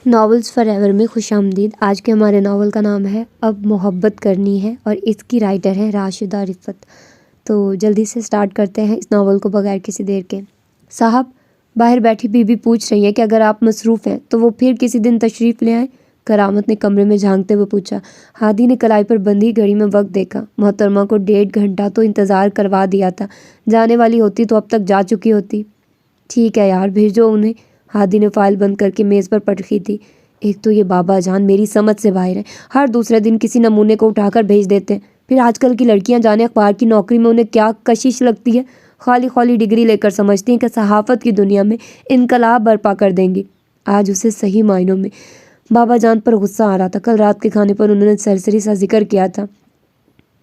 Novels for ever میں خوش آمدید۔ آج کے ہمارے ناول کا نام ہے اب محبت کرنی ہے اور اس کی رائٹر ہے راشدہ رفعت۔ تو جلدی سے سٹارٹ کرتے ہیں اس ناول کو بغیر کسی دیر کے۔ صاحب، باہر بیٹھی بی بی پوچھ رہی ہے کہ اگر آپ مصروف ہیں تو وہ پھر کسی دن تشریف لے آئیں۔ کرامت نے کمرے میں جھانکتے ہوئے پوچھا۔ ہادی نے کلائی پر بندھی گھڑی میں وقت دیکھا۔ محترمہ کو 1.5 گھنٹہ تو انتظار کروا دیا تھا، جانے والی ہوتی تو اب تک جا چکی ہوتی۔ ٹھیک ہے یار، بھیجو انہیں۔ ہادی نے فائل بند کر کے میز پر پٹ رکھی تھی۔ ایک تو یہ بابا جان میری سمجھ سے باہر ہیں، ہر دوسرے دن کسی نمونے کو اٹھا کر بھیج دیتے ہیں۔ پھر آج کل کی لڑکیاں جانے اخبار کی نوکری میں انہیں کیا کشش لگتی ہے، خالی ڈگری لے کر سمجھتی ہیں کہ صحافت کی دنیا میں انقلاب برپا کر دیں گی۔ آج اسے صحیح معنوں میں بابا جان پر غصہ آ رہا تھا۔ کل رات کے کھانے پر انہوں نے سرسری سا ذکر کیا تھا،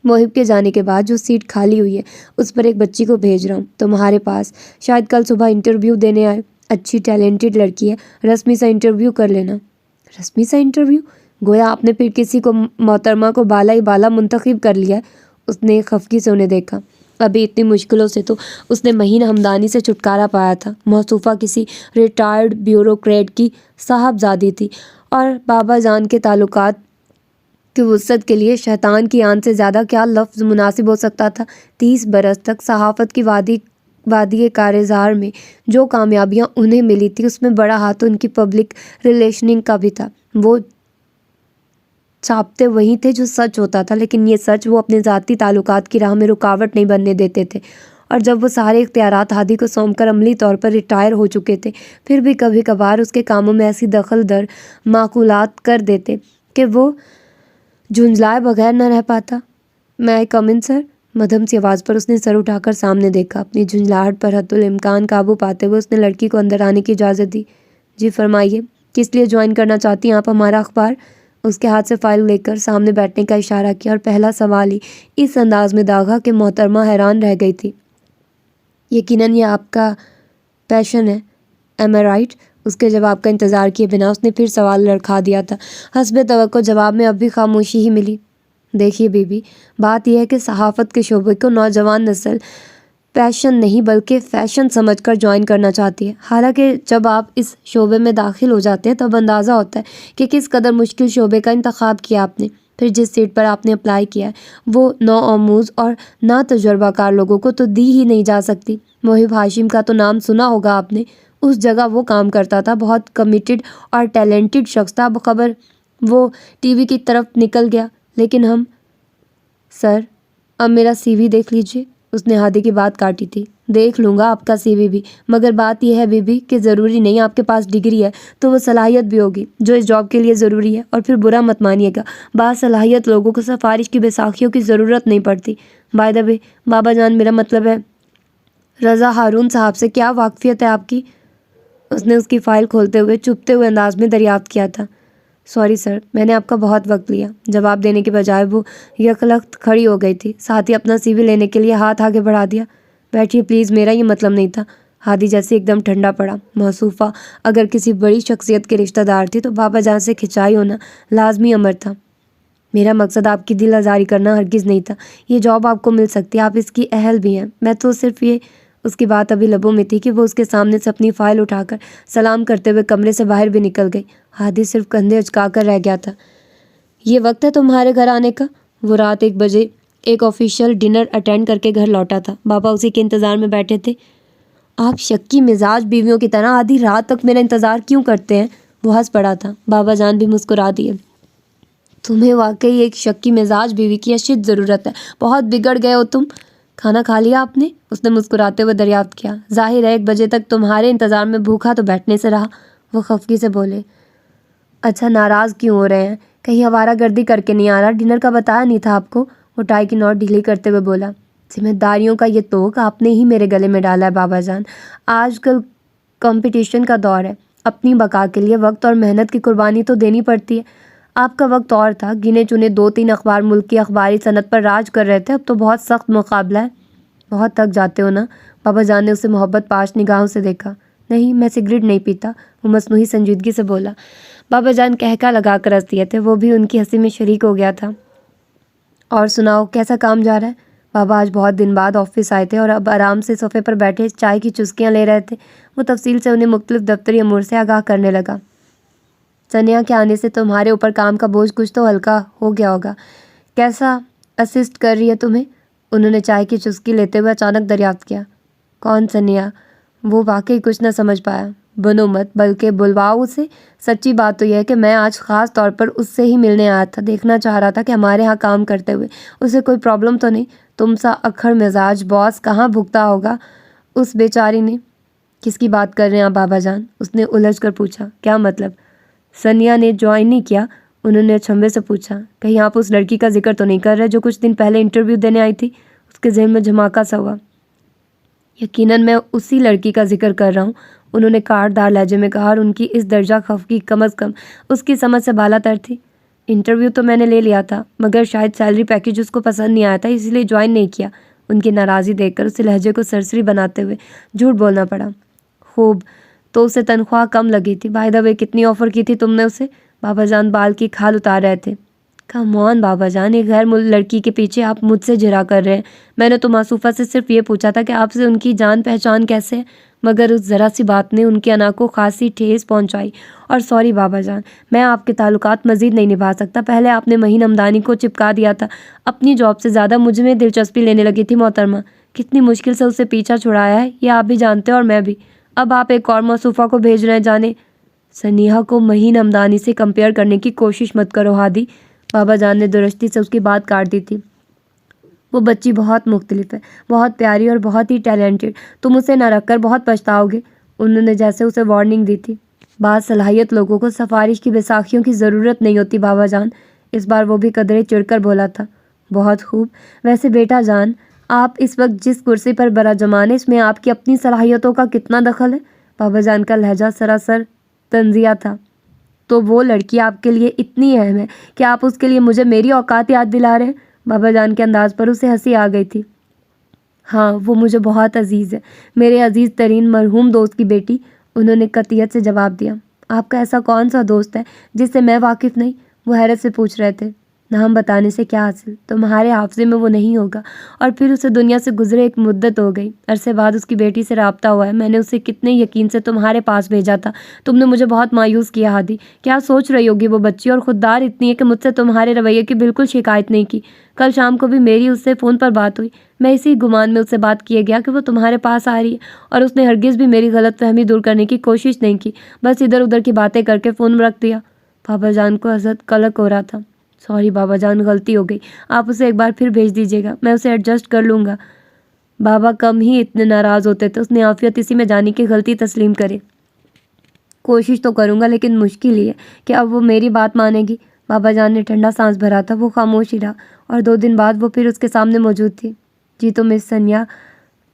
محب کے جانے کے بعد جو سیٹ خالی ہوئی ہے اس پر ایک بچی کو بھیج رہا ہوں تمہارے پاس، شاید کل صبح انٹرویو دینے آئے۔ اچھی ٹیلنٹڈ لڑکی ہے، رسمی سا انٹرویو کر لینا۔ رسمی سا انٹرویو؟ گویا آپ نے پھر کسی کو محترمہ کو بالا ہی بالا منتخب کر لیا ہے۔ اس نے خفگی سے انہیں دیکھا۔ ابھی اتنی مشکلوں سے تو اس نے مہین ہمدانی سے چھٹکارا پایا تھا۔ موصوفہ کسی ریٹائرڈ بیوروکریٹ کی صاحبزادی تھی اور بابا جان کے تعلقات کی وسعت کے لیے شیطان کی آن سے زیادہ کیا لفظ مناسب ہو سکتا تھا۔ 30 برس تک صحافت کی وادی کارزار میں جو کامیابیاں انہیں ملی تھی اس میں بڑا ہاتھ ان کی پبلک ریلیشننگ کا بھی تھا۔ وہ چھاپتے وہی تھے جو سچ ہوتا تھا، لیکن یہ سچ وہ اپنے ذاتی تعلقات کی راہ میں رکاوٹ نہیں بننے دیتے تھے۔ اور جب وہ سارے اختیارات ہادی کو سونپ کر عملی طور پر ریٹائر ہو چکے تھے، پھر بھی کبھی کبھار اس کے کاموں میں ایسی دخل در معقولات کر دیتے کہ وہ جھنجھلائے بغیر نہ رہ پاتا۔ میں آئی کم ان سر؟ مدھم سی آواز پر اس نے سر اٹھا کر سامنے دیکھا۔ اپنی جھنجھلاہٹ پر حد الامکان قابو پاتے ہوئے اس نے لڑکی کو اندر آنے کی اجازت دی۔ جی فرمائیے، کس لیے جوائن کرنا چاہتی ہیں آپ ہمارا اخبار؟ اس کے ہاتھ سے فائل لے کر سامنے بیٹھنے کا اشارہ کیا اور پہلا سوال ہی اس انداز میں داغا کہ محترمہ حیران رہ گئی تھی۔ یقیناً یہ آپ کا پیشن ہے، ایم آئی رائٹ؟ اس کے جواب کا انتظار کیے بنا اس نے پھر سوال لڑکھا دیا تھا۔ حسب توقع جواب میں اب بھی خاموشی ہی ملی۔ دیکھیے بی بی، بات یہ ہے کہ صحافت کے شعبے کو نوجوان نسل پیشن نہیں بلکہ فیشن سمجھ کر جوائن کرنا چاہتی ہے۔ حالانکہ جب آپ اس شعبے میں داخل ہو جاتے ہیں تب اندازہ ہوتا ہے کہ کس قدر مشکل شعبے کا انتخاب کیا آپ نے۔ پھر جس سیٹ پر آپ نے اپلائی کیا ہے وہ نوآموز اور نا تجربہ کار لوگوں کو تو دی ہی نہیں جا سکتی۔ محب ہاشم کا تو نام سنا ہوگا آپ نے، اس جگہ وہ کام کرتا تھا، بہت کمیٹڈ اور ٹیلنٹڈ شخص تھا۔ اب خبر وہ ٹی وی کی طرف نکل گیا، لیکن ہم سر اب میرا سی وی دیکھ لیجیے۔ اس نے ہادی کی بات کاٹی تھی۔ دیکھ لوں گا آپ کا سی وی بھی، مگر بات یہ ہے بی بی کہ ضروری نہیں آپ کے پاس ڈگری ہے تو وہ صلاحیت بھی ہوگی جو اس جاب کے لیے ضروری ہے۔ اور پھر برا مت مانیے گا، باصلاحیت لوگوں کو سفارش کی بیساکھیوں کی ضرورت نہیں پڑتی۔ بائی دا وے بابا جان، میرا مطلب ہے رضا ہارون صاحب سے کیا واقفیت ہے آپ کی؟ اس نے اس کی فائل کھولتے ہوئے چپتے ہوئے انداز میں دریافت کیا تھا۔ سوری سر، میں نے آپ کا بہت وقت لیا۔ جواب دینے کے بجائے وہ یکلخت کھڑی ہو گئی تھی، ساتھ ہی اپنا سی وی لینے کے لیے ہاتھ آگے بڑھا دیا۔ بیٹھیے پلیز، میرا یہ مطلب نہیں تھا۔ ہادی جیسے ایک دم ٹھنڈا پڑا۔ موصوفہ اگر کسی بڑی شخصیت کے رشتہ دار تھی تو بابا جان سے کھنچائی ہونا لازمی امر تھا۔ میرا مقصد آپ کی دل آزاری کرنا ہرگز نہیں تھا۔ یہ جاب آپ کو مل سکتی ہے، آپ اس کی اہل بھی ہیں۔ میں تو صرف یہ… اس کی بات ابھی لبوں میں تھی کہ وہ اس کے سامنے سے اپنی فائل اٹھا کر سلام کرتے ہوئے کمرے سے باہر بھی نکل گئی۔ ہادی صرف کندھے اچکا کر رہ گیا تھا۔ یہ وقت ہے تمہارے گھر آنے کا؟ وہ رات 1 بجے ایک آفیشیل ڈنر اٹینڈ کر کے گھر لوٹا تھا۔ بابا اسی کے انتظار میں بیٹھے تھے۔ آپ شکی مزاج بیویوں کی طرح آدھی رات تک میرا انتظار کیوں کرتے ہیں؟ وہ ہنس پڑا تھا۔ بابا جان بھی مسکرا دیے۔ تمہیں واقعی ایک شکی مزاج بیوی کی اشد ضرورت ہے، بہت بگڑ گئے ہو تم۔ کھانا کھا لیا آپ نے؟ اس نے مسکراتے ہوئے دریافت کیا۔ ظاہر ہے 1 بجے تک تمہارے انتظار میں بھوکا تو بیٹھنے سے رہا۔ وہ خفگی سے بولے۔ اچھا ناراض کیوں ہو رہے ہیں؟ کہیں آوارہ گردی کر کے نہیں آ رہا؟ ڈنر کا بتایا نہیں تھا آپ کو؟ وہ ٹائی کی نوٹ ڈھیلی کرتے ہوئے بولا۔ ذمہ داریوں کا یہ توق آپ نے ہی میرے گلے میں ڈالا ہے بابا جان۔ آج کل کمپٹیشن کا دور ہے، اپنی بقا کے لیے وقت اور محنت کی قربانی تو دینی پڑتی ہے۔ آپ کا وقت اور تھا، گنے چنے 2-3 اخبار ملک کی اخباری صنعت پر راج کر رہے تھے، اب تو بہت سخت مقابلہ ہے۔ بہت تھک جاتے ہو نا؟ بابا جان نے اسے محبت پاش نگاہوں سے دیکھا۔ نہیں، میں سگریٹ نہیں پیتا، وہ مصنوعی سنجیدگی سے بولا۔ بابا جان کہکا لگا کر ہنس دیے تھے۔ وہ بھی ان کی ہنسی میں شریک ہو گیا تھا۔ اور سناؤ، کیسا کام جا رہا ہے؟ بابا آج بہت دن بعد آفس آئے تھے اور اب آرام سے صوفے پر بیٹھے چائے کی چسکیاں لے رہے تھے۔ وہ تفصیل سے انہیں مختلف دفتری امور سے آگاہ کرنے لگا۔ سنیا کے آنے سے تمہارے اوپر کام کا بوجھ کچھ تو ہلکا ہو گیا ہوگا۔ کیسا اسسٹ کر رہی ہے تمہیں؟ انہوں نے چائے کی چسکی لیتے ہوئے اچانک دریافت کیا۔ کون سنیا؟ وہ واقعی کچھ نہ سمجھ پایا۔ بنو مت، بلکہ بلواؤ اسے۔ سچی بات تو یہ ہے کہ میں آج خاص طور پر اس سے ہی ملنے آیا تھا، دیکھنا چاہ رہا تھا کہ ہمارے ہاں کام کرتے ہوئے اسے کوئی پرابلم تو نہیں۔ تم سا اکھڑ مزاج باس کہاں بھگتا ہوگا اس بیچاری نے۔ کس کی بات کر رہے ہیں آپ بابا جان؟ اس نے الجھ کر پوچھا۔ کیا مطلب؟ سنیا نے جوائن نہیں کیا؟ انہوں نے اچنبھے سے پوچھا۔ کہیں آپ اس لڑکی کا ذکر تو نہیں کر رہے جو کچھ دن پہلے انٹرویو دینے آئی تھی؟ اس کے ذہن میں جھماکا سا ہوا۔ یقیناً میں اسی لڑکی کا ذکر کر رہا ہوں، انہوں نے کاٹدار لہجے میں کہا، اور ان کی اس درجہ خفگی کم از کم اس کی سمجھ سے بالا تر تھی۔ انٹرویو تو میں نے لے لیا تھا، مگر شاید سیلری پیکیج اس کو پسند نہیں آیا تھا، اسی لیے جوائن نہیں کیا۔ ان کی ناراضی دیکھ کر اسے لہجے کو سرسری بناتے ہوئے جھوٹ بولنا پڑا۔ خوب، تو اسے تنخواہ کم لگی تھی؟ بائی دا وے کتنی آفر کی تھی تم نے اسے؟ بابا جان بال کی کھال اتار رہے تھے۔ کم آن بابا جان، ایک غیر ملک لڑکی کے پیچھے آپ مجھ سے جھرا کر رہے ہیں۔ میں نے تو معصوفہ سے صرف یہ پوچھا تھا کہ آپ سے ان کی جان پہچان کیسے ہے، مگر اس ذرا سی بات نے ان کی انا کو خاصی ٹھیس پہنچائی۔ اور سوری بابا جان، میں آپ کے تعلقات مزید نہیں نبھا سکتا۔ پہلے آپ نے مہین ہمدانی کو چپکا دیا تھا، اپنی جاب سے زیادہ مجھ میں دلچسپی لینے لگی تھی محترمہ۔ کتنی مشکل سے اسے پیچھا چھڑایا ہے یہ آپ بھی جانتے ہیں اور میں بھی۔ اب آپ ایک اور معصوفہ کو بھیج رہے ہیں جانے۔ سنیہا کو مہین ہمدانی سے کمپیئر کرنے کی کوشش مت کرو ہادی، بابا جان نے درستی سے اس کی بات کاٹ دی تھی۔ وہ بچی بہت مختلف ہے، بہت پیاری اور بہت ہی ٹیلنٹڈ، تم اسے نہ رکھ کر بہت پچھتاؤ گے۔ انہوں نے جیسے اسے وارننگ دی تھی۔ بعض صلاحیت لوگوں کو سفارش کی بیساکھیوں کی ضرورت نہیں ہوتی بابا جان۔ اس بار وہ بھی قدرے چڑھ کر بولا تھا۔ بہت خوب، ویسے بیٹا جان، آپ اس وقت جس کرسی پر براجمان ہیں اس میں آپ کی اپنی صلاحیتوں کا کتنا دخل ہے؟ بابا جان کا لہجہ سراسر طنزیہ تھا۔ تو وہ لڑکی آپ کے لیے اتنی اہم ہے کہ آپ اس کے لیے مجھے میری اوقات یاد دلا رہے ہیں؟ بابا جان کے انداز پر اسے ہنسی آ گئی تھی۔ ہاں، وہ مجھے بہت عزیز ہے، میرے عزیز ترین مرحوم دوست کی بیٹی، انہوں نے قطعیت سے جواب دیا۔ آپ کا ایسا کون سا دوست ہے جس سے میں واقف نہیں؟ وہ حیرت سے پوچھ رہے تھے۔ نام بتانے سے کیا حاصل؟ تمہارے حافظے میں وہ نہیں ہوگا، اور پھر اسے دنیا سے گزرے ایک مدت ہو گئی، عرصے بعد اس کی بیٹی سے رابطہ ہوا ہے۔ میں نے اسے کتنے یقین سے تمہارے پاس بھیجا تھا، تم نے مجھے بہت مایوس کیا ہادی۔ کیا سوچ رہی ہوگی وہ بچی، اور خوددار اتنی ہے کہ مجھ سے تمہارے رویے کی بالکل شکایت نہیں کی۔ کل شام کو بھی میری اس سے فون پر بات ہوئی، میں اسی گمان میں اس سے بات کیے گیا کہ وہ تمہارے پاس آ رہی ہے، اور اس نے ہرگز بھی میری غلط فہمی دور کرنے کی کوشش نہیں کی، بس ادھر ادھر کی باتیں کر کے فون رکھ دیا۔ بابا جان کو حسد قلق ہو رہا تھا۔ سوری بابا جان، غلطی ہو گئی، آپ اسے ایک بار پھر بھیج دیجیے گا، میں اسے ایڈجسٹ کر لوں گا۔ بابا کم ہی اتنے ناراض ہوتے تھے، اس نے عافیت اسی میں جانی کہ غلطی تسلیم کرے۔ کوشش تو کروں گا، لیکن مشکل ہی ہے کہ اب وہ میری بات مانے گی۔ بابا جان نے ٹھنڈا سانس بھرا تھا، وہ خاموش ہی رہا، اور 2 دن بعد وہ پھر اس کے سامنے موجود تھی۔ جی تو مس سنیا،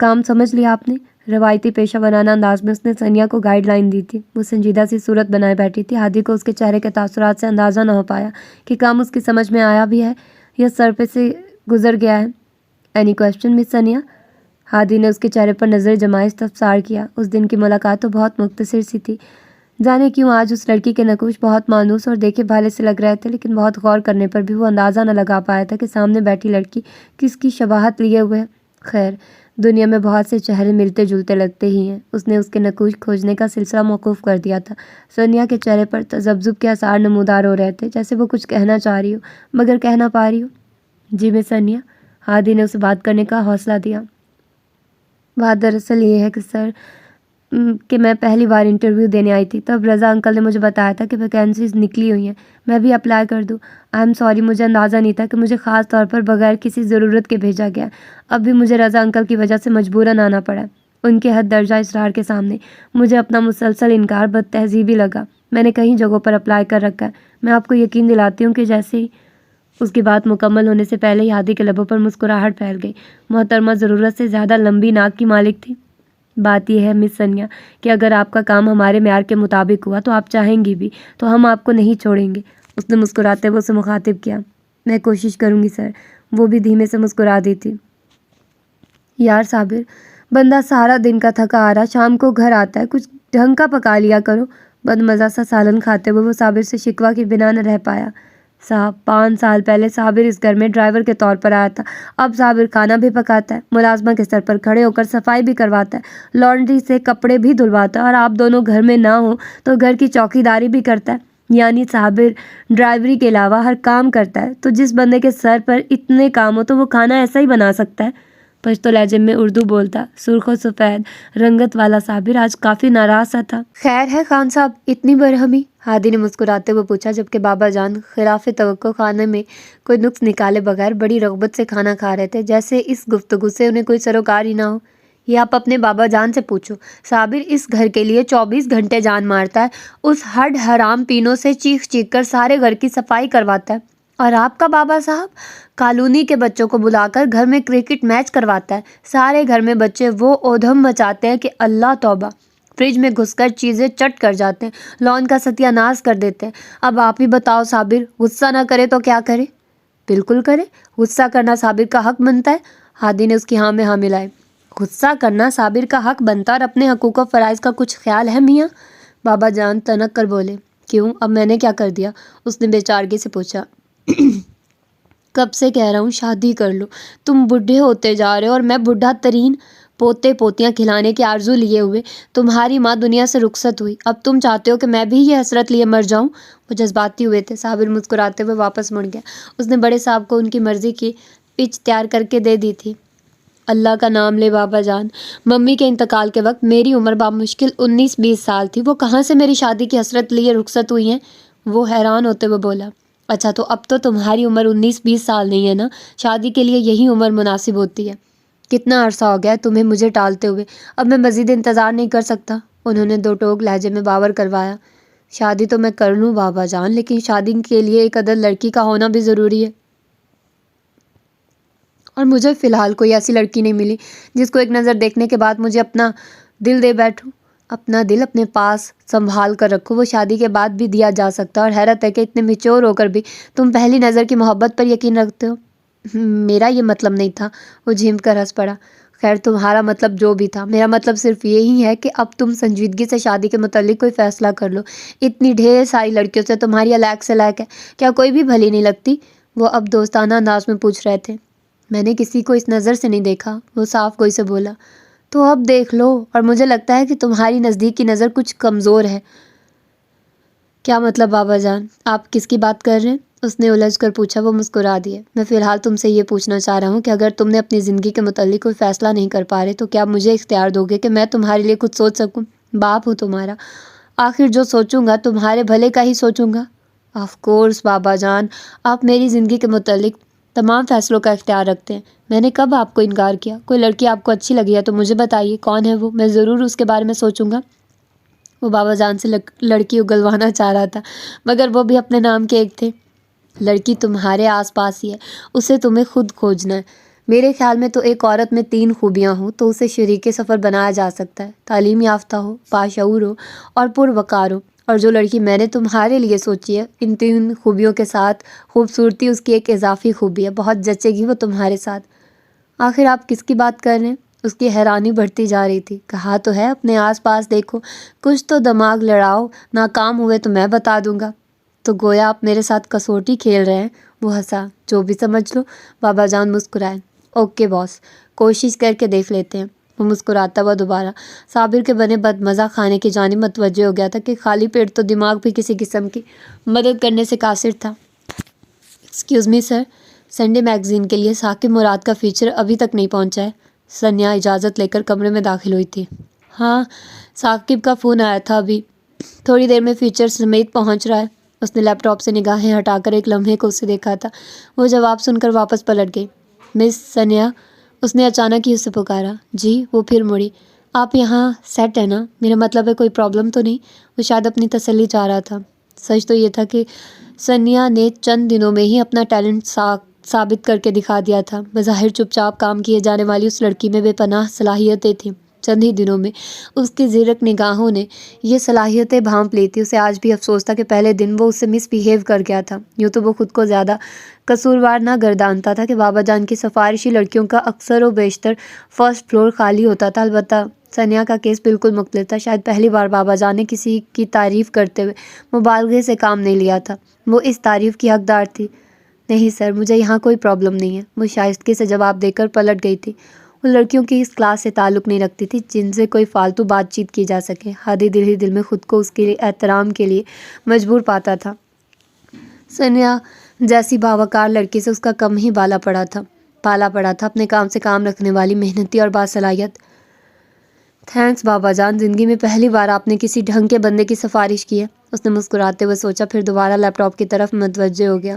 کام سمجھ لیا آپ نے؟ روایتی پیشہ ورانہ انداز میں اس نے سنیا کو گائیڈ لائن دی تھی۔ وہ سنجیدہ سی صورت بنائے بیٹھی تھی۔ ہادی کو اس کے چہرے کے تاثرات سے اندازہ نہ ہو پایا کہ کام اس کی سمجھ میں آیا بھی ہے یا سر پہ سے گزر گیا ہے۔ اینی کویسچن مس سنیا؟ ہادی نے اس کے چہرے پر نظر جمائے استفسار کیا۔ اس دن کی ملاقات تو بہت مختصر سی تھی، جانے کیوں آج اس لڑکی کے نقوش بہت مانوس اور دیکھے بھالے سے لگ رہے تھے، لیکن بہت غور کرنے پر بھی وہ اندازہ نہ لگا پایا تھا کہ سامنے بیٹھی لڑکی کس کی شباہت لیے ہوئے ہے۔ خیر، دنیا میں بہت سے چہرے ملتے جلتے لگتے ہی ہیں۔ اس نے اس کے نقوش کھوجنے کا سلسلہ موقوف کر دیا تھا۔ سونیا کے چہرے پر تذبذب کے آثار نمودار ہو رہے تھے، جیسے وہ کچھ کہنا چاہ رہی ہو مگر کہہ نہ پا رہی ہو۔ جی مس سونیا، ہادی نے اسے بات کرنے کا حوصلہ دیا۔ بات دراصل یہ ہے کہ سر کہ میں پہلی بار انٹرویو دینے آئی تھی، تب رضا انکل نے مجھے بتایا تھا کہ ویکینسیز نکلی ہوئی ہیں، میں بھی اپلائی کر دوں۔ آئی ایم سوری، مجھے اندازہ نہیں تھا کہ مجھے خاص طور پر بغیر کسی ضرورت کے بھیجا گیا۔ اب بھی مجھے رضا انکل کی وجہ سے مجبوراً آنا پڑا۔ ان کے حد درجہ اصرار کے سامنے مجھے اپنا مسلسل انکار بد تہذیبی لگا۔ میں نے کئی جگہوں پر اپلائی کر رکھا ہے۔ میں آپ کو یقین دلاتی ہوں کہ جیسے ہی اس کی بات مکمل ہونے سے پہلے ہی ہادی کے لبوں پر مسکراہٹ پھیل گئی۔ محترمہ ضرورت سے زیادہ لمبی ناک کی مالک تھی۔ بات یہ ہے مس سنیا کہ اگر آپ کا کام ہمارے معیار کے مطابق ہوا تو آپ چاہیں گی بھی تو ہم آپ کو نہیں چھوڑیں گے۔ اس نے مسکراتے ہوئے اسے مخاطب کیا۔ میں کوشش کروں گی سر، وہ بھی دھیمے سے مسکرا دی تھی۔ یار صابر، بندہ سارا دن کا تھکا آ رہا شام کو گھر آتا ہے، کچھ ڈھنگ کا پکا لیا کرو۔ بدمزہ سا سالن کھاتے ہوئے وہ صابر سے شکوہ کی بنا نہ رہ پایا۔ صاحب، 5 سال پہلے صابر اس گھر میں ڈرائیور کے طور پر آیا تھا، اب صابر کھانا بھی پکاتا ہے، ملازمہ کے سر پر کھڑے ہو کر صفائی بھی کرواتا ہے، لانڈری سے کپڑے بھی دھلواتا ہے، اور آپ دونوں گھر میں نہ ہوں تو گھر کی چوکی داری بھی کرتا ہے۔ یعنی صابر ڈرائیوری کے علاوہ ہر کام کرتا ہے، تو جس بندے کے سر پر اتنے کام ہو تو وہ کھانا ایسا ہی بنا سکتا ہے۔ پشتو لہجے میں اردو بولتا سرخ و سفید رنگت والا صابر آج کافی ناراض سا تھا۔ خیر ہے خان صاحب، اتنی برہمی؟ ہادی نے مسکراتے ہوئے پوچھا، جبکہ بابا جان خلاف توقع کھانے میں کوئی نقص نکالے بغیر بڑی رغبت سے کھانا کھا رہے تھے، جیسے اس گفتگو سے انہیں کوئی سروکار ہی نہ ہو۔ یہ آپ اپنے بابا جان سے پوچھو، صابر اس گھر کے لیے 24 گھنٹے جان مارتا ہے، اس ہڈ حرام پینوں سے چیخ چیخ کر سارے گھر کی صفائی کرواتا ہے، اور آپ کا بابا صاحب کالونی کے بچوں کو بلا کر گھر میں کرکٹ میچ کرواتا ہے، سارے گھر میں بچے وہ اودھم مچاتے ہیں کہ اللہ توبہ، فریج میں گھس کر چیزیں چٹ کر جاتے ہیں، لون کا ستیہ ناش کر دیتے ہیں۔ اب آپ ہی بتاؤ صابر غصہ نہ کرے تو کیا کرے؟ بالکل کرے، غصہ کرنا صابر کا حق بنتا ہے۔ ہادی نے اس کی ہاں میں ہاں ملائے۔ غصہ کرنا صابر کا حق بنتا اور اپنے حقوق و فرائض کا کچھ خیال ہے میاں؟ بابا جان تنک کر بولے۔ کیوں، اب میں نے کیا کر دیا؟ اس نے بے چارگی سے پوچھا۔ کب سے کہہ رہا ہوں شادی کر لو، تم بوڑھے ہوتے جا رہے ہو اور میں بوڑھا ترین پوتے پوتیاں کھلانے کی آرزو لیے ہوئے تمہاری ماں دنیا سے رخصت ہوئی، اب تم چاہتے ہو کہ میں بھی یہ حسرت لیے مر جاؤں؟ وہ جذباتی ہوئے تھے۔ صابر مسکراتے ہوئے واپس مڑ گیا۔ اس نے بڑے صاحب کو ان کی مرضی کی پچ تیار کر کے دے دی تھی۔ اللہ کا نام لے بابا جان، ممی کے انتقال کے وقت میری عمر بامشکل 19-20 سال تھی، وہ کہاں سے میری شادی کی حسرت لیے رخصت ہوئی ہیں؟ وہ حیران ہوتے ہوئے بولا۔ اچھا تو اب تو تمہاری عمر 19-20 سال نہیں ہے نا؟ شادی کے لیے یہی عمر مناسب ہوتی ہے۔ کتنا عرصہ ہو گیا تمہیں مجھے ٹالتے ہوئے، اب میں مزید انتظار نہیں کر سکتا، انہوں نے دو ٹوک لہجے میں باور کروایا۔ شادی تو میں کر لوں بابا جان، لیکن شادی کے لیے ایک عدل لڑکی کا ہونا بھی ضروری ہے، اور مجھے فی الحال کوئی ایسی لڑکی نہیں ملی جس کو ایک نظر دیکھنے کے بعد مجھے اپنا دل دے بیٹھوں۔ اپنا دل اپنے پاس سنبھال کر رکھو، وہ شادی کے بعد بھی دیا جا سکتا ہے، اور حیرت ہے کہ اتنے میچور ہو کر بھی تم پہلی نظر کی محبت پر یقین رکھتے ہو۔ میرا یہ مطلب نہیں تھا، وہ جھیم کر ہنس پڑا۔ خیر تمہارا مطلب جو بھی تھا، میرا مطلب صرف یہی ہے کہ اب تم سنجیدگی سے شادی کے متعلق کوئی فیصلہ کر لو۔ اتنی ڈھیر ساری لڑکیوں سے تمہاری الیک سے لیک ہے، کیا کوئی بھی بھلی نہیں لگتی؟ وہ اب دوستانہ انداز میں پوچھ رہے تھے۔ میں نے کسی کو اس نظر سے نہیں دیکھا، وہ صاف گوئی سے بولا۔ تو اب دیکھ لو، اور مجھے لگتا ہے کہ تمہاری نزدیک کی نظر کچھ کمزور ہے۔ کیا مطلب بابا جان، آپ کس کی بات کر رہے ہیں؟ اس نے الجھ کر پوچھا۔ وہ مسکرا دیے۔ میں فی الحال تم سے یہ پوچھنا چاہ رہا ہوں کہ اگر تم نے اپنی زندگی کے متعلق کوئی فیصلہ نہیں کر پا رہے تو کیا مجھے اختیار دو گے کہ میں تمہارے لیے کچھ سوچ سکوں؟ باپ ہوں تمہارا، آخر جو سوچوں گا تمہارے بھلے کا ہی سوچوں گا۔ آف کورس بابا جان، آپ میری زندگی کے متعلق تمام فیصلوں کا اختیار رکھتے ہیں، میں نے کب آپ کو انکار کیا؟ کوئی لڑکی آپ کو اچھی لگی ہے تو مجھے بتائیے، کون ہے وہ؟ میں ضرور اس کے بارے میں سوچوں گا۔ وہ بابا جان سے لڑکی اگلوانا چاہ رہا تھا، مگر وہ بھی اپنے نام کے ایک تھے۔ لڑکی تمہارے آس پاس ہی ہے، اسے تمہیں خود کھوجنا ہے۔ میرے خیال میں تو ایک عورت میں 3 خوبیاں ہوں تو اسے شریک سفر بنایا جا سکتا ہے، تعلیم یافتہ ہو، باشعور ہو اور پروقار ہو، اور جو لڑکی میں نے تمہارے لیے سوچی ہے ان 3 خوبیوں کے ساتھ خوبصورتی اس کی ایک اضافی خوبی ہے، بہت جچے گی وہ تمہارے ساتھ۔ آخر آپ کس کی بات کر رہے ہیں؟ اس کی حیرانی بڑھتی جا رہی تھی۔ کہا تو ہے اپنے آس پاس دیکھو، کچھ تو دماغ لڑاؤ، ناکام ہوئے تو میں بتا دوں گا۔ تو گویا آپ میرے ساتھ کسوٹی کھیل رہے ہیں؟ وہ ہنسا۔ جو بھی سمجھ لو، بابا جان مسکرائے۔ اوکے باس، کوشش کر کے دیکھ لیتے ہیں۔ وہ مسکراتا ہوا دوبارہ صابر کے بنے بدمزہ کھانے کی جانب متوجہ ہو گیا تھا کہ خالی پیٹ تو دماغ بھی کسی قسم کی مدد کرنے سے قاصر تھا۔ ایکسکیوز می سر، سنڈے میگزین کے لیے ثاقب مراد کا فیچر ابھی تک نہیں پہنچا ہے۔ سنیا اجازت لے کر کمرے میں داخل ہوئی تھی۔ ہاں، ثاقب کا فون آیا تھا، ابھی تھوڑی دیر میں فیچر سمیت پہنچ رہا ہے۔ اس نے لیپ ٹاپ سے نگاہیں ہٹا کر ایک لمحے کو اسے دیکھا تھا۔ وہ جواب سن کر واپس پلٹ گئی۔ مس سنیا، اس نے اچانک ہی اسے پکارا۔ جی، وہ پھر مڑی۔ آپ یہاں سیٹ ہے نا؟ میرا مطلب ہے کوئی پرابلم تو نہیں؟ وہ شاید اپنی تسلی چاہ رہا تھا۔ سچ تو یہ تھا کہ سنیا نے چند دنوں میں ہی اپنا ٹیلنٹ ثابت کر کے دکھا دیا تھا۔ بظاہر چپ چاپ کام کیے جانے والی اس لڑکی میں بے پناہ صلاحیتیں تھیں۔ چند ہی دنوں میں اس کی زیرک نگاہوں نے یہ صلاحیتیں بھانپ لی تھی۔ اسے آج بھی افسوس تھا کہ پہلے دن وہ اس سے مس بیہیو کر گیا تھا۔ یوں تو وہ خود کو زیادہ قصوروار نہ گردانتا تھا کہ بابا جان کی سفارشی لڑکیوں کا اکثر و بیشتر فرسٹ فلور خالی ہوتا تھا۔ البتہ سنیا کا کیس بالکل مختلف تھا۔ شاید پہلی بار بابا جان نے کسی کی تعریف کرتے ہوئے مبالغے سے کام نہیں لیا تھا۔ وہ اس تعریف کی حقدار تھی۔ نہیں سر، مجھے یہاں کوئی پرابلم نہیں ہے، وہ شائستگی سے جواب دے کر پلٹ گئی تھی۔ وہ لڑکیوں کی اس کلاس سے تعلق نہیں رکھتی تھی جن سے کوئی فالتو بات چیت کی جا سکے۔ ہادی دل ہی دل میں خود کو اس کے احترام کے لیے مجبور پاتا تھا۔ سنیا جیسی باوقار لڑکی سے اس کا کم ہی پالا پڑا تھا، اپنے کام سے کام رکھنے والی، محنتی اور باصلاحیت۔ تھینکس بابا جان، زندگی میں پہلی بار آپ نے کسی ڈھنگ کے بندے کی سفارش کی ہے، اس نے مسکراتے ہوئے سوچا، پھر دوبارہ لیپ ٹاپ کی طرف متوجہ ہو گیا۔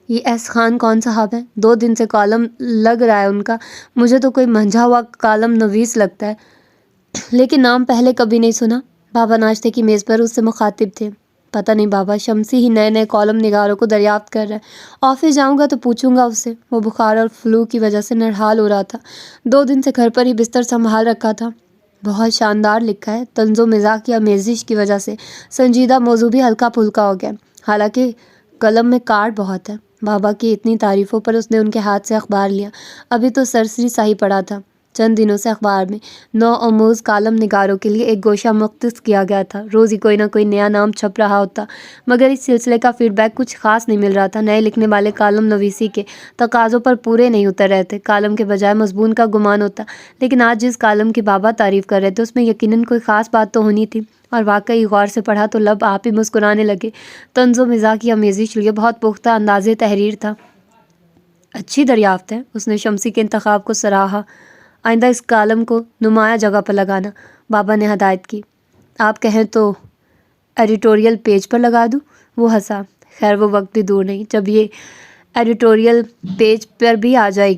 یہ ایس خان کون صاحب ہیں؟ 2 دن سے کالم لگ رہا ہے ان کا، مجھے تو کوئی منجھا ہوا کالم نویس لگتا ہے، لیکن نام پہلے کبھی نہیں سنا۔ بابا ناشتے کی میز پر اس سے مخاطب تھے۔ پتہ نہیں بابا، شمسی ہی نئے کالم نگاروں کو دریافت کر رہا ہے، آفس جاؤں گا تو پوچھوں گا اس سے۔ وہ بخار اور فلو کی وجہ سے نرحال ہو رہا تھا، 2 دن سے گھر پر ہی بستر سنبھال رکھا تھا۔ بہت شاندار لکھا ہے، طنز و مزاح کی آمیزش کی وجہ سے سنجیدہ موضوع بھی ہلکا پھلکا ہو گیا، حالانکہ قلم میں کاٹ بہت ہے۔ بابا کی اتنی تعریفوں پر اس نے ان کے ہاتھ سے اخبار لیا، ابھی تو سرسری سا ہی پڑا تھا۔ چند دنوں سے اخبار میں نو آموز کالم نگاروں کے لیے ایک گوشہ مختص کیا گیا تھا، روز ہی کوئی نہ کوئی نیا نام چھپ رہا ہوتا، مگر اس سلسلے کا فیڈ بیک کچھ خاص نہیں مل رہا تھا۔ نئے لکھنے والے کالم نویسی کے تقاضوں پر پورے نہیں اتر رہے تھے، کالم کے بجائے مضمون کا گمان ہوتا، لیکن آج جس کالم کی بابا تعریف کر رہے تھے اس میں یقیناً کوئی خاص بات تو ہونی تھی، اور واقعی غور سے پڑھا تو لب آپ ہی مسکرانے لگے۔ طنز و مزاح کی آمیزش لیے بہت پختہ انداز تحریر تھا۔ اچھی دریافت ہے، اس نے شمسی کے انتخاب کو سراہا۔ آئندہ اس کالم کو نمایاں جگہ پر لگانا، بابا نے ہدایت کی۔ آپ کہیں تو ایڈیٹوریل پیج پر لگا دوں؟ وہ ہنسا۔ خیر وہ وقت بھی دور نہیں جب یہ ایڈیٹوریل پیج پر بھی آ جائے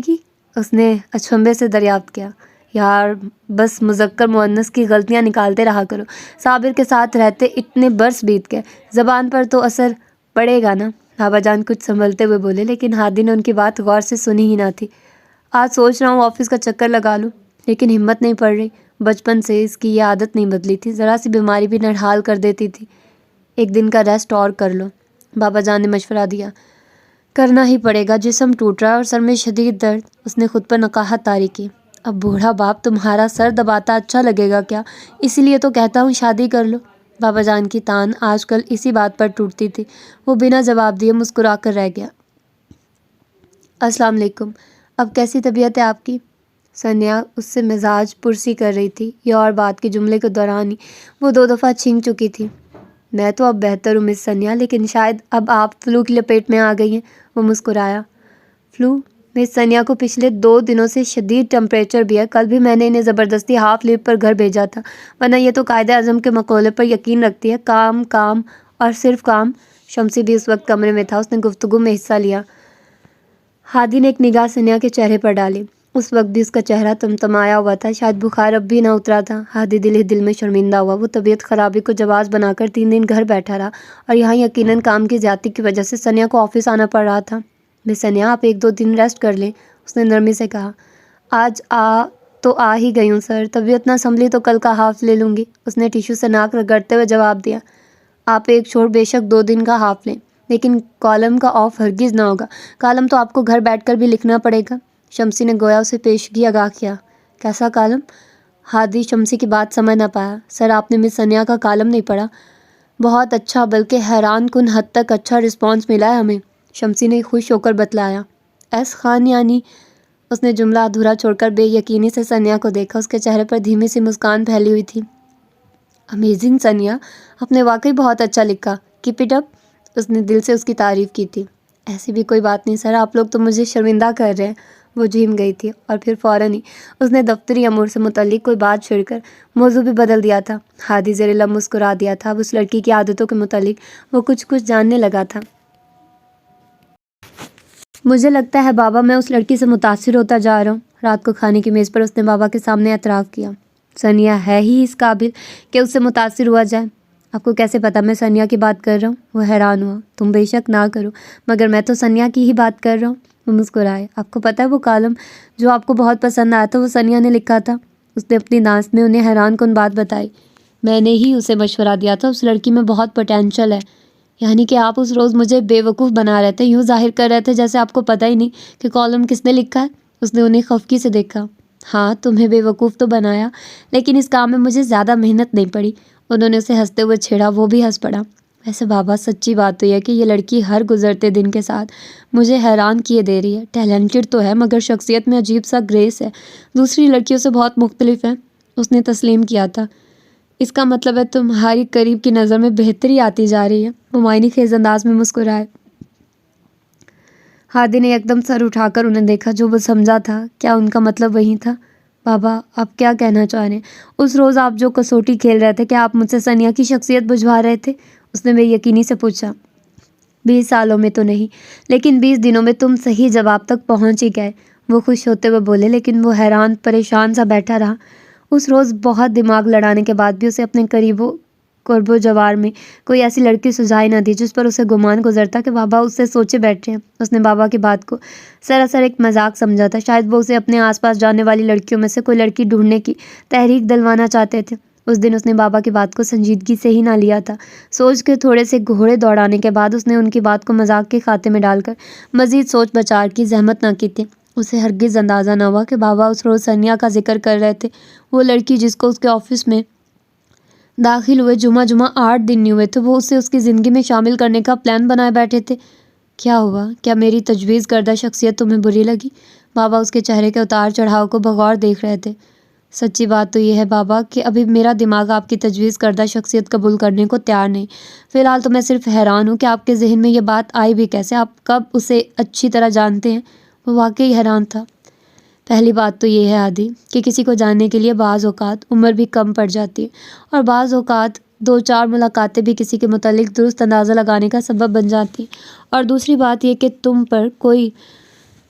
گی؟ اس نے اچنبھے سے دریافت کیا۔ یار بس مذکر مؤنث کی غلطیاں نکالتے رہا کرو، صابر کے ساتھ رہتے اتنے برس بیت گئے، زبان پر تو اثر پڑے گا نا۔ بابا جان کچھ سنبھلتے ہوئے بولے، لیکن ہادی نے ان کی بات غور سے سنی ہی نہ تھی۔ آج سوچ رہا ہوں آفس کا چکر لگا لوں، لیکن ہمت نہیں پڑ رہی، بچپن سے اس کی یہ عادت نہیں بدلی تھی، ذرا سی بیماری بھی نرحال کر دیتی تھی۔ ایک دن کا ریسٹ اور کر لو، بابا جان نے مشورہ دیا۔ کرنا ہی پڑے گا، جسم ٹوٹ رہا ہے اور سر میں شدید درد۔ اس نے خود پر نقاہت طاری کی۔ اب بوڑھا باپ تمہارا سر دباتا اچھا لگے گا کیا؟ اسی لیے تو کہتا ہوں شادی کر لو۔ بابا جان کی تان آج کل اسی بات پر ٹوٹتی تھی۔ وہ بنا جواب دیے مسکرا کر رہ گیا۔ السلام علیکم، اب کیسی طبیعت ہے آپ کی؟ سنیا اس سے مزاج پرسی کر رہی تھی، یہ اور بات کے جملے کے دوران ہی وہ 2 دفعہ چھینک چکی تھی۔ میں تو اب بہتر ہوں مس سنیا، لیکن شاید اب آپ فلو کی لپیٹ میں آ گئی ہیں۔ وہ مسکرایا۔ فلو؟ مس سنیا کو پچھلے 2 دنوں سے شدید ٹمپریچر بھی ہے، کل بھی میں نے انہیں زبردستی ہاف لیو پر گھر بھیجا تھا، ورنہ یہ تو قائد اعظم کے مقولے پر یقین رکھتی ہے، کام کام اور صرف کام۔ شمسی بھی اس وقت کمرے میں تھا، اس نے گفتگو میں حصہ لیا۔ ہادی نے ایک نگاہ سنیا کے چہرے پر ڈالی، اس وقت بھی اس کا چہرہ تمتمایا ہوا تھا، شاید بخار اب بھی نہ اترا تھا۔ ہادی دل ہی دل میں شرمندہ ہوا، وہ طبیعت خرابی کو جواز بنا کر 3 دن گھر بیٹھا رہا، اور یہاں یقیناً کام کی زیادتی کی وجہ سے سنیا کو آفس آنا پڑ رہا تھا۔ مس سنیا آپ 1-2 دن ریسٹ کر لیں، اس نے نرمی سے کہا۔ آج آ ہی گئی ہوں سر، طبیعت نہ سنبھلی تو کل کا ہاف لے لوں گی، اس نے ٹیشو سے ناک رگڑتے ہوئے جواب دیا۔ آپ ایک چھوڑ بے شک 2 دن کا ہاف لیں، لیکن کالم کا آف ہرگز نہ ہوگا، کالم تو آپ کو گھر بیٹھ کر بھی لکھنا پڑے گا۔ شمسی نے گویا اسے پیشگی آگاہ کیا۔ کیسا کالم؟ ہادی شمسی کی بات سمجھ نہ پایا۔ سر آپ نے مس سنیا کا کالم نہیں پڑھا؟ بہت اچھا، بلکہ حیران کن حد تک اچھا رسپانس ملا ہے ہمیں، شمسی نے خوش ہو کر بتلایا۔ ایس خان یعنی؟ اس نے جملہ ادھورا چھوڑ کر بے یقینی سے سنیا کو دیکھا، اس کے چہرے پر دھیمی سی مسکان پھیلی ہوئی تھی۔ امیزنگ سنیا، آپ نے واقعی بہت اچھا لکھا، کیپ اٹ اپ، اس نے دل سے اس کی تعریف کی تھی۔ ایسی بھی کوئی بات نہیں سر، آپ لوگ تو مجھے شرمندہ کر رہے ہیں، وہ جھیم گئی تھی، اور پھر فوراً ہی اس نے دفتری امور سے متعلق کوئی بات چھڑ کر موضوع بھی بدل دیا تھا۔ ہادی زیر لب مسکرا دیا تھا، اب اس لڑکی کی عادتوں کے متعلق وہ کچھ جاننے لگا تھا۔ مجھے لگتا ہے بابا میں اس لڑکی سے متاثر ہوتا جا رہا ہوں۔ رات کو کھانے کی میز پر اس نے بابا کے سامنے اعتراف کیا۔ سنیا ہے ہی اس قابل کہ اس سے متاثر ہوا جائے۔ آپ کو کیسے پتا میں سنیا کی بات کر رہا ہوں؟ وہ حیران ہوا۔ تم بے شک نہ کرو، مگر میں تو سنیا کی ہی بات کر رہا ہوں، وہ مسکرائے۔ آپ کو پتا ہے وہ کالم جو آپ کو بہت پسند آیا تھا وہ سنیا نے لکھا تھا؟ اس نے اپنی دانست میں انہیں حیران کن بات بتائی۔ میں نے ہی اسے مشورہ دیا تھا، اس لڑکی میں بہت پوٹینشل ہے۔ یعنی کہ آپ اس روز مجھے بے وقوف بنا رہے تھے، یوں ظاہر کر رہے تھے جیسے آپ کو پتہ ہی نہیں کہ کالم کس نے لکھا ہے۔ اس نے انہیں خفگی سے دیکھا۔ ہاں تمہیں بے وقوف تو بنایا، لیکن اس کام میں مجھے زیادہ محنت نہیں پڑی، انہوں نے اسے ہنستے ہوئے چھیڑا، وہ بھی ہنس پڑا۔ ویسے بابا سچی بات تو یہ ہے کہ یہ لڑکی ہر گزرتے دن کے ساتھ مجھے حیران کیے دے رہی ہے. ٹیلنٹڈ تو ہے مگر شخصیت میں عجیب سا گریس ہے. دوسری لڑکیوں سے بہت مختلف ہے. اس نے تسلیم کیا تھا. اس کا مطلب ہے تمہاری قریب کی نظر میں بہتری آتی جا رہی ہے. وہ معنی خیز انداز میں مسکرائے. ہادی نے ایک دم سر اٹھا کر انہیں دیکھا. جو وہ سمجھا تھا کیا ان کا مطلب وہی تھا؟ بابا آپ کیا کہنا چاہ رہے ہیں؟ اس روز آپ جو کسوٹی کھیل رہے تھے کیا آپ مجھ سے ثانیہ کی شخصیت بجھوا رہے تھے؟ اس نے بے یقینی سے پوچھا. 20 سالوں میں تو نہیں لیکن 20 دنوں میں تم صحیح جواب تک پہنچ ہی گئے. وہ خوش ہوتے ہوئے بولے لیکن وہ حیران پریشان سا بیٹھا رہا. اس روز بہت دماغ لڑانے کے بعد بھی اسے اپنے قرب و جوار میں کوئی ایسی لڑکی سجھائی نہ دی جس پر اسے گمان گزرتا کہ بابا اس سے سوچے بیٹھے ہیں. اس نے بابا کی بات کو سراسر ایک مذاق سمجھا تھا. شاید وہ اسے اپنے آس پاس جانے والی لڑکیوں میں سے کوئی لڑکی ڈھونڈنے کی تحریک دلوانا چاہتے تھے. اس دن اس نے بابا کی بات کو سنجیدگی سے ہی نہ لیا تھا. سوچ کے تھوڑے سے گھوڑے دوڑانے کے بعد اس نے ان کی بات کو مذاق کے کھاتے میں ڈال کر مزید سوچ بچار کی زحمت نہ کی تھی. اسے ہرگز اندازہ نہ ہوا کہ بابا اس روز ثانیہ کا ذکر کر رہے تھے. وہ لڑکی جس کو اس کے آفس میں داخل ہوئے جمعہ 8 دن نہیں ہوئے تھے وہ اسے اس کی زندگی میں شامل کرنے کا پلان بنائے بیٹھے تھے. کیا ہوا؟ کیا میری تجویز کردہ شخصیت تمہیں بری لگی؟ بابا اس کے چہرے کے اتار چڑھاؤ کو بغور دیکھ رہے تھے. سچی بات تو یہ ہے بابا کہ ابھی میرا دماغ آپ کی تجویز کردہ شخصیت قبول کرنے کو تیار نہیں. فی الحال تو میں صرف حیران ہوں کہ آپ کے ذہن میں یہ بات آئی بھی کیسے. آپ کب اسے اچھی طرح جانتے ہیں؟ وہ واقعی حیران تھا. پہلی بات تو یہ ہے عادی کہ کسی کو جاننے کے لیے بعض اوقات عمر بھی کم پڑ جاتی ہے اور بعض اوقات 2-4 ملاقاتیں بھی کسی کے متعلق درست اندازہ لگانے کا سبب بن جاتی ہیں. اور دوسری بات یہ کہ تم پر کوئی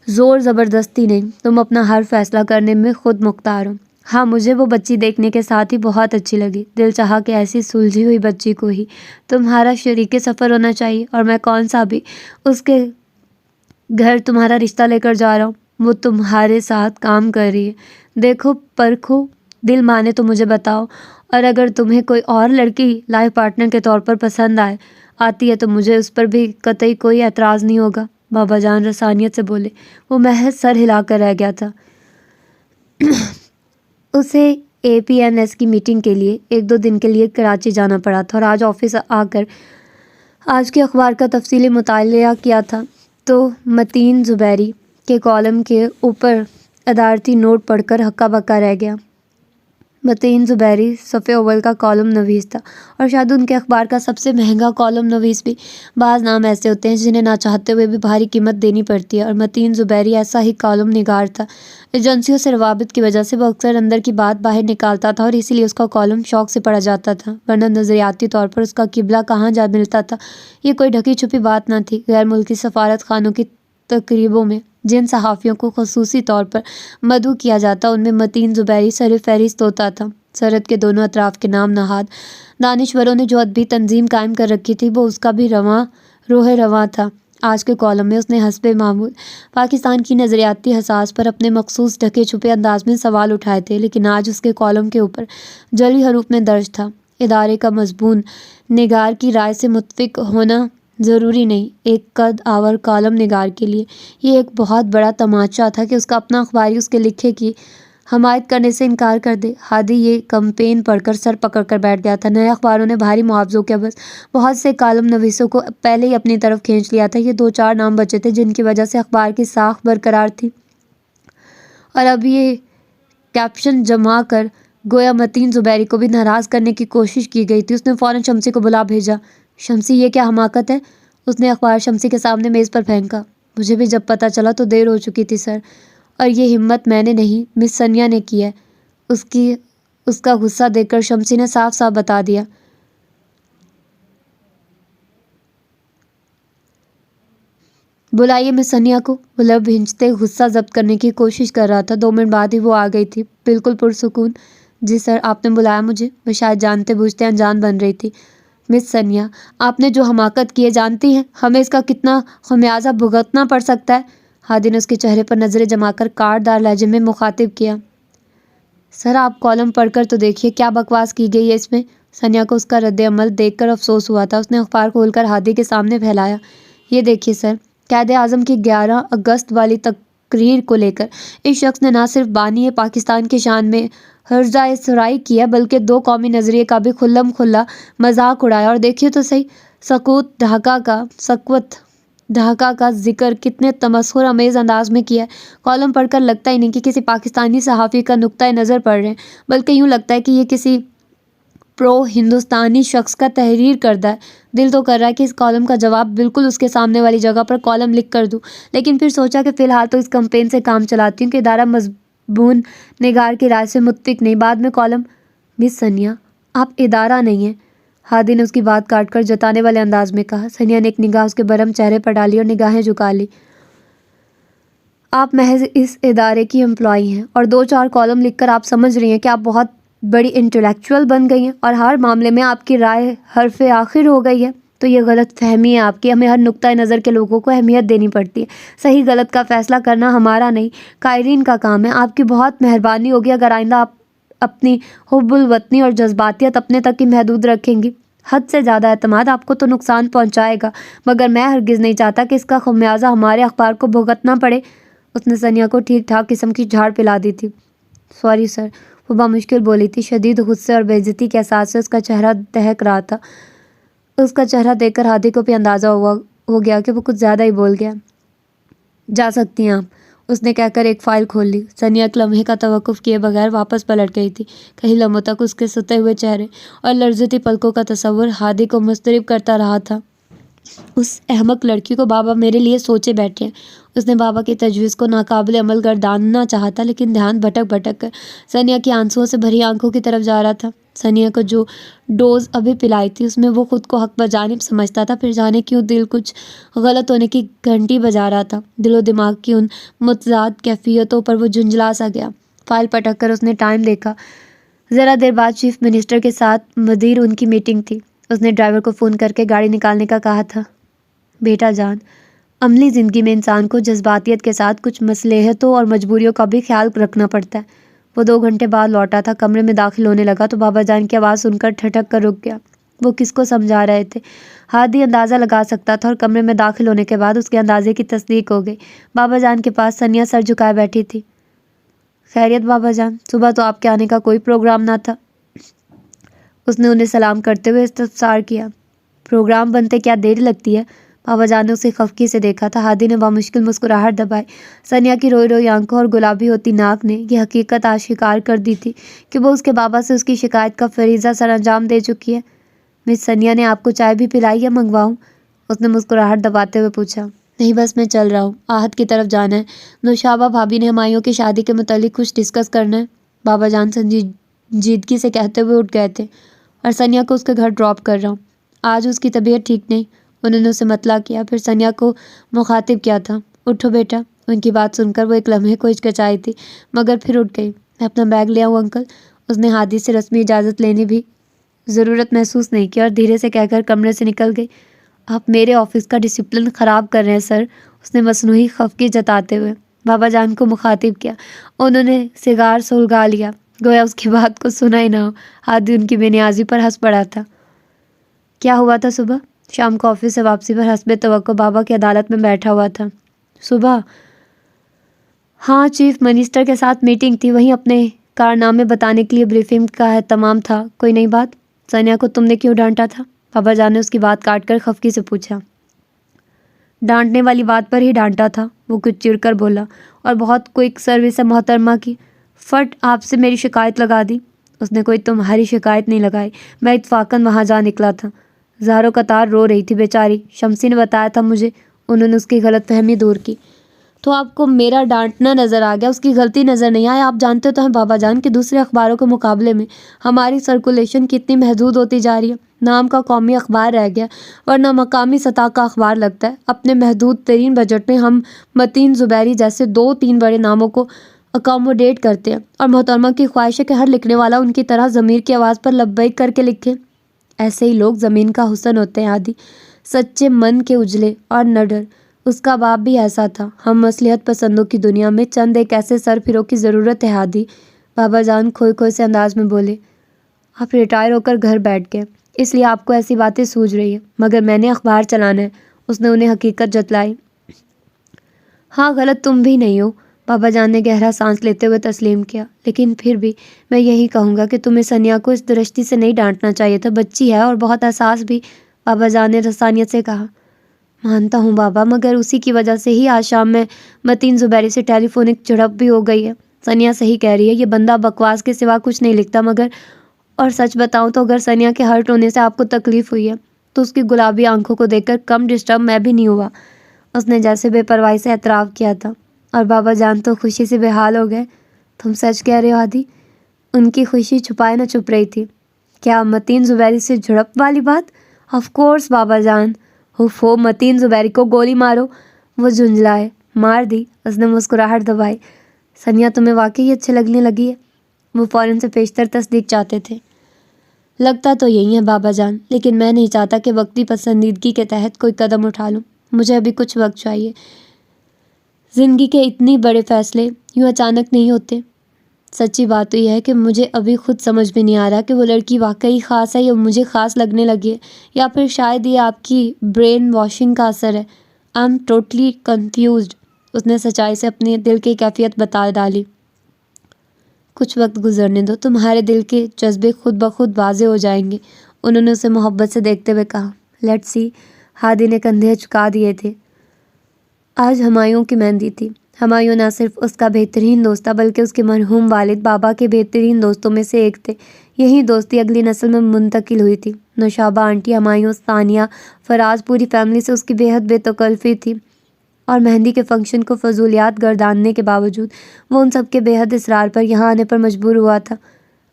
زور زبردستی نہیں. تم اپنا ہر فیصلہ کرنے میں خود مختار ہو. ہاں مجھے وہ بچی دیکھنے کے ساتھ ہی بہت اچھی لگی. دل چاہا کہ ایسی سلجھی ہوئی بچی کو ہی تمہارا شریک سفر ہونا چاہیے. اور میں کون سا بھی اس کے گھر تمہارا رشتہ لے کر جا رہا ہوں. وہ تمہارے ساتھ کام کر رہی ہے. دیکھو پرکھو دل مانے تو مجھے بتاؤ. اور اگر تمہیں کوئی اور لڑکی لائف پارٹنر کے طور پر پسند آتی ہے تو مجھے اس پر بھی قطعی کوئی اعتراض نہیں ہوگا. بابا جان رسانیت سے بولے. وہ محض سر ہلا کر رہ گیا تھا. اسے APNS کی میٹنگ کے لیے 1-2 دن کے لیے کراچی جانا پڑا تھا اور آج آفس آ کر آج کے اخبار کا تفصیلی مطالعہ کیا تھا تو متین زبیری کے کالم کے اوپر ادارتی نوٹ پڑھ کر ہکا بکا رہ گیا. متین زبیری صفحہ اول کا کالم نویس تھا اور شاید ان کے اخبار کا سب سے مہنگا کالم نویس بھی. بعض نام ایسے ہوتے ہیں جنہیں نہ چاہتے ہوئے بھی بھاری قیمت دینی پڑتی ہے اور متین زبیری ایسا ہی کالم نگار تھا. ایجنسیوں سے روابط کی وجہ سے وہ اکثر اندر کی بات باہر نکالتا تھا اور اسی لیے اس کا کالم شوق سے پڑھا جاتا تھا ورنہ نظریاتی طور پر اس کا قبلہ کہاں جا ملتا تھا. یہ کوئی ڈھکی چھپی بات نہ تھی. غیر ملکی سفارت خانوں کی تقریبوں میں جن صحافیوں کو خصوصی طور پر مدعو کیا جاتا ان میں متین زبیری سر فہرست ہوتا تھا. سرحد کے دونوں اطراف کے نام نہاد دانشوروں نے جو ادبی تنظیم قائم کر رکھی تھی وہ اس کا بھی رواں تھا. آج کے کالم میں اس نے حسب معمول پاکستان کی نظریاتی حساس پر اپنے مخصوص ڈھکے چھپے انداز میں سوال اٹھائے تھے لیکن آج اس کے کالم کے اوپر جلی حروف میں درج تھا. ادارے کا مضمون نگار کی رائے سے متفق ہونا ضروری نہیں. ایک قد آور کالم نگار کے لیے یہ ایک بہت بڑا تماچا تھا کہ اس کا اپنا اخباری اس کے لکھے کی حمایت کرنے سے انکار کر دے. ہادی یہ کمپین پڑھ کر سر پکڑ کر بیٹھ گیا تھا. نئے اخباروں نے بھاری معاوضوں کے عوض بہت سے کالم نویسوں کو پہلے ہی اپنی طرف کھینچ لیا تھا. یہ 2-4 نام بچے تھے جن کی وجہ سے اخبار کی ساکھ برقرار تھی اور اب یہ کیپشن جما کر گویا متین زبیری کو بھی ناراض کرنے کی کوشش کی گئی تھی. اس نے فوراً شمسی کو بلا بھیجا. شمسی یہ کیا حماقت ہے؟ اس نے اخبار شمسی کے سامنے میز پر پھینکا. مجھے بھی جب پتہ چلا تو دیر ہو چکی تھی سر. اور یہ ہمت میں نے نہیں مس ثانیہ نے کی ہے. اس کا غصہ دیکھ کر شمسی نے صاف صاف بتا دیا. بلائیے مس ثانیہ کو. وہ لب بھینچتے غصہ ضبط کرنے کی کوشش کر رہا تھا. 2 منٹ بعد ہی وہ آ گئی تھی بالکل پرسکون. جی سر آپ نے بلایا مجھے. وہ شاید جانتے بوجھتے انجان بن رہی تھی. مس ثانیہ آپ نے جو حماقت کی ہے جانتی ہیں ہمیں اس کا کتنا خمیازہ بھگتنا پڑ سکتا ہے؟ ہادی نے اس کے چہرے پر نظریں جما کر کاٹدار لہجے میں مخاطب کیا. سر آپ کالم پڑھ کر تو دیکھیے کیا بکواس کی گئی ہے اس میں. ثانیہ کو اس کا رد عمل دیکھ کر افسوس ہوا تھا. اس نے اخبار کھول کر ہادی کے سامنے پھیلایا. یہ دیکھیے سر قائد اعظم کی 11 اگست والی تقریر کو لے کر اس شخص نے نہ صرف بانی پاکستان کی شان میں ہرزہ سرائی کیا بلکہ 2 قومی نظریے کا بھی کھلم کھلا مذاق اڑایا. اور دیکھیے تو صحیح سقوط ڈھاکہ کا ذکر کتنے تمسخر امیز انداز میں کیا ہے۔ کالم پڑھ کر لگتا ہی نہیں کہ کسی پاکستانی صحافی کا نقطۂ نظر پڑھ رہے ہیں، بلکہ یوں لگتا ہے کہ یہ کسی پرو ہندوستانی شخص کا تحریر کردہ ہے۔ دل تو کر رہا ہے کہ اس کالم کا جواب بالکل اس کے سامنے والی جگہ پر کالم لکھ کر دوں، لیکن پھر سوچا کہ فی الحال تو اس کمپین سے کام چلاتی ہوں کہ ادارہ مضمون نگار کی رائے سے متفق نہیں، بعد میں کالم۔ مس سنیا، آپ ادارہ نہیں ہیں، ہادی نے اس کی بات کاٹ کر جتانے والے انداز میں کہا۔ سنیا نے ایک نگاہ اس کے برہم چہرے پر ڈالی اور نگاہیں جھکا لی۔ آپ محض اس ادارے کی امپلائی ہیں اور 2-4 کالم لکھ کر آپ سمجھ رہی ہیں کہ آپ بہت بڑی انٹلیکچوئل بن گئی ہیں اور ہر معاملے میں آپ کی رائے حرف آخر ہو گئی ہے، تو یہ غلط فہمی ہے آپ کی۔ ہمیں ہر نقطۂ نظر کے لوگوں کو اہمیت دینی پڑتی ہے۔ صحیح غلط کا فیصلہ کرنا ہمارا نہیں، قائرین کا کام ہے۔ آپ کی بہت مہربانی ہوگی اگر آئندہ آپ اپنی حب الوطنی اور جذباتیت اپنے تک ہی محدود رکھیں گی۔ حد سے زیادہ اعتماد آپ کو تو نقصان پہنچائے گا، مگر میں ہرگز نہیں چاہتا کہ اس کا خمیازہ ہمارے اخبار کو بھگتنا پڑے۔ اس نے سنیا کو ٹھیک ٹھاک قسم کی جھاڑ پلا دی تھی۔ سوری سر، وہ بامشکل بولی تھی۔ شدید غصے اور بے عزتی کے احساس سے اس کا چہرہ دہک رہا تھا۔ اس کا چہرہ دیکھ کر ہادی کو بھی اندازہ ہو گیا کہ وہ کچھ زیادہ ہی بول گیا۔ جا سکتی ہیں آپ، اس نے کہہ کر ایک فائل کھول لی۔ سنیا ایک لمحے کا توقف کیے بغیر واپس پلٹ گئی تھی۔ کئی لمحوں تک اس کے ستے ہوئے چہرے اور لرزتی پلکوں کا تصور ہادی کو مضطرب کرتا رہا تھا۔ اس احمق لڑکی کو بابا میرے لیے سوچے بیٹھے ہیں۔ اس نے بابا کی تجویز کو ناقابل عمل گرداننا چاہا تھا، لیکن دھیان بھٹک بھٹک کر سنیا کی آنسوؤں سے بھری آنکھوں کی طرف جا رہا تھا۔ سنیا کو جو ڈوز ابھی پلائی تھی اس میں وہ خود کو حق بجانب سمجھتا تھا، پھر جانے کیوں دل کچھ غلط ہونے کی گھنٹی بجا رہا تھا۔ دل و دماغ کی ان متضاد کیفیتوں پر وہ جھنجھلا سا گیا۔ فائل پٹک کر اس نے ٹائم دیکھا۔ ذرا دیر بعد چیف منسٹر کے ساتھ مدیر ان کی میٹنگ تھی۔ اس نے ڈرائیور کو فون کر کے گاڑی نکالنے کا کہا تھا۔ بیٹا جان، عملی زندگی میں انسان کو جذباتیت کے ساتھ کچھ مصلحتوں اور مجبوریوں کا بھی خیال رکھنا پڑتا ہے۔ وہ 2 گھنٹے بعد لوٹا تھا۔ کمرے میں داخل ہونے لگا تو بابا جان کی آواز سن کر ٹھٹک کر رک گیا۔ وہ کس کو سمجھا رہے تھے؟ ہادی اندازہ لگا سکتا تھا، اور کمرے میں داخل ہونے کے بعد اس کے اندازے کی تصدیق ہو گئی۔ بابا جان کے پاس سنیا سر جھکائے بیٹھی تھی۔ خیریت بابا جان، صبح تو آپ کے آنے کا کوئی پروگرام نہ تھا۔ اس نے انہیں سلام کرتے ہوئے استفسار کیا۔ پروگرام بنتے کیا دیر لگتی ہے؟ بابا جان نے اسے خفگی سے دیکھا تھا۔ ہادی نے بامشکل مسکراہٹ دبائی۔ سنیا کی روئی روئی آنکھوں اور گلابی ہوتی ناک نے یہ حقیقت آشکار کر دی تھی کہ وہ اس کے بابا سے اس کی شکایت کا فریضہ سر انجام دے چکی ہے۔ مس سنیا نے آپ کو چائے بھی پلائی یا منگواؤں؟ اس نے مسکراہٹ دباتے ہوئے پوچھا۔ نہیں، بس میں چل رہا ہوں، آہت کی طرف جانا ہے۔ نوشابہ بھابھی نے ہمایوں کی شادی کے متعلق کچھ ڈسکس کرنا ہے، بابا جان سنجیدگی سے کہتے ہوئے اٹھ گئے تھے، اور سنیا کو اس کے گھر ڈراپ کر رہا ہوں۔ آج اس کی طبیعت ٹھیک نہیں، انہوں نے اسے مطلع کیا، پھر سنیا کو مخاطب کیا تھا۔ اٹھو بیٹا۔ ان کی بات سن کر وہ ایک لمحے کو ہچکچائی تھی، مگر پھر اٹھ گئی۔ میں اپنا بیگ لے آؤں انکل؟ اس نے ہادی سے رسمی اجازت لینے بھی ضرورت محسوس نہیں کی اور دھیرے سے کہہ کر کمرے سے نکل گئی۔ آپ میرے آفس کا ڈسپلن خراب کر رہے ہیں سر، اس نے مصنوعی خفگی جتاتے ہوئے بابا جان کو مخاطب کیا۔ انہوں نے سگار سلگا لیا، گویا اس کی بات کو سنا ہی نہ ہو۔ ہادی ان کی بے نیازی پر ہنس پڑا تھا۔ کیا ہوا تھا صبح؟ شام کو آفس سے واپسی پر حسب توقع بابا کی عدالت میں بیٹھا ہوا تھا۔ صبح؟ ہاں، چیف منسٹر کے ساتھ میٹنگ تھی، وہیں اپنے کارنامے بتانے کے لیے بریفنگ کا اہتمام تھا۔ کوئی نئی بات؟ سنیا کو تم نے کیوں ڈانٹا تھا؟ بابا جان نے اس کی بات کاٹ کر خفگی سے پوچھا۔ ڈانٹنے والی بات پر ہی ڈانٹا تھا، وہ کچھ چڑ کر بولا، اور بہت کوئک سروس ہے محترمہ کی، فٹ آپ سے میری شکایت لگا دی۔ اس نے کوئی تمہاری شکایت نہیں لگائی، میں اتفاقاً وہاں جا نکلا تھا۔ زہر و قطار رو رہی تھی بیچاری، شمسی نے بتایا تھا مجھے۔ انہوں نے اس کی غلط فہمی دور کی۔ تو آپ کو میرا ڈانٹنا نظر آ گیا، اس کی غلطی نظر نہیں آئی؟ آپ جانتے تو ہیں بابا جان کہ دوسرے اخباروں کے مقابلے میں ہماری سرکولیشن کتنی محدود ہوتی جا رہی ہے۔ نام کا قومی اخبار رہ گیا، ورنہ مقامی سطح کا اخبار لگتا ہے۔ اپنے محدود ترین بجٹ میں ہم متین زبیری جیسے 2-3 بڑے ناموں کو اکاموڈیٹ کرتے ہیں، اور محترمہ کی خواہش ہے کہ ہر لکھنے والا ان کی طرح ضمیر کی آواز پر لبیک کر کے لکھے۔ ایسے ہی لوگ زمین کا حسن ہوتے ہیں عادی، سچے من کے اجلے اور نہ ڈر۔ اس کا باپ بھی ایسا تھا۔ ہم مصلحت پسندوں کی دنیا میں چند ایک ایسے سرفروں کی ضرورت ہے عادی، بابا جان کھوئے کھوئے سے انداز میں بولے۔ آپ ریٹائر ہو کر گھر بیٹھ گئے، اس لیے آپ کو ایسی باتیں سوجھ رہی ہیں، مگر میں نے اخبار چلانا ہے، اس نے انہیں حقیقت جتلائی۔ ہاں، غلط تم بھی نہیں ہو، بابا جان نے گہرا سانس لیتے ہوئے تسلیم کیا، لیکن پھر بھی میں یہی کہوں گا کہ تمہیں سنیا کو اس درشتی سے نہیں ڈانٹنا چاہیے تھا، بچی ہے اور بہت حساس بھی۔ بابا جان نے رسانیت سے کہا۔ مانتا ہوں بابا، مگر اسی کی وجہ سے ہی آج شام میں متین زبیری سے ٹیلی فونک جھڑپ بھی ہو گئی ہے۔ ثنیا صحیح کہہ رہی ہے، یہ بندہ بکواس کے سوا کچھ نہیں لکھتا، مگر اور سچ بتاؤں تو اگر ثنیا کے ہرٹ ہونے سے آپ کو تکلیف ہوئی ہے تو اس کی گلابی آنکھوں کو دیکھ کر کم ڈسٹرب میں بھی نہیں ہوا۔ اس نے جیسے بے پرواہی سے اعتراف کیا تھا، اور بابا جان تو خوشی سے بے حال ہو گئے۔ تم سچ کہہ رہے ہو عادی؟ ان کی خوشی چھپائے نہ چھپ رہی تھی۔ کیا متین زبیری سے جھڑپ والی بات؟ آف کورس بابا جان۔ ہو متین زبیری کو گولی مارو، وہ جھنجھلائے۔ مار دی، اس نے مسکراہٹ دبائی۔ ثنیا تمہیں واقعی اچھے لگنے لگی ہے؟ وہ فوراً سے پیشتر تصدیق چاہتے تھے۔ لگتا تو یہی ہے بابا جان، لیکن میں نہیں چاہتا کہ وقتی پسندیدگی کے تحت کوئی قدم اٹھا لوں۔ مجھے ابھی کچھ وقت چاہیے۔ زندگی کے اتنے بڑے فیصلے یوں اچانک نہیں ہوتے۔ سچی بات تو یہ ہے کہ مجھے ابھی خود سمجھ میں نہیں آ رہا کہ وہ لڑکی واقعی خاص ہے یا مجھے خاص لگنے لگی ہے، یا پھر شاید یہ آپ کی برین واشنگ کا اثر ہے۔ I am totally confused. اس نے سچائی سے اپنے دل کی کیفیت بتا ڈالی۔ کچھ وقت گزرنے دو، تمہارے دل کے جذبے خود بخود واضح ہو جائیں گے، انہوں نے اسے محبت سے دیکھتے ہوئے کہا۔ Let's see. ہادی نے کندھے جھکا دیے تھے۔ آج ہمایوں کی مہندی تھی۔ ہمایوں نہ صرف اس کا بہترین دوست تھا بلکہ اس کے مرحوم والد بابا کے بہترین دوستوں میں سے ایک تھے۔ یہی دوستی اگلی نسل میں منتقل ہوئی تھی۔ نوشابہ آنٹی، ہمایوں، ثانیہ، فراز، پوری فیملی سے اس کی بے حد بے تکلفی تھی، اور مہندی کے فنکشن کو فضولیات گرداننے کے باوجود وہ ان سب کے بے حد اصرار پر یہاں آنے پر مجبور ہوا تھا۔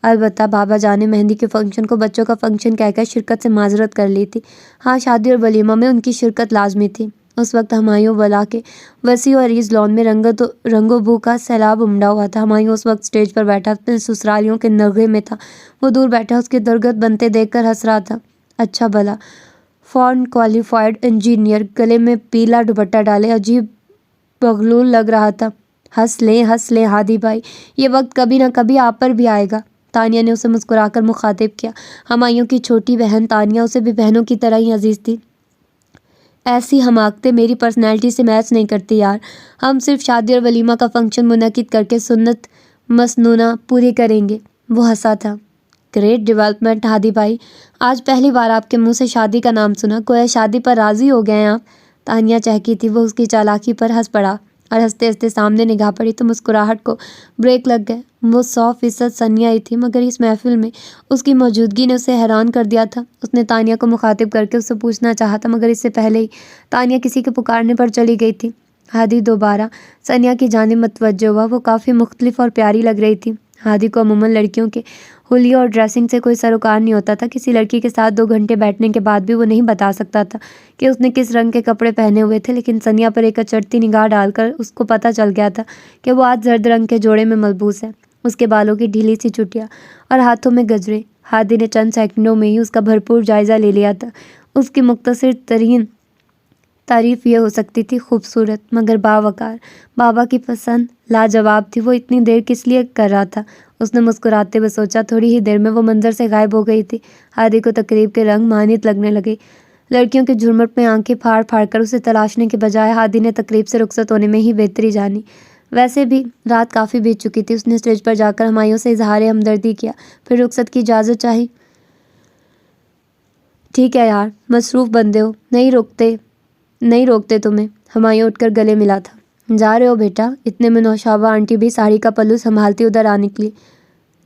البتہ بابا جان نے مہندی کے فنکشن کو بچوں کا فنکشن کہہ کر شرکت سے معذرت کر لی تھی۔ ہاں، شادی اور ولیمہ میں ان کی شرکت لازمی تھی۔ اس وقت ہمایوں ولا کے وسیع و عریض لان میں رنگ و بو کا سیلاب امڈا ہوا تھا۔ ہمایوں اس وقت اسٹیج پر بیٹھا اپنے سسرالیوں کے نغے میں تھا۔ وہ دور بیٹھا اس کے درگت بنتے دیکھ کر ہنس رہا تھا۔ اچھا بھلا فارن کوالیفائڈ انجینئر، گلے میں پیلا دوپٹہ ڈالے، عجیب بغلول لگ رہا تھا۔ ہنس لیں ہادی بھائی، یہ وقت کبھی نہ کبھی آپ پر بھی آئے گا، تانیہ نے اسے مسکرا کر مخاطب کیا۔ ہمایوں کی چھوٹی بہن تانیہ اسے بھی بہنوں کی طرح ہی عزیز تھی۔ ایسی حماقتیں میری پرسنالٹی سے میچ نہیں کرتی یار، ہم صرف شادی اور ولیمہ کا فنکشن منعقد کر کے سنت مسنونہ پوری کریں گے۔ وہ ہنسا تھا۔ گریٹ ڈیولپمنٹ ہادی بھائی، آج پہلی بار آپ کے منہ سے شادی کا نام سنا، گویا شادی پر راضی ہو گئے ہیں آپ۔ تانیہ چہکی تھی۔ وہ اس کی چالاکی پر ہنس پڑا، اور ہنستے ہنستے سامنے نگاہ پڑی تو مسکراہٹ کو بریک لگ گئے۔ وہ 100% ثنیا ہی تھی، مگر اس محفل میں اس کی موجودگی نے اسے حیران کر دیا تھا۔ اس نے تانیہ کو مخاطب کر کے اس سے پوچھنا چاہا تھا، مگر اس سے پہلے ہی تانیہ کسی کے پکارنے پر چلی گئی تھی۔ ہادی دوبارہ ثنیا کی جانب متوجہ ہوا۔ وہ کافی مختلف اور پیاری لگ رہی تھی۔ ہادی کو عموماً لڑکیوں کے حلیے اور ڈریسنگ سے کوئی سروکار نہیں ہوتا تھا۔ کسی لڑکی کے ساتھ 2 گھنٹے بیٹھنے کے بعد بھی وہ نہیں بتا سکتا تھا کہ اس نے کس رنگ کے کپڑے پہنے ہوئے تھے، لیکن ثنیا پر ایک اچرتی نگاہ ڈال کر اس کو پتہ چل گیا تھا کہ وہ آج زرد رنگ کے جوڑے میں ملبوس ہے۔ اس کے بالوں کی ڈھیلی سی چٹیاں اور ہاتھوں میں گجرے۔ ہادی نے چند سیکنڈوں میں ہی اس کا بھرپور جائزہ لے لیا تھا۔ اس کی مختصر ترین تعریف یہ ہو سکتی تھی: خوبصورت مگر باوقار۔ بابا کی پسند لاجواب تھی۔ وہ اتنی دیر کس لیے کر رہا تھا؟ اس نے مسکراتے ہوئے سوچا۔ تھوڑی ہی دیر میں وہ منظر سے غائب ہو گئی تھی۔ ہادی کو تقریب کے رنگ مانیت لگنے لگے۔ لڑکیوں کے جھرمٹ میں آنکھیں پھاڑ پھاڑ کر اسے تلاشنے کے بجائے ہادی نے تقریب سے رخصت ہونے میں ہی بہتری جانی۔ ویسے بھی رات کافی بیت چکی تھی۔ اس نے اسٹیج پر جا کر ہمایوں سے اظہار ہمدردی کیا، پھر رخصت کی اجازت چاہی۔ ٹھیک ہے یار، مصروف بندے ہو، نہیں روکتے تمہیں۔ ہمایوں اٹھ کر گلے ملا تھا۔ جا رہے ہو بیٹا؟ اتنے میں نوشابہ آنٹی بھی ساڑی کا پلو سنبھالتی ادھر آ نکلی۔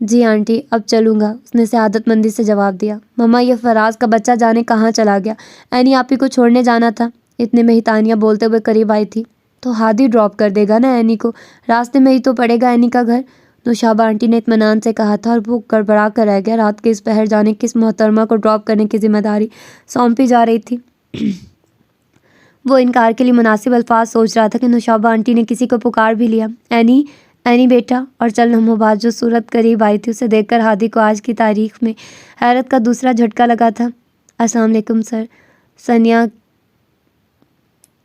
جی آنٹی، اب چلوں گا، اس نے سعادت مندی سے جواب دیا۔ مما، یہ فراز کا بچہ جانے کہاں چلا گیا؟ اینی آپی کو چھوڑنے جانا تھا۔ اتنے میں ہی تانیہ بولتے ہوئے قریب آئی تھی۔ تو ہادی ڈراپ کر دے گا نا اینی کو، راستے میں ہی تو پڑے گا اینی کا گھر، نوشابہ آنٹی نے اطمینان سے کہا تھا، اور وہ گڑبڑا کر رہ گیا۔ رات کے اس پہر جانے کس محترمہ کو ڈراپ کرنے کی ذمہ داری سونپی جا رہی تھی؟ وہ انکار کے لیے مناسب الفاظ سوچ رہا تھا کہ نوشابہ آنٹی نے کسی کو پکار بھی لیا۔ اینی بیٹا، اور چند لمحوں بعد جو صورت قریب آئی تھی اسے دیکھ کر ہادی کو آج کی تاریخ میں حیرت کا دوسرا جھٹکا لگا تھا۔ السلام علیکم سر۔ ثنیا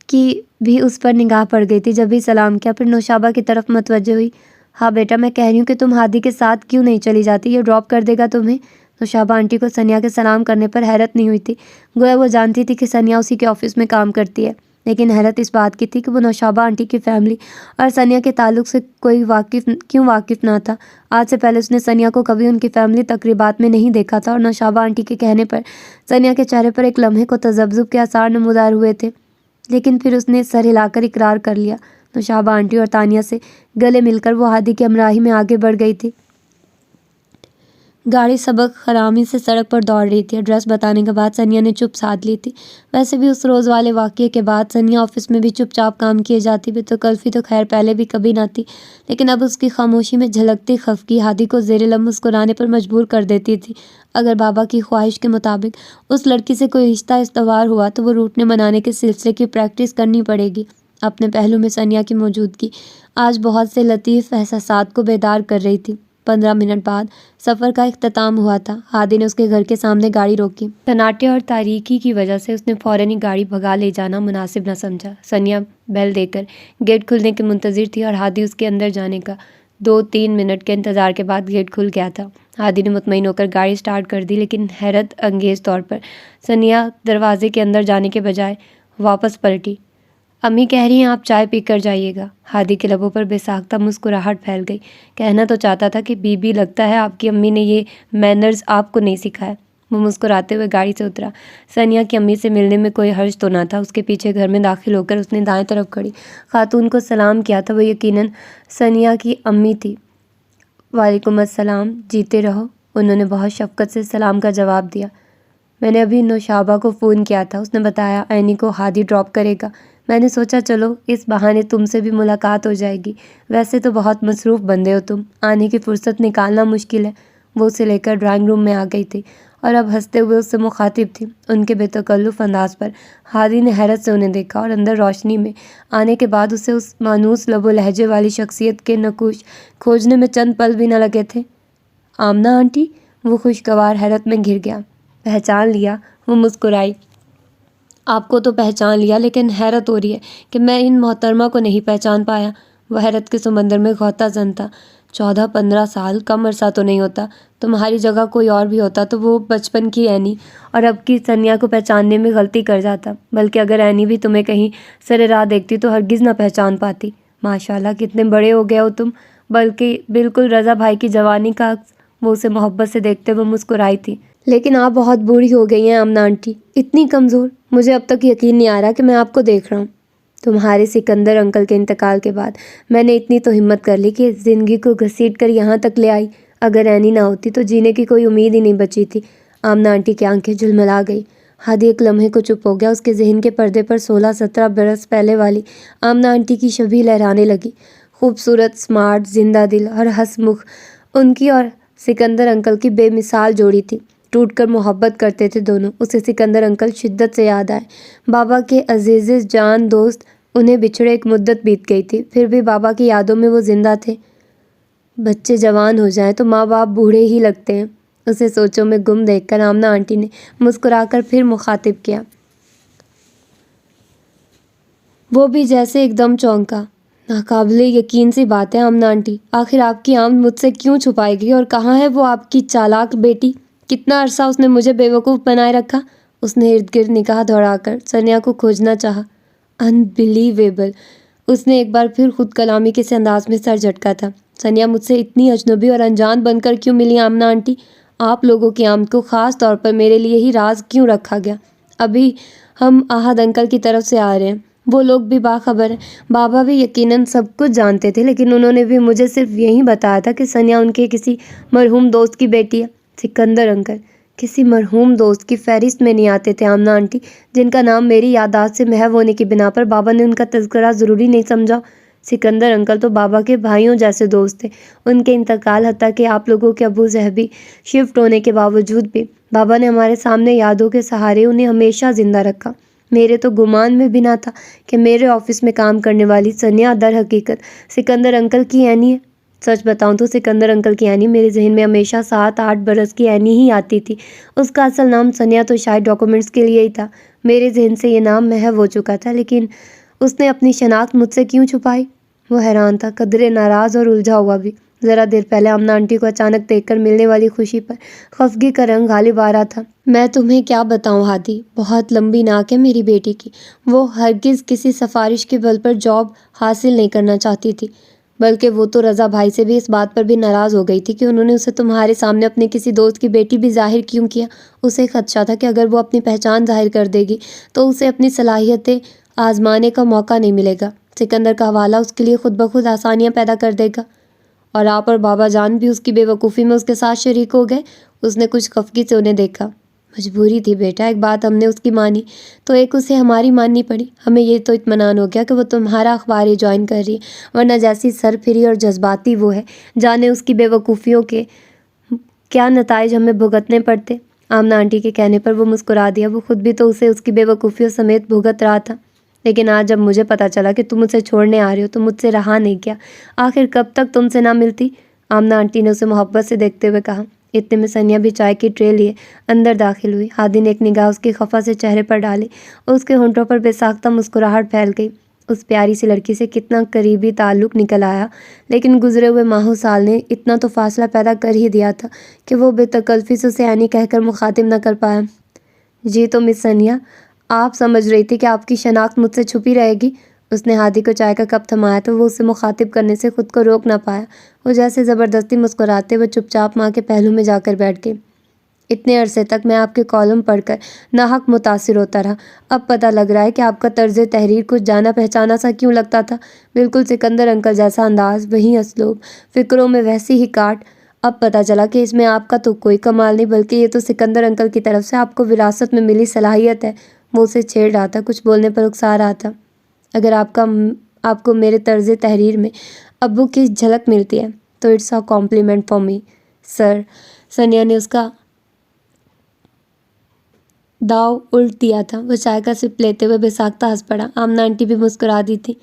کی بھی اس پر نگاہ پڑ گئی تھی۔ جب بھی سلام کیا، پھر نوشابہ کی طرف متوجہ ہوئی۔ ہاں بیٹا، میں کہہ رہی ہوں کہ تم ہادی کے ساتھ کیوں نہیں چلی جاتی؟ یہ ڈراپ کر دے گا تمہیں؟ نوشابہ آنٹی کو ثنیا کے سلام کرنے پر حیرت نہیں ہوئی تھی، گویا وہ جانتی تھی کہ ثنیا اسی کے آفس میں کام کرتی ہے۔ لیکن حیرت اس بات کی تھی کہ وہ نوشابہ آنٹی کی فیملی اور ثنیا کے تعلق سے کوئی واقف نہ تھا۔ آج سے پہلے اس نے ثنیا کو کبھی ان کی فیملی تقریبات میں نہیں دیکھا تھا، اور نوشابہ آنٹی کے کہنے پر ثنیا کے چہرے پر ایک لمحے کو تذبذب کے آثار نمودار ہوئے تھے، لیکن پھر اس نے سر ہلا کر اقرار کر لیا۔ نوشابہ آنٹی اور تانیہ سے گلے مل کر وہ ہادی کی ہمراہی میں آگے بڑھ گئی تھی۔ گاڑی سبق خرامی سے سڑک پر دوڑ رہی تھی۔ ایڈریس بتانے کے بعد ثنیا نے چپ سادھ لی تھی۔ ویسے بھی اس روز والے واقعے کے بعد ثنیا آفس میں بھی چپ چاپ کام کیے جاتی، بے تکلفی تو خیر پہلے بھی کبھی نہ تھی، لیکن اب اس کی خاموشی میں جھلکتی خفگی ہادی کو زیر لب مسکرانے پر مجبور کر دیتی تھی۔ اگر بابا کی خواہش کے مطابق اس لڑکی سے کوئی رشتہ استوار ہوا تو وہ روٹنے منانے کے سلسلے کی پریکٹس کرنی پڑے گی۔ اپنے پہلو میں ثنیا کی موجودگی آج بہت سے لطیف احساسات کو بیدار کر رہی تھی۔ 15 منٹ بعد سفر کا اختتام ہوا تھا۔ ہادی نے اس کے گھر کے سامنے گاڑی روکی۔ سناٹے اور تاریکی کی وجہ سے اس نے فوراً ہی گاڑی بھگا لے جانا مناسب نہ سمجھا۔ ثنیا بیل دے کر گیٹ کھلنے کی منتظر تھی اور ہادی اس کے اندر جانے کا۔ 2-3 منٹ کے انتظار کے بعد گیٹ کھل گیا تھا۔ ہادی نے مطمئن ہو کر گاڑی سٹارٹ کر دی، لیکن حیرت انگیز طور پر ثنیا دروازے کے اندر جانے کے بجائے واپس پلٹی۔ امی کہہ رہی ہیں آپ چائے پی کر جائیے گا۔ ہادی کے لبوں پر بے ساختہ مسکراہٹ پھیل گئی۔ کہنا تو چاہتا تھا کہ بی بی لگتا ہے آپ کی امی نے یہ مینرز آپ کو نہیں سکھائے۔ وہ مسکراتے ہوئے گاڑی سے اترا۔ ثنیا کی امی سے ملنے میں کوئی حرج تو نہ تھا۔ اس کے پیچھے گھر میں داخل ہو کر اس نے دائیں طرف کھڑی خاتون کو سلام کیا تھا۔ وہ یقیناً ثنیا کی امی تھی۔ وعلیکم السلام، جیتے رہو، انہوں نے بہت شفقت سے سلام کا جواب دیا۔ میں نے ابھی نوشابہ کو فون کیا تھا، اس نے بتایا عینی کو ہادی ڈراپ کرے گا۔ میں نے سوچا چلو اس بہانے تم سے بھی ملاقات ہو جائے گی، ویسے تو بہت مصروف بندے ہو تم، آنے کی فرصت نکالنا مشکل ہے۔ وہ اسے لے کر ڈرائنگ روم میں آ گئی تھی اور اب ہنستے ہوئے اس سے مخاطب تھی۔ ان کے بے تکلف انداز پر ہادی نے حیرت سے انہیں دیکھا اور اندر روشنی میں آنے کے بعد اسے اس مانوس لب و لہجے والی شخصیت کے نقوش کھوجنے میں چند پل بھی نہ لگے تھے۔ آمنہ آنٹی؟ وہ خوشگوار حیرت میں گھر گیا۔ پہچان لیا؟ وہ مسکرائی۔ آپ کو تو پہچان لیا، لیکن حیرت ہو رہی ہے کہ میں ان محترمہ کو نہیں پہچان پایا۔ وہ حیرت کے سمندر میں غوطہ زن تھا۔ 14-15 سال کم عرصہ تو نہیں ہوتا۔ تمہاری جگہ کوئی اور بھی ہوتا تو وہ بچپن کی عینی اور اب کی ثنیا کو پہچاننے میں غلطی کر جاتا، بلکہ اگر عینی بھی تمہیں کہیں سر راہ دیکھتی تو ہرگز نہ پہچان پاتی۔ ماشاءاللہ کتنے بڑے ہو گئے ہو تم، بلکہ بالکل رضا بھائی کی جوانی کا عکس۔ وہ اسے محبت سے دیکھتے ہوئے مسکرائی تھی۔ لیکن آپ بہت بوڑھی ہو گئی ہیں آمنہ آنٹی، اتنی کمزور، مجھے اب تک یقین نہیں آ رہا کہ میں آپ کو دیکھ رہا ہوں۔ تمہارے سکندر انکل کے انتقال کے بعد میں نے اتنی تو ہمت کر لی کہ زندگی کو گھسیٹ کر یہاں تک لے آئی۔ اگر عینی نہ ہوتی تو جینے کی کوئی امید ہی نہیں بچی تھی۔ آمنہ آنٹی کی آنکھیں جھلملا گئی۔ ہادی ایک لمحے کو چپ ہو گیا۔ اس کے ذہن کے پردے پر 16-17 برس پہلے والی آمنہ آنٹی کی شبیہ لہرانے لگی، خوبصورت، سمارٹ، زندہ دل اور ہنس مکھ۔ ان کی اور سکندر انکل کی بے مثال جوڑی تھی، ٹوٹ کر محبت کرتے تھے دونوں۔ اسے سکندر انکل شدت سے یاد آئے، بابا کے عزیز جان دوست۔ انہیں بچھڑے ایک مدت بیت گئی تھی، پھر بھی بابا کی یادوں میں وہ زندہ تھے۔ بچے جوان ہو جائیں تو ماں باپ بوڑھے ہی لگتے ہیں۔ اسے سوچوں میں گم دیکھ کر آمنہ آنٹی نے مسکرا کر پھر مخاطب کیا۔ وہ بھی جیسے ایک دم چونکا۔ ناقابل یقین سی بات ہے آمنہ آنٹی، آخر آپ کی آمد مجھ سے کیوں چھپائے گی، اور کہاں ہے وہ آپ کی چالاک بیٹی؟ کتنا عرصہ اس نے مجھے بے وقوف بنائے رکھا۔ اس نے ارد گرد نگاہ دوڑا کر ثنیا کو کھوجنا چاہا۔ انبلیویبل، اس نے ایک بار پھر خود کلامی کے سے انداز میں سر جھٹکا تھا۔ ثنیا مجھ سے اتنی اجنبی اور انجان بن کر کیوں ملی آمنہ آنٹی؟ آپ لوگوں کی آمد کو خاص طور پر میرے لیے ہی راز کیوں رکھا گیا؟ ابھی ہم احد انکل کی طرف سے آ رہے ہیں، وہ لوگ بھی باخبر ہیں۔ بابا بھی یقیناً سب کچھ جانتے تھے، لیکن انہوں نے بھی مجھے صرف یہی بتایا تھا کہ ثنیا ان کے کسی مرحوم دوست کی بیٹی ہے۔ سکندر انکل کسی مرحوم دوست کی فہرست میں نہیں آتے تھے آمنہ آنٹی، جن کا نام میری یادداشت سے محو ہونے کی بنا پر بابا نے ان کا تذکرہ ضروری نہیں سمجھا۔ سکندر انکل تو بابا کے بھائیوں جیسے دوست تھے۔ ان کے انتقال، حتیٰ کہ آپ لوگوں کے ابو ظہبی شفٹ ہونے کے باوجود بھی بابا نے ہمارے سامنے یادوں کے سہارے انہیں ہمیشہ زندہ رکھا۔ میرے تو گمان میں بھی نہ تھا کہ میرے آفس میں کام کرنے والی ثنیا در حقیقت سکندر انکل کی عینی ہے۔ سچ بتاؤں تو سکندر انکل کی عینی میرے ذہن میں ہمیشہ 7-8 برس کی عینی ہی آتی تھی۔ اس کا اصل نام ثنیا تو شاید ڈاکومنٹس کے لیے ہی تھا۔ میرے ذہن سے یہ نام محو ہو چکا تھا، لیکن اس نے اپنی شناخت مجھ سے کیوں چھپائی؟ وہ حیران تھا، قدرے ناراض اور الجھا ہوا بھی۔ ذرا دیر پہلے آمنہ آنٹی کو اچانک دیکھ کر ملنے والی خوشی پر خفگی کا رنگ غالب آ رہا تھا۔ میں تمہیں کیا بتاؤں ہادی، بہت لمبی ناک ہے میری بیٹی کی۔ وہ ہرگز کسی سفارش کے بل پر جاب حاصل نہیں کرنا چاہتی تھی، بلکہ وہ تو رضا بھائی سے بھی اس بات پر بھی ناراض ہو گئی تھی کہ انہوں نے اسے تمہارے سامنے اپنے کسی دوست کی بیٹی بھی ظاہر کیوں کیا۔ اسے خدشہ تھا کہ اگر وہ اپنی پہچان ظاہر کر دے گی تو اسے اپنی صلاحیتیں آزمانے کا موقع نہیں ملے گا۔ سکندر کا حوالہ اس کے لیے خود بخود آسانیاں پیدا کر دے گا، اور آپ اور بابا جان بھی اس کی بے وقوفی میں اس کے ساتھ شریک ہو گئے۔ اس نے کچھ خفگی سے انہیں دیکھا۔ مجبوری تھی بیٹا، ایک بات ہم نے اس کی مانی تو ایک اسے ہماری ماننی پڑی۔ ہمیں یہ تو اطمینان ہو گیا کہ وہ تمہارا اخبار ہی جوائن کر رہی ہے، ورنہ جیسی سرپھری اور جذباتی وہ ہے، جانے اس کی بے وقوفیوں کے کیا نتائج ہمیں بھگتنے پڑتے۔ آمنہ آنٹی کے کہنے پر وہ مسکرا دیا۔ وہ خود بھی تو اسے اس کی بے وقوفیوں سمیت بھگت رہا تھا۔ لیکن آج جب مجھے پتہ چلا کہ تم اسے چھوڑنے آ رہے ہو تو مجھ سے رہا نہیں کیا۔ آخر کب تک تم سے نہ ملتی؟ آمنہ آنٹی نے اسے محبت سے دیکھتے ہوئے کہا۔ اتنے میں سنیا بھی چائے کی ٹرے لیے اندر داخل ہوئی۔ ہادی نے ایک نگاہ اس کے خفا سے چہرے پر ڈالی اور اس کے ہونٹوں پر بے ساختہ مسکراہٹ پھیل گئی۔ اس پیاری سی لڑکی سے کتنا قریبی تعلق نکل آیا، لیکن گزرے ہوئے ماہوں سال نے اتنا تو فاصلہ پیدا کر ہی دیا تھا کہ وہ بے تکلفی سے اسے اینی کہہ کر مخاطب نہ کر پایا۔ جی تو مس سنیا، آپ سمجھ رہی تھی کہ آپ کی شناخت مجھ سے چھپی رہے گی؟ اس نے ہادی کو چائے کا کپ تھمایا تو وہ اسے مخاطب کرنے سے خود کو روک نہ پایا۔ وہ جیسے زبردستی مسکراتے ہوئے چپ چاپ ماں کے پہلو میں جا کر بیٹھ گئی۔ اتنے عرصے تک میں آپ کے کالم پڑھ کر ناحق متاثر ہوتا رہا، اب پتہ لگ رہا ہے کہ آپ کا طرز تحریر کچھ جانا پہچانا سا کیوں لگتا تھا۔ بالکل سکندر انکل جیسا انداز، وہی اسلوب، فکروں میں ویسی ہی کاٹ۔ اب پتہ چلا کہ اس میں آپ کا تو کوئی کمال نہیں، بلکہ یہ تو سکندر انکل کی طرف سے آپ کو وراثت میں ملی صلاحیت ہے۔ وہ اسے چھیڑ رہا تھا، کچھ بولنے پر اکسا رہا تھا۔ اگر آپ کو میرے طرز تحریر میں ابو کی جھلک ملتی ہے تو it's a compliment for me sir. Sania نے اس کا داؤ الٹ دیا تھا۔ وہ چائے کا سپ لیتے ہوئے بے ساختہ ہنس پڑا۔ آمنہ آنٹی بھی مسکرا دی تھی۔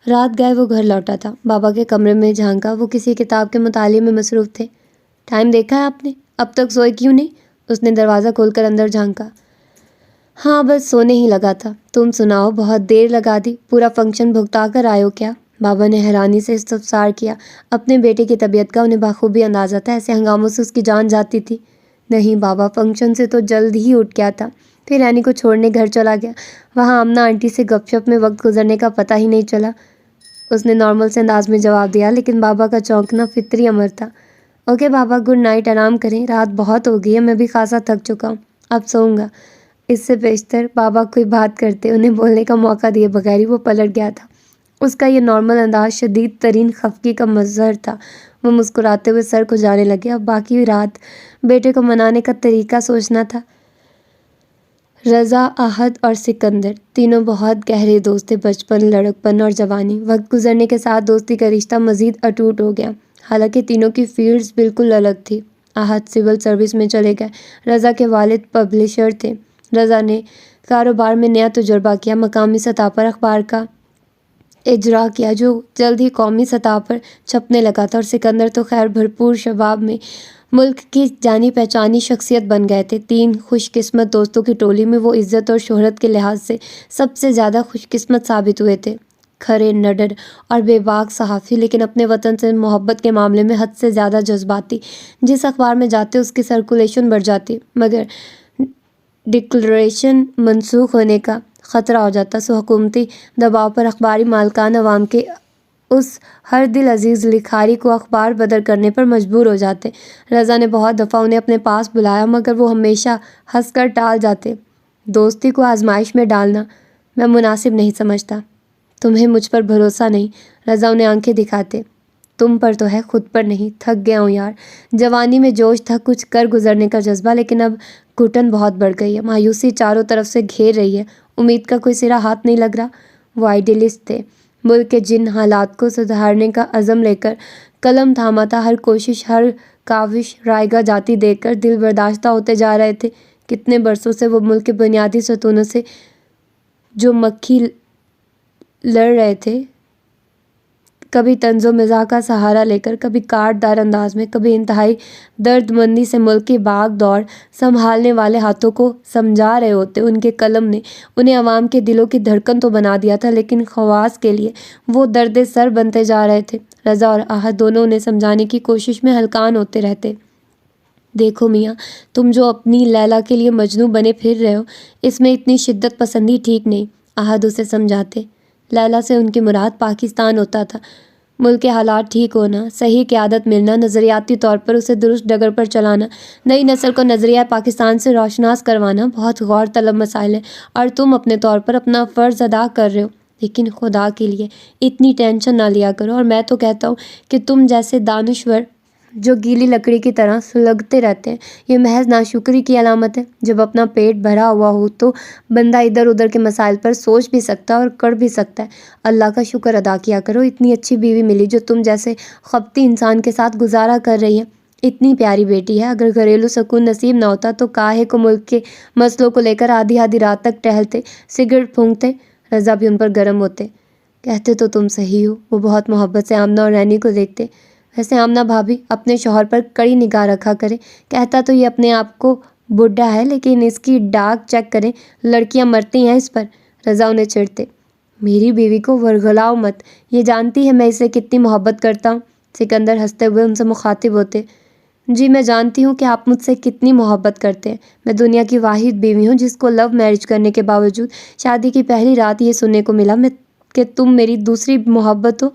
رات گئے وہ گھر لوٹا تھا، بابا کے کمرے میں جھانکا۔ وہ کسی کتاب کے مطالعے میں مصروف تھے۔ ٹائم دیکھا ہے آپ نے؟ اب تک سوئے کیوں نہیں؟ اس نے دروازہ کھول کر اندر جھانکا۔ ہاں بس سونے ہی لگا تھا۔ تم سناؤ، بہت دیر لگا دی، پورا فنکشن بھگتا کر آئے ہو کیا؟ بابا نے حیرانی سے استفسار کیا۔ اپنے بیٹے کی طبیعت کا انہیں بخوبی اندازہ تھا، ایسے ہنگاموں سے اس کی جان جاتی تھی۔ نہیں بابا، فنکشن سے تو جلد ہی اٹھ گیا تھا، پھر رینی کو چھوڑنے گھر چلا گیا۔ وہاں آمنہ آنٹی سے گپ شپ میں وقت گزرنے کا پتہ ہی نہیں چلا۔ اس نے نارمل سے انداز میں جواب دیا، لیکن بابا کا چونکنا فطری امر تھا۔ اوکے بابا، گڈ نائٹ، آرام کریں، رات بہت ہو گئی ہے، میں بھی خاصا تھک چکا ہوں، اب سوؤں گا۔ اس سے بیشتر بابا کوئی بات کرتے، انہیں بولنے کا موقع دیے بغیر ہی وہ پلٹ گیا تھا۔ اس کا یہ نارمل انداز شدید ترین خفگی کا مظہر تھا۔ وہ مسکراتے ہوئے سر کھجانے لگے۔ اب باقی رات بیٹے کو منانے کا طریقہ سوچنا تھا۔ رضا، احد اور سکندر تینوں بہت گہرے دوست تھے، بچپن، لڑکپن اور جوانی۔ وقت گزرنے کے ساتھ دوستی کا رشتہ مزید اٹوٹ ہو گیا، حالانکہ تینوں کی فیلڈز بالکل الگ تھی۔ احد سول سروس میں چلے گئے۔ رضا کے والد پبلشر تھے۔ رضا نے کاروبار میں نیا تجربہ کیا، مقامی سطح پر اخبار کا اجرا کیا جو جلد ہی قومی سطح پر چھپنے لگا تھا، اور سکندر تو خیر بھرپور شباب میں ملک کی جانی پہچانی شخصیت بن گئے تھے۔ تین خوش قسمت دوستوں کی ٹولی میں وہ عزت اور شہرت کے لحاظ سے سب سے زیادہ خوش قسمت ثابت ہوئے تھے۔ کھرے، نڈر اور بے باک صحافی، لیکن اپنے وطن سے محبت کے معاملے میں حد سے زیادہ جذباتی۔ جس اخبار میں جاتے اس کی سرکولیشن بڑھ جاتی، مگر ڈکلریشن منسوخ ہونے کا خطرہ ہو جاتا، سو حکومتی دباؤ پر اخباری مالکان عوام کے اس ہر دل عزیز لکھاری کو اخبار بدر کرنے پر مجبور ہو جاتے۔ رضا نے بہت دفعہ انہیں اپنے پاس بلایا، مگر وہ ہمیشہ ہنس کر ٹال جاتے۔ دوستی کو آزمائش میں ڈالنا میں مناسب نہیں سمجھتا۔ تمہیں مجھ پر بھروسہ نہیں؟ رضا انہیں آنکھیں دکھاتے۔ تم پر تو ہے، خود پر نہیں۔ تھک گیا ہوں یار۔ جوانی میں جوش تھا، کچھ کر گزرنے کا جذبہ، لیکن اب گھٹن بہت بڑھ گئی ہے، مایوسی چاروں طرف سے گھیر رہی ہے، امید کا کوئی سرا ہاتھ نہیں لگ رہا۔ وہ آئیڈیلسٹ تھے، ملک کے جن حالات کو سدھارنے کا عزم لے کر قلم تھاما تھا، ہر کوشش، ہر کاوش رائگاں جاتی دیکھ کر دل برداشتہ ہوتے جا رہے تھے۔ کتنے برسوں سے وہ ملک کے بنیادی ستونوں سے جو مکھی لڑ رہے تھے، کبھی طنز و مزاح کا سہارا لے کر، کبھی کاٹ دار انداز میں، کبھی انتہائی درد مندی سے ملک کی بھاگ دوڑ سنبھالنے والے ہاتھوں کو سمجھا رہے ہوتے۔ ان کے قلم نے انہیں عوام کے دلوں کی دھڑکن تو بنا دیا تھا، لیکن خواص کے لیے وہ درد سر بنتے جا رہے تھے۔ رضا اور احد دونوں انہیں سمجھانے کی کوشش میں ہلکان ہوتے رہتے۔ دیکھو میاں، تم جو اپنی لیلا کے لیے مجنوں بنے پھر رہے ہو، اس میں اتنی شدت پسندی ٹھیک نہیں، احد اسے سمجھاتے۔ لیلا سے ان کی مراد پاکستان ہوتا تھا۔ ملک کے حالات ٹھیک ہونا، صحیح قیادت ملنا، نظریاتی طور پر اسے درست ڈگر پر چلانا، نئی نسل کو نظریہ پاکستان سے روشناس کروانا بہت غور طلب مسائل ہیں، اور تم اپنے طور پر اپنا فرض ادا کر رہے ہو۔ لیکن خدا کے لیے اتنی ٹینشن نہ لیا کرو، اور میں تو کہتا ہوں کہ تم جیسے دانشور جو گیلی لکڑی کی طرح سلگتے رہتے ہیں، یہ محض ناشکری کی علامت ہے۔ جب اپنا پیٹ بھرا ہوا ہو تو بندہ ادھر ادھر کے مسائل پر سوچ بھی سکتا ہے اور کر بھی سکتا ہے۔ اللہ کا شکر ادا کیا کرو، اتنی اچھی بیوی ملی جو تم جیسے خپتی انسان کے ساتھ گزارا کر رہی ہے۔ اتنی پیاری بیٹی ہے، اگر گھریلو سکون نصیب نہ ہوتا تو کاہے کو ملک کے مسئلوں کو لے کر آدھی آدھی رات تک ٹہلتے، سگریٹ پھونکتے۔ رضا بھی ان پر گرم ہوتے۔ کہتے تو تم صحیح ہو، وہ بہت محبت سے آمنہ اور رینی کو دیکھتے۔ ویسے آمنہ بھابھی اپنے شوہر پر کڑی نگاہ رکھا کرے، کہتا تو یہ اپنے آپ کو بڈھا ہے، لیکن اس کی ڈاک چیک کریں، لڑکیاں مرتی ہیں اس پر۔ رضا انہیں چڑھتے۔ میری بیوی کو ورغلاؤ مت، یہ جانتی ہے میں اسے کتنی محبت کرتا ہوں۔ سکندر ہنستے ہوئے ان سے مخاطب ہوتے۔ جی میں جانتی ہوں کہ آپ مجھ سے کتنی محبت کرتے ہیں۔ میں دنیا کی واحد بیوی ہوں جس کو لو میرج کرنے کے باوجود شادی کی پہلی رات یہ سننے کو ملا کہ تم میری دوسری محبت ہو۔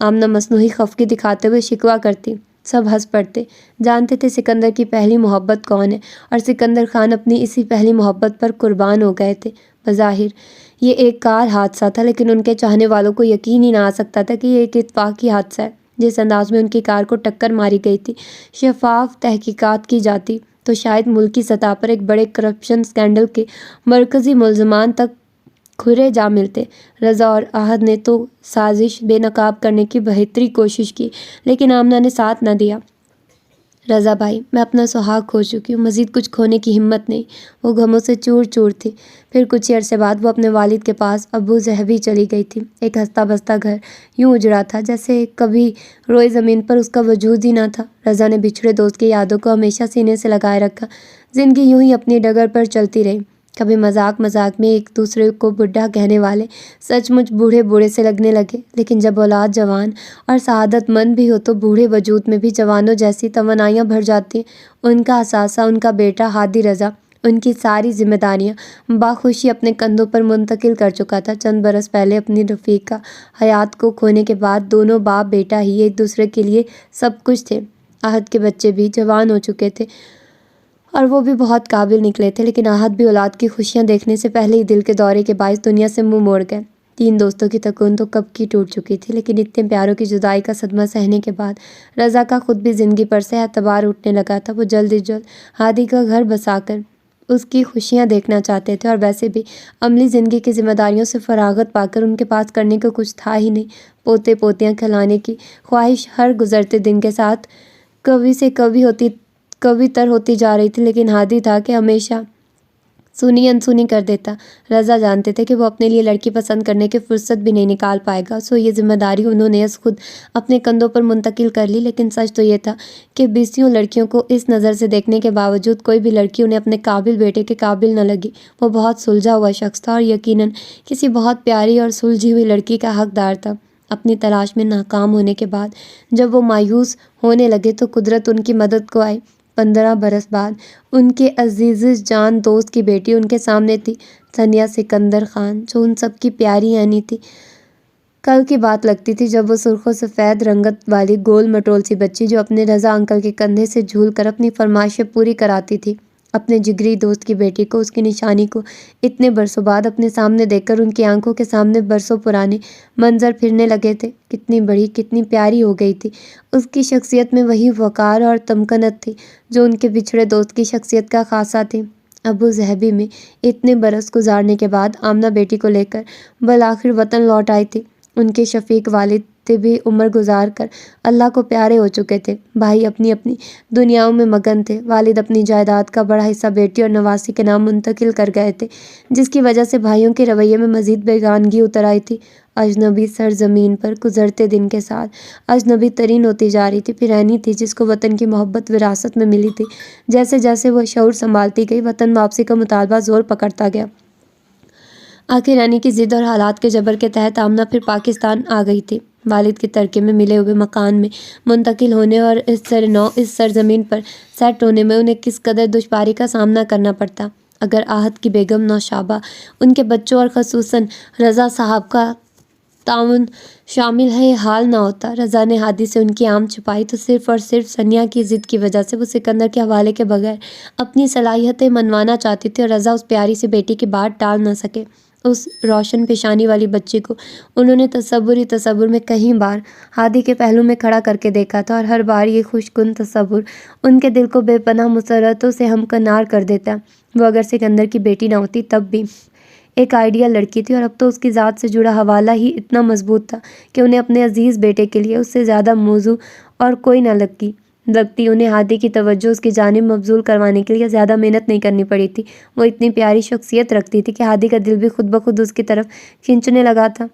آمنہ مصنوعی خفگی دکھاتے ہوئے شکوہ کرتی۔ سب ہنس پڑتے، جانتے تھے سکندر کی پہلی محبت کون ہے، اور سکندر خان اپنی اسی پہلی محبت پر قربان ہو گئے تھے۔ بظاہر یہ ایک کار حادثہ تھا، لیکن ان کے چاہنے والوں کو یقین ہی نہ آ سکتا تھا کہ یہ ایک اتفاقی حادثہ ہے۔ جس انداز میں ان کی کار کو ٹکر ماری گئی تھی، شفاف تحقیقات کی جاتی تو شاید ملکی سطح پر ایک بڑے کرپشن اسکینڈل کے مرکزی ملزمان تک کھرے جا ملتے۔ رضا اور احد نے تو سازش بے نقاب کرنے کی بہتری کوشش کی، لیکن آمنہ نے ساتھ نہ دیا۔ رضا بھائی، میں اپنا سہاگ کھو چکی ہوں، مزید کچھ کھونے کی ہمت نہیں۔ وہ غموں سے چور چور تھی۔ پھر کچھ ہی عرصے بعد وہ اپنے والد کے پاس ابو ظہبی چلی گئی تھی۔ ایک ہستا بستا گھر یوں اجڑا تھا جیسے کبھی روئے زمین پر اس کا وجود ہی نہ تھا۔ رضا نے بچھڑے دوست کی یادوں کو ہمیشہ سینے سے لگائے رکھا۔ زندگی یوں ہی اپنی ڈگر پر چلتی رہی۔ کبھی مذاق مذاق میں ایک دوسرے کو بڈھا کہنے والے سچ مچ بوڑھے بوڑھے سے لگنے لگے، لیکن جب اولاد جوان اور سعادت مند بھی ہو تو بوڑھے وجود میں بھی جوانوں جیسی توانائیاں بھر جاتی ہیں۔ ان کا اثاثہ ان کا بیٹا ہادی رضا ان کی ساری ذمہ داریاں باخوشی اپنے کندھوں پر منتقل کر چکا تھا۔ چند برس پہلے اپنی رفیقہ حیات کو کھونے کے بعد دونوں باپ بیٹا ہی ایک دوسرے کے لیے سب کچھ تھے۔ احد کے بچے بھی جوان ہو چکے تھے اور وہ بھی بہت قابل نکلے تھے، لیکن احد بھی اولاد کی خوشیاں دیکھنے سے پہلے ہی دل کے دورے کے باعث دنیا سے منہ موڑ گئے۔ 3 دوستوں کی تکون تو کب کی ٹوٹ چکی تھی، لیکن اتنے پیاروں کی جدائی کا صدمہ سہنے کے بعد رضا کا خود بھی زندگی پر سے اعتبار اٹھنے لگا تھا۔ وہ جلد از جلد ہادی کا گھر بسا کر اس کی خوشیاں دیکھنا چاہتے تھے، اور ویسے بھی عملی زندگی کی ذمہ داریوں سے فراغت پا کر ان کے پاس کرنے کو کچھ تھا ہی نہیں۔ پوتے پوتیاں کھلانے کی خواہش ہر گزرتے دن کے ساتھ کبھی سے کبھی تر ہوتی جا رہی تھی، لیکن ہادی تھا کہ ہمیشہ سنی انسنی کر دیتا۔ رضا جانتے تھے کہ وہ اپنے لیے لڑکی پسند کرنے کی فرصت بھی نہیں نکال پائے گا، سو یہ ذمہ داری انہوں نے از خود اپنے کندھوں پر منتقل کر لی۔ لیکن سچ تو یہ تھا کہ 20 لڑکیوں کو اس نظر سے دیکھنے کے باوجود کوئی بھی لڑکی انہیں اپنے قابل بیٹے کے قابل نہ لگی۔ وہ بہت سلجھا ہوا شخص تھا اور یقیناً کسی بہت پیاری اور سلجھی ہوئی لڑکی کا حقدار تھا۔ اپنی تلاش میں ناکام ہونے کے بعد جب وہ مایوس ہونے لگے تو قدرت ان کی مدد کو آئی۔ 15 برس بعد ان کے عزیز جان دوست کی بیٹی ان کے سامنے تھی، ثانیہ سکندر خان، جو ان سب کی پیاری اینی تھی۔ کل کی بات لگتی تھی جب وہ سرخ و سفید رنگت والی گول مٹول سی بچی جو اپنے رضا انکل کے کندھے سے جھول کر اپنی فرمائشیں پوری کراتی تھی، اپنے جگری دوست کی بیٹی کو، اس کی نشانی کو اتنے برسوں بعد اپنے سامنے دیکھ کر ان کی آنکھوں کے سامنے برسوں پرانے منظر پھرنے لگے تھے۔ کتنی بڑی، کتنی پیاری ہو گئی تھی۔ اس کی شخصیت میں وہی وقار اور تمکنت تھی جو ان کے بچھڑے دوست کی شخصیت کا خاصہ تھی۔ ابو ظہبی میں اتنے برس گزارنے کے بعد آمنہ بیٹی کو لے کر بالآخر وطن لوٹ آئی تھی۔ ان کے شفیق والد بھی عمر گزار کر اللہ کو پیارے ہو چکے تھے۔ بھائی اپنی اپنی دنیاؤں میں مگن تھے۔ والد اپنی جائیداد کا بڑا حصہ بیٹی اور نواسی کے نام منتقل کر گئے تھے، جس کی وجہ سے بھائیوں کے رویے میں مزید بیگانگی اتر آئی تھی۔ اجنبی سرزمین پر گزرتے دن کے ساتھ اجنبی ترین ہوتی جا رہی تھی۔ پھر رانی تھی جس کو وطن کی محبت وراثت میں ملی تھی۔ جیسے جیسے وہ شعور سنبھالتی گئی، وطن واپسی کا مطالبہ زور پکڑتا گیا۔ آخر رانی کی ضد اور حالات کے جبر کے تحت آمنہ پھر پاکستان آ گئی تھی۔ والد کی ترکے میں ملے ہوئے مکان میں منتقل ہونے اور اس سرزمین پر سیٹ ہونے میں انہیں کس قدر دشواری کا سامنا کرنا پڑتا۔ اگر آہت کی بیگم نوشابہ، ان کے بچوں اور خصوصاً رضا صاحب کا تعاون شامل ہے، یہ حال نہ ہوتا۔ رضا نے ہادی سے ان کی آمد چھپائی تو صرف اور صرف سنیا کی ضد کی وجہ سے۔ وہ سکندر کے حوالے کے بغیر اپنی صلاحیتیں منوانا چاہتی تھی اور رضا اس پیاری سی بیٹی کی بات ٹال نہ سکے۔ اس روشن پیشانی والی بچی کو انہوں نے تصور میں کئی بار ہادی کے پہلو میں کھڑا کر کے دیکھا تھا، اور ہر بار یہ خوش کن تصور ان کے دل کو بے پناہ مسرتوں سے ہمکنار کر دیتا۔ وہ اگر سکندر کی بیٹی نہ ہوتی تب بھی ایک آئیڈیل لڑکی تھی، اور اب تو اس کی ذات سے جڑا حوالہ ہی اتنا مضبوط تھا کہ انہیں اپنے عزیز بیٹے کے لیے اس سے زیادہ موزوں اور کوئی نہ لگتی۔ انہیں ہادی کی توجہ اس کی جانب مبذول کروانے کے لیے زیادہ محنت نہیں کرنی پڑی تھی۔ وہ اتنی پیاری شخصیت رکھتی تھی کہ ہادی کا دل بھی خود بخود اس کی طرف کھنچنے لگا تھا۔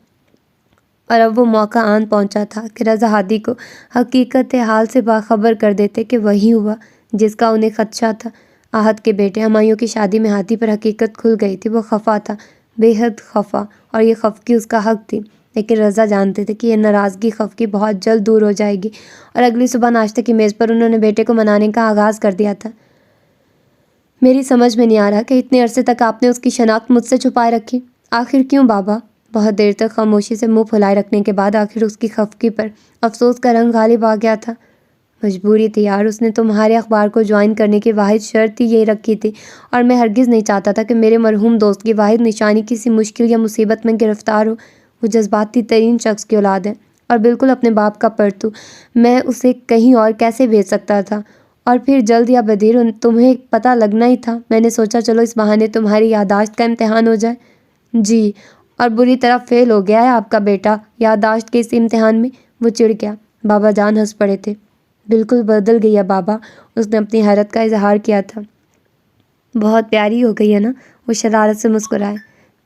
اور اب وہ موقع آن پہنچا تھا کہ رضا ہادی کو حقیقت حال سے باخبر کر دیتے کہ وہی ہوا جس کا انہیں خدشہ تھا۔ آہت کے بیٹے ہمایوں کی شادی میں ہادی پر حقیقت کھل گئی تھی۔ وہ خفا تھا، بے حد خفا، اور یہ خفگی اس کا حق تھی، لیکن رضا جانتے تھے کہ یہ ناراضگی خفگی بہت جلد دور ہو جائے گی، اور اگلی صبح ناشتے کی میز پر انہوں نے بیٹے کو منانے کا آغاز کر دیا تھا۔ میری سمجھ میں نہیں آ رہا کہ اتنے عرصے تک آپ نے اس کی شناخت مجھ سے چھپائے رکھی۔ آخر کیوں بابا؟ بہت دیر تک خاموشی سے منہ پھلائے رکھنے کے بعد آخر اس کی خفگی پر افسوس کا رنگ غالب آ گیا تھا۔ مجبوری تھی یار، اس نے تمہارے اخبار کو جوائن کرنے کی واحد شرط ہی یہ رکھی تھی، اور میں ہرگز نہیں چاہتا تھا کہ میرے مرحوم دوست کی واحد نشانی کسی مشکل یا مصیبت میں گرفتار ہو۔ وہ جذباتی ترین شخص کی اولاد ہے اور بالکل اپنے باپ کا پرتو۔ میں اسے کہیں اور کیسے بھیج سکتا تھا؟ اور پھر جلد یا بدیر تمہیں پتہ لگنا ہی تھا۔ میں نے سوچا چلو اس بہانے تمہاری یادداشت کا امتحان ہو جائے۔ جی، اور بری طرح فیل ہو گیا ہے آپ کا بیٹا یادداشت کے اس امتحان میں۔ وہ چڑ گیا۔ بابا جان ہنس پڑے تھے۔ بالکل بدل گئی ہے بابا، اس نے اپنی حیرت کا اظہار کیا تھا۔ بہت پیاری ہو گئی ہے نا؟ وہ شرارت سے مسکرائے۔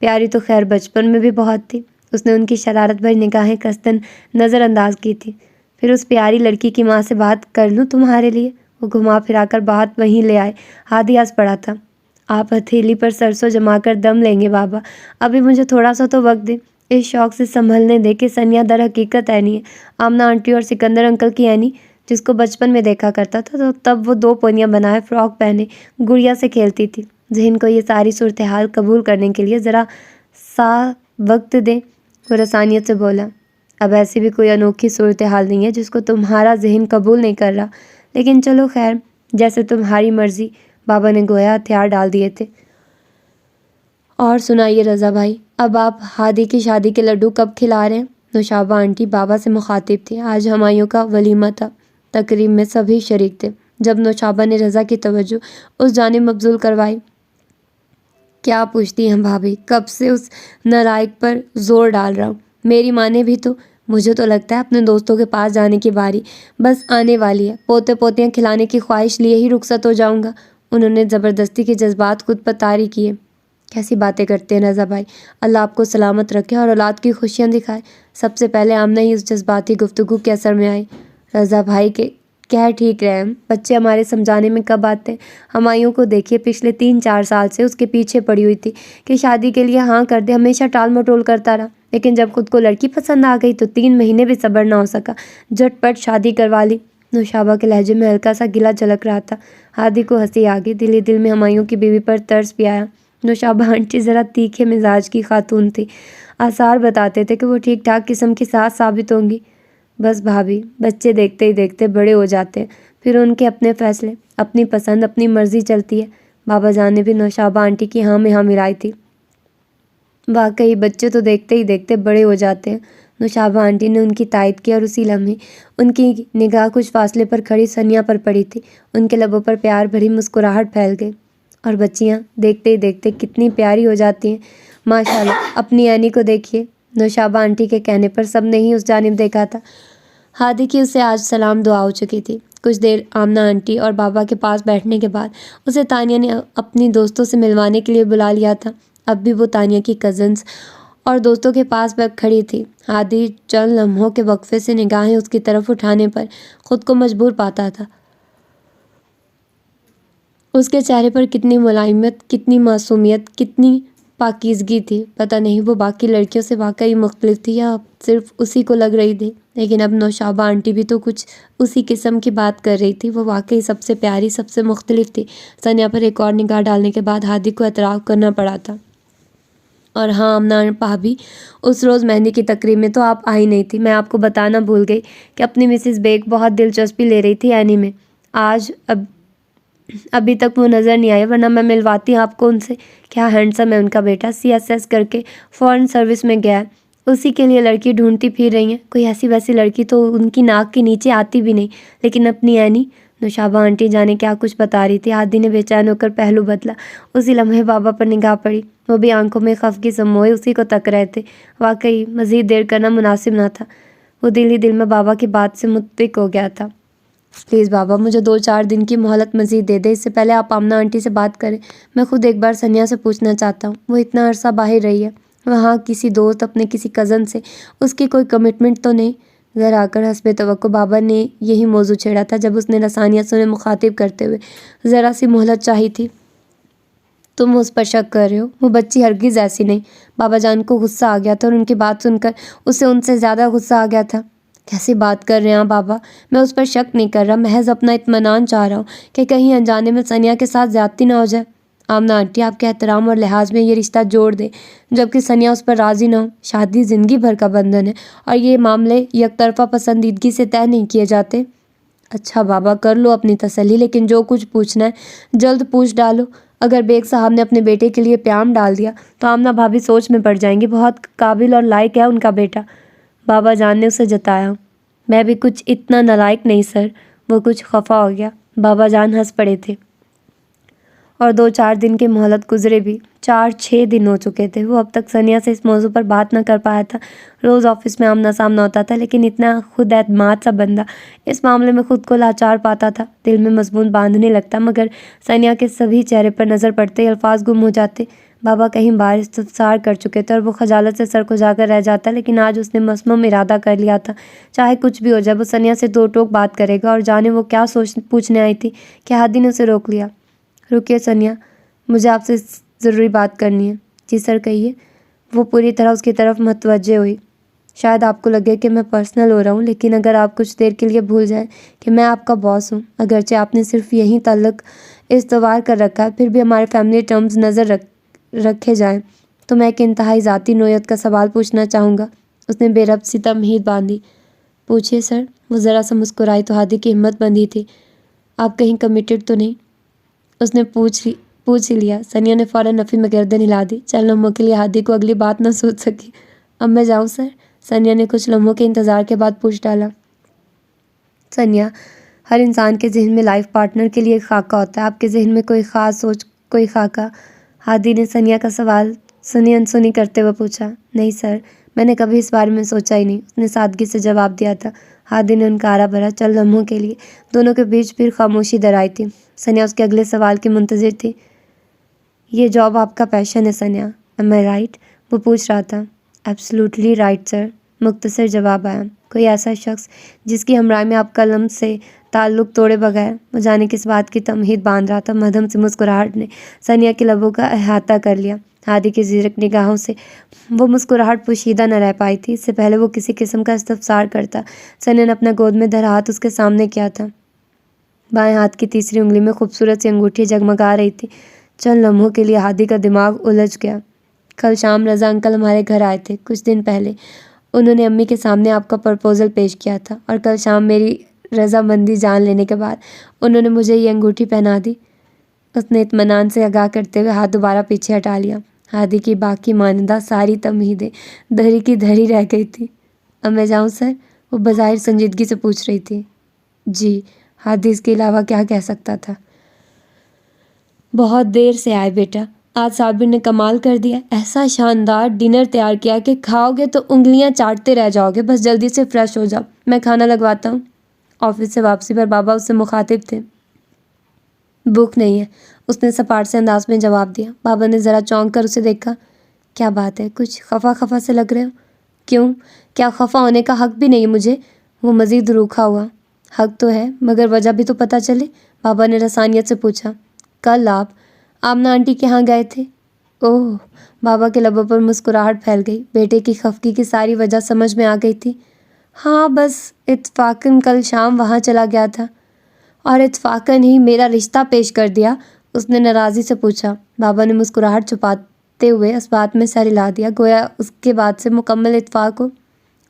پیاری تو خیر بچپن میں بھی بہت تھی۔ اس نے ان کی شرارت بھری نگاہیں قصداً نظر انداز کی تھی۔ پھر اس پیاری لڑکی کی ماں سے بات کر لوں تمہارے لیے؟ وہ گھما پھرا کر بات وہیں لے آئے۔ ہادی ہنس پڑا تھا۔ آپ ہتھیلی پر سرسوں جما کر دم لیں گے بابا، ابھی مجھے تھوڑا سا تو وقت دیں۔ اس شوق سے سنبھلنے دے کہ سنیا در حقیقت عینی ہے، آمنہ آنٹی اور سکندر انکل کی عینی، جس کو بچپن میں دیکھا کرتا تھا تو تب وہ 2 پونیاں بنائے فراک پہنے گڑیا سے کھیلتی تھی۔ ذہن کو یہ ساری صورتحال قبول کرنے کے لیے ذرا سا وقت دیں، وہ رسانیت سے بولا۔ اب ایسی بھی کوئی انوکھی صورتحال نہیں ہے جس کو تمہارا ذہن قبول نہیں کر رہا، لیکن چلو خیر، جیسے تمہاری مرضی۔ بابا نے گویا ہتھیار ڈال دیے تھے۔ اور سنائیے رضا بھائی، اب آپ ہادی کی شادی کے لڈو کب کھلا رہے ہیں؟ نوشابہ آنٹی بابا سے مخاطب تھی۔ آج ہمایوں کا ولیمہ تھا، تقریب میں سبھی شریک تھے۔ جب نوشابہ نے رضا کی توجہ اس جانب مبذول کروائی، کیا پوچھتی ہیں بھابھی، کب سے اس نالائق پر زور ڈال رہا ہوں، میری ماں نے بھی تو۔ مجھے تو لگتا ہے اپنے دوستوں کے پاس جانے کی باری بس آنے والی ہے، پوتے پوتیاں کھلانے کی خواہش لیے ہی رخصت ہو جاؤں گا۔ انہوں نے زبردستی کے جذبات خود پر طاری کیے۔ کیسی باتیں کرتے ہیں رضا بھائی، اللہ آپ کو سلامت رکھے اور اولاد کی خوشیاں دکھائے۔ سب سے پہلے آمنہ ہی اس جذباتی گفتگو کے اثر میں آئی۔ رضا بھائی کے کہہ ٹھیک رہے ہیں، بچے ہمارے سمجھانے میں کب آتے ہیں؟ ہمایوں کو دیکھیے، پچھلے 3-4 سال سے اس کے پیچھے پڑی ہوئی تھی کہ شادی کے لیے ہاں کر دے، ہمیشہ ٹال مٹول کرتا رہا، لیکن جب خود کو لڑکی پسند آ گئی تو 3 مہینے بھی صبر نہ ہو سکا، جھٹ پٹ شادی کروا لی۔ نوشابہ کے لہجے میں ہلکا سا گلہ جھلک رہا تھا۔ ہادی کو ہنسی آ گئی، دل ہی دل میں ہمایوں کی بیوی پر ترس بھی آیا۔ نوشابہ آنٹی ذرا تیکھے مزاج کی خاتون تھی، آثار بتاتے تھے کہ وہ ٹھیک ٹھاک قسم کی ساس ثابت ہوں گی۔ بس بھابھی، بچے دیکھتے ہی دیکھتے بڑے ہو جاتے ہیں، پھر ان کے اپنے فیصلے، اپنی پسند، اپنی مرضی چلتی ہے۔ بابا جان نے بھی نوشابہ آنٹی کی ہاں میں ہاں ملائی تھی۔ واقعی بچے تو دیکھتے ہی دیکھتے بڑے ہو جاتے ہیں، نوشابہ آنٹی نے ان کی تائید کی، اور اسی لمحے ان کی نگاہ کچھ فاصلے پر کھڑی سنیا پر پڑی تھی۔ ان کے لبوں پر پیار بھری مسکراہٹ پھیل گئی۔ اور بچیاں دیکھتے ہی دیکھتے کتنی پیاری ہو جاتی ہیں، ماشاءاللہ، اپنی عینی کو دیکھیے۔ نوشابہ آنٹی کے کہنے پر سب نے ہی اس جانب دیکھا تھا۔ ہادی کی اسے آج سلام دعا ہو چکی تھی۔ کچھ دیر آمنہ آنٹی اور بابا کے پاس بیٹھنے کے بعد اسے تانیہ نے اپنی دوستوں سے ملوانے کے لیے بلا لیا تھا۔ اب بھی وہ تانیہ کی کزنز اور دوستوں کے پاس بیٹھ کھڑی تھی۔ ہادی چند لمحوں کے وقفے سے نگاہیں اس کی طرف اٹھانے پر خود کو مجبور پاتا تھا۔ اس کے چہرے پر کتنی ملائمت، کتنی معصومیت، کتنی پاکیزگی تھی۔ پتہ نہیں وہ باقی لڑکیوں سے واقعی مختلف تھی یا صرف اسی کو لگ رہی تھی، لیکن اب نوشابہ آنٹی بھی تو کچھ اسی قسم کی بات کر رہی تھی۔ وہ واقعی سب سے پیاری، سب سے مختلف تھی۔ ثانیہ پر ایک اور نگاہ ڈالنے کے بعد ہادی کو اعتراف کرنا پڑا تھا۔ اور ہاں آمنہ بھابھی، اس روز مہندی کی تقریب میں تو آپ آئی نہیں تھی۔ میں آپ کو بتانا بھول گئی کہ اپنی مسز بیگ بہت دلچسپی لے رہی تھی اینی میں۔ آج ابھی تک وہ نظر نہیں آئے، ورنہ میں ملواتی آپ کو ان سے۔ کیا ہینڈسم ہے ان کا بیٹا، CSS کر کے فورن سروس میں گیا ہے۔ اسی کے لیے لڑکی ڈھونڈتی پھر رہی ہیں۔ کوئی ایسی ویسی لڑکی تو ان کی ناک کے نیچے آتی بھی نہیں، لیکن اپنی اینی۔ نوشابہ آنٹی جانے کیا کچھ بتا رہی تھی۔ ہادی نے بے چین ہو کر پہلو بدلا۔ اسی لمحے بابا پر نگاہ پڑی، وہ بھی آنکھوں میں خفگی سموئے اسی کو تک رہے تھے۔ واقعی مزید دیر کرنا مناسب نہ تھا۔ وہ دل ہی دل میں بابا کی بات سے متفق ہو گیا تھا۔ پلیز بابا، مجھے 2-4 دن کی مہلت مزید دے دے، اس سے پہلے آپ آمنہ آنٹی سے بات کریں۔ میں خود ایک بار ثانیہ سے پوچھنا چاہتا ہوں، وہ اتنا عرصہ باہر رہی ہے، وہاں کسی دوست، اپنے کسی کزن سے اس کی کوئی کمٹمنٹ تو نہیں؟ گھر آ کر حسب توقع بابا نے یہی موضوع چھیڑا تھا جب اس نے رسانیت سے انہیں مخاطب کرتے ہوئے ذرا سی مہلت چاہی تھی۔ تم اس پر شک کر رہے ہو؟ وہ بچی ہرگز ایسی نہیں۔ بابا جان کو غصہ آ گیا تھا اور ان کی بات سن کر اسے ان سے زیادہ غصہ آ گیا تھا۔ کیسی بات کر رہے ہیں بابا؟ میں اس پر شک نہیں کر رہا، محض اپنا اطمینان چاہ رہا ہوں کہ کہیں انجانے میں ثانیہ کے ساتھ زیادتی نہ ہو جائے۔ آمنہ آنٹی آپ کے احترام اور لحاظ میں یہ رشتہ جوڑ دے، جبکہ ثانیہ اس پر راضی نہ ہو۔ شادی زندگی بھر کا بندھن ہے اور یہ معاملے یک طرفہ پسندیدگی سے طے نہیں کیے جاتے۔ اچھا بابا، کر لو اپنی تسلی، لیکن جو کچھ پوچھنا ہے جلد پوچھ ڈالو۔ اگر بیگ صاحب نے اپنے بیٹے کے لیے پیام ڈال دیا تو آمنہ بھابھی سوچ میں پڑ جائیں گی۔ بہت قابل اور لائق ہے ان کا بیٹا، بابا جان نے اسے جتایا۔ میں بھی کچھ اتنا نالائق نہیں سر۔ وہ کچھ خفا ہو گیا۔ بابا جان ہنس پڑے تھے۔ اور 2-4 دن کے مہلت گزرے بھی 4-6 دن ہو چکے تھے۔ وہ اب تک ثانیہ سے اس موضوع پر بات نہ کر پایا تھا۔ روز آفس میں آمنا سامنا ہوتا تھا، لیکن اتنا خود اعتماد سا بندہ اس معاملے میں خود کو لاچار پاتا تھا۔ دل میں مضمون باندھنے لگتا، مگر ثانیہ کے سبھی چہرے پر نظر پڑتے ہی الفاظ گم ہو جاتے۔ بابا کہیں بار استفسار کر چکے تھے اور وہ خجالت سے سر کھجا کر رہ جاتا، لیکن آج اس نے مصمم ارادہ کر لیا تھا، چاہے کچھ بھی ہو جائے وہ ثانیہ سے 2 ٹوک بات کرے گا۔ اور جانے وہ کیا پوچھنے آئی تھی کہ ہادی نے اسے روک لیا۔ رکیے ثانیہ، مجھے آپ سے ضروری بات کرنی ہے۔ جی سر کہیے۔ وہ پوری طرح اس کی طرف متوجہ ہوئی۔ شاید آپ کو لگے کہ میں پرسنل ہو رہا ہوں، لیکن اگر آپ کچھ دیر کے لیے بھول جائیں کہ میں آپ کا باس ہوں، اگرچہ آپ نے صرف یہی تعلق استوار کر رکھا ہے، پھر بھی ہمارے فیملی ٹرمز نظر رکھے جائیں تو میں ایک انتہائی ذاتی نوعیت کا سوال پوچھنا چاہوں گا۔ اس نے بے ربط سی تمہید باندھی۔ پوچھیے سر۔ وہ ذرا سا مسکرائی تو ہادی کی ہمت بندھی تھی۔ آپ کہیں کمیٹڈ تو نہیں؟ اس نے پوچھ ہی لیا۔ ثانیہ نے فوراً نفی میں گردن ہلا دی۔ چند لمحوں کے لیے ہادی کو اگلی بات نہ سوچ سکی۔ اب میں جاؤں سر؟ ثانیہ نے کچھ لمحوں کے انتظار کے بعد پوچھ ڈالا۔ ثانیہ، ہر انسان کے ذہن میں لائف پارٹنر کے لیے ایک خاکہ ہوتا ہے۔ آپ کے ذہن میں کوئی خاص سوچ، کوئی خاکہ؟ ہادی نے ثانیہ کا سوال سنی انسنی کرتے ہوئے پوچھا۔ نہیں سر، میں نے کبھی اس بارے میں سوچا ہی نہیں، اس نے سادگی سے جواب دیا تھا۔ ہادی نے انکارا بھرا۔ چند لمحوں کے لیے دونوں کے بیچ پھر خاموشی در آئی تھی۔ ثانیہ اس کے اگلے سوال کی منتظر تھی۔ یہ جاب آپ کا پیشن ہے ثانیہ، ایم آئی رائٹ؟ وہ پوچھ رہا تھا۔ ایبسلیوٹلی رائٹ سر، مختصر جواب آیا۔ کوئی ایسا شخص جس کی ہمراہی میں آپ قلم سے تعلق توڑے بغیر؟ وہ جانے کس بات کی تمہید باندھ رہا تھا، مدھم سی مسکراہٹ نے ثانیہ کے لبوں کا احاطہ کر لیا۔ ہادی کی زیرک نگاہوں سے وہ مسکراہٹ پوشیدہ نہ رہ پائی تھی۔ اس سے پہلے وہ کسی قسم کا استفسار کرتا، ثانیہ نے اپنا گود میں دھرا ہاتھ اس کے سامنے کیا تھا۔ بائیں ہاتھ کی تیسری انگلی میں خوبصورت سی انگوٹھی جگمگا رہی تھی۔ چند لمحوں کے لیے ہادی کا دماغ الجھ گیا۔ کل شام رضا انکل ہمارے گھر آئے تھے، کچھ دن پہلے۔ انہوں نے امی کے سامنے آپ کا پرپوزل پیش کیا تھا، اور کل شام میری رضامندی جان لینے کے بعد انہوں نے مجھے یہ انگوٹھی پہنا دی۔ اس نے اطمینان سے آگاہ کرتے ہوئے ہاتھ دوبارہ پیچھے ہٹا لیا۔ ہادی کی باقی مانندہ ساری تمہیدیں دھری کی دھری رہ گئی تھی۔ اب میں جاؤں سر؟ وہ بظاہر سنجیدگی سے پوچھ رہی تھی۔ جی، ہادی اس کے علاوہ کیا کہہ سکتا تھا۔ بہت دیر سے آئے بیٹا، آج صابر نے کمال کر دیا۔ ایسا شاندار ڈنر تیار کیا کہ کھاؤ گے تو انگلیاں چاٹتے رہ جاؤ گے۔ بس جلدی سے فریش ہو جاؤ، میں کھانا لگواتا ہوں۔ آفس سے واپسی پر بابا اس سے مخاطب تھے۔ بھوک نہیں ہے، اس نے سپاٹ سے انداز میں جواب دیا۔ بابا نے ذرا چونک کر اسے دیکھا۔ کیا بات ہے، کچھ خفا خفا سے لگ رہے ہو؟ کیوں؟ کیا خفا ہونے کا حق بھی نہیں ہے مجھے؟ وہ مزید روکھا ہوا۔ حق تو ہے، مگر وجہ بھی تو پتہ چلے، بابا نے رسانیت سے پوچھا۔ کل آپ آمنہ آنٹی کے ہاں گئے تھے؟ اوہ، بابا کے لبوں پر مسکراہٹ پھیل گئی۔ بیٹے کی خفگی کی ساری وجہ سمجھ میں آ گئی تھی۔ ہاں، بس اتفاقاً کل شام وہاں چلا گیا تھا۔ اور اتفاقاً ہی میرا رشتہ پیش کر دیا؟ اس نے ناراضی سے پوچھا۔ بابا نے مسکراہٹ چھپاتے ہوئے اس بات میں سر ہلا دیا، گویا اس کے بعد سے مکمل اتفاق ہو۔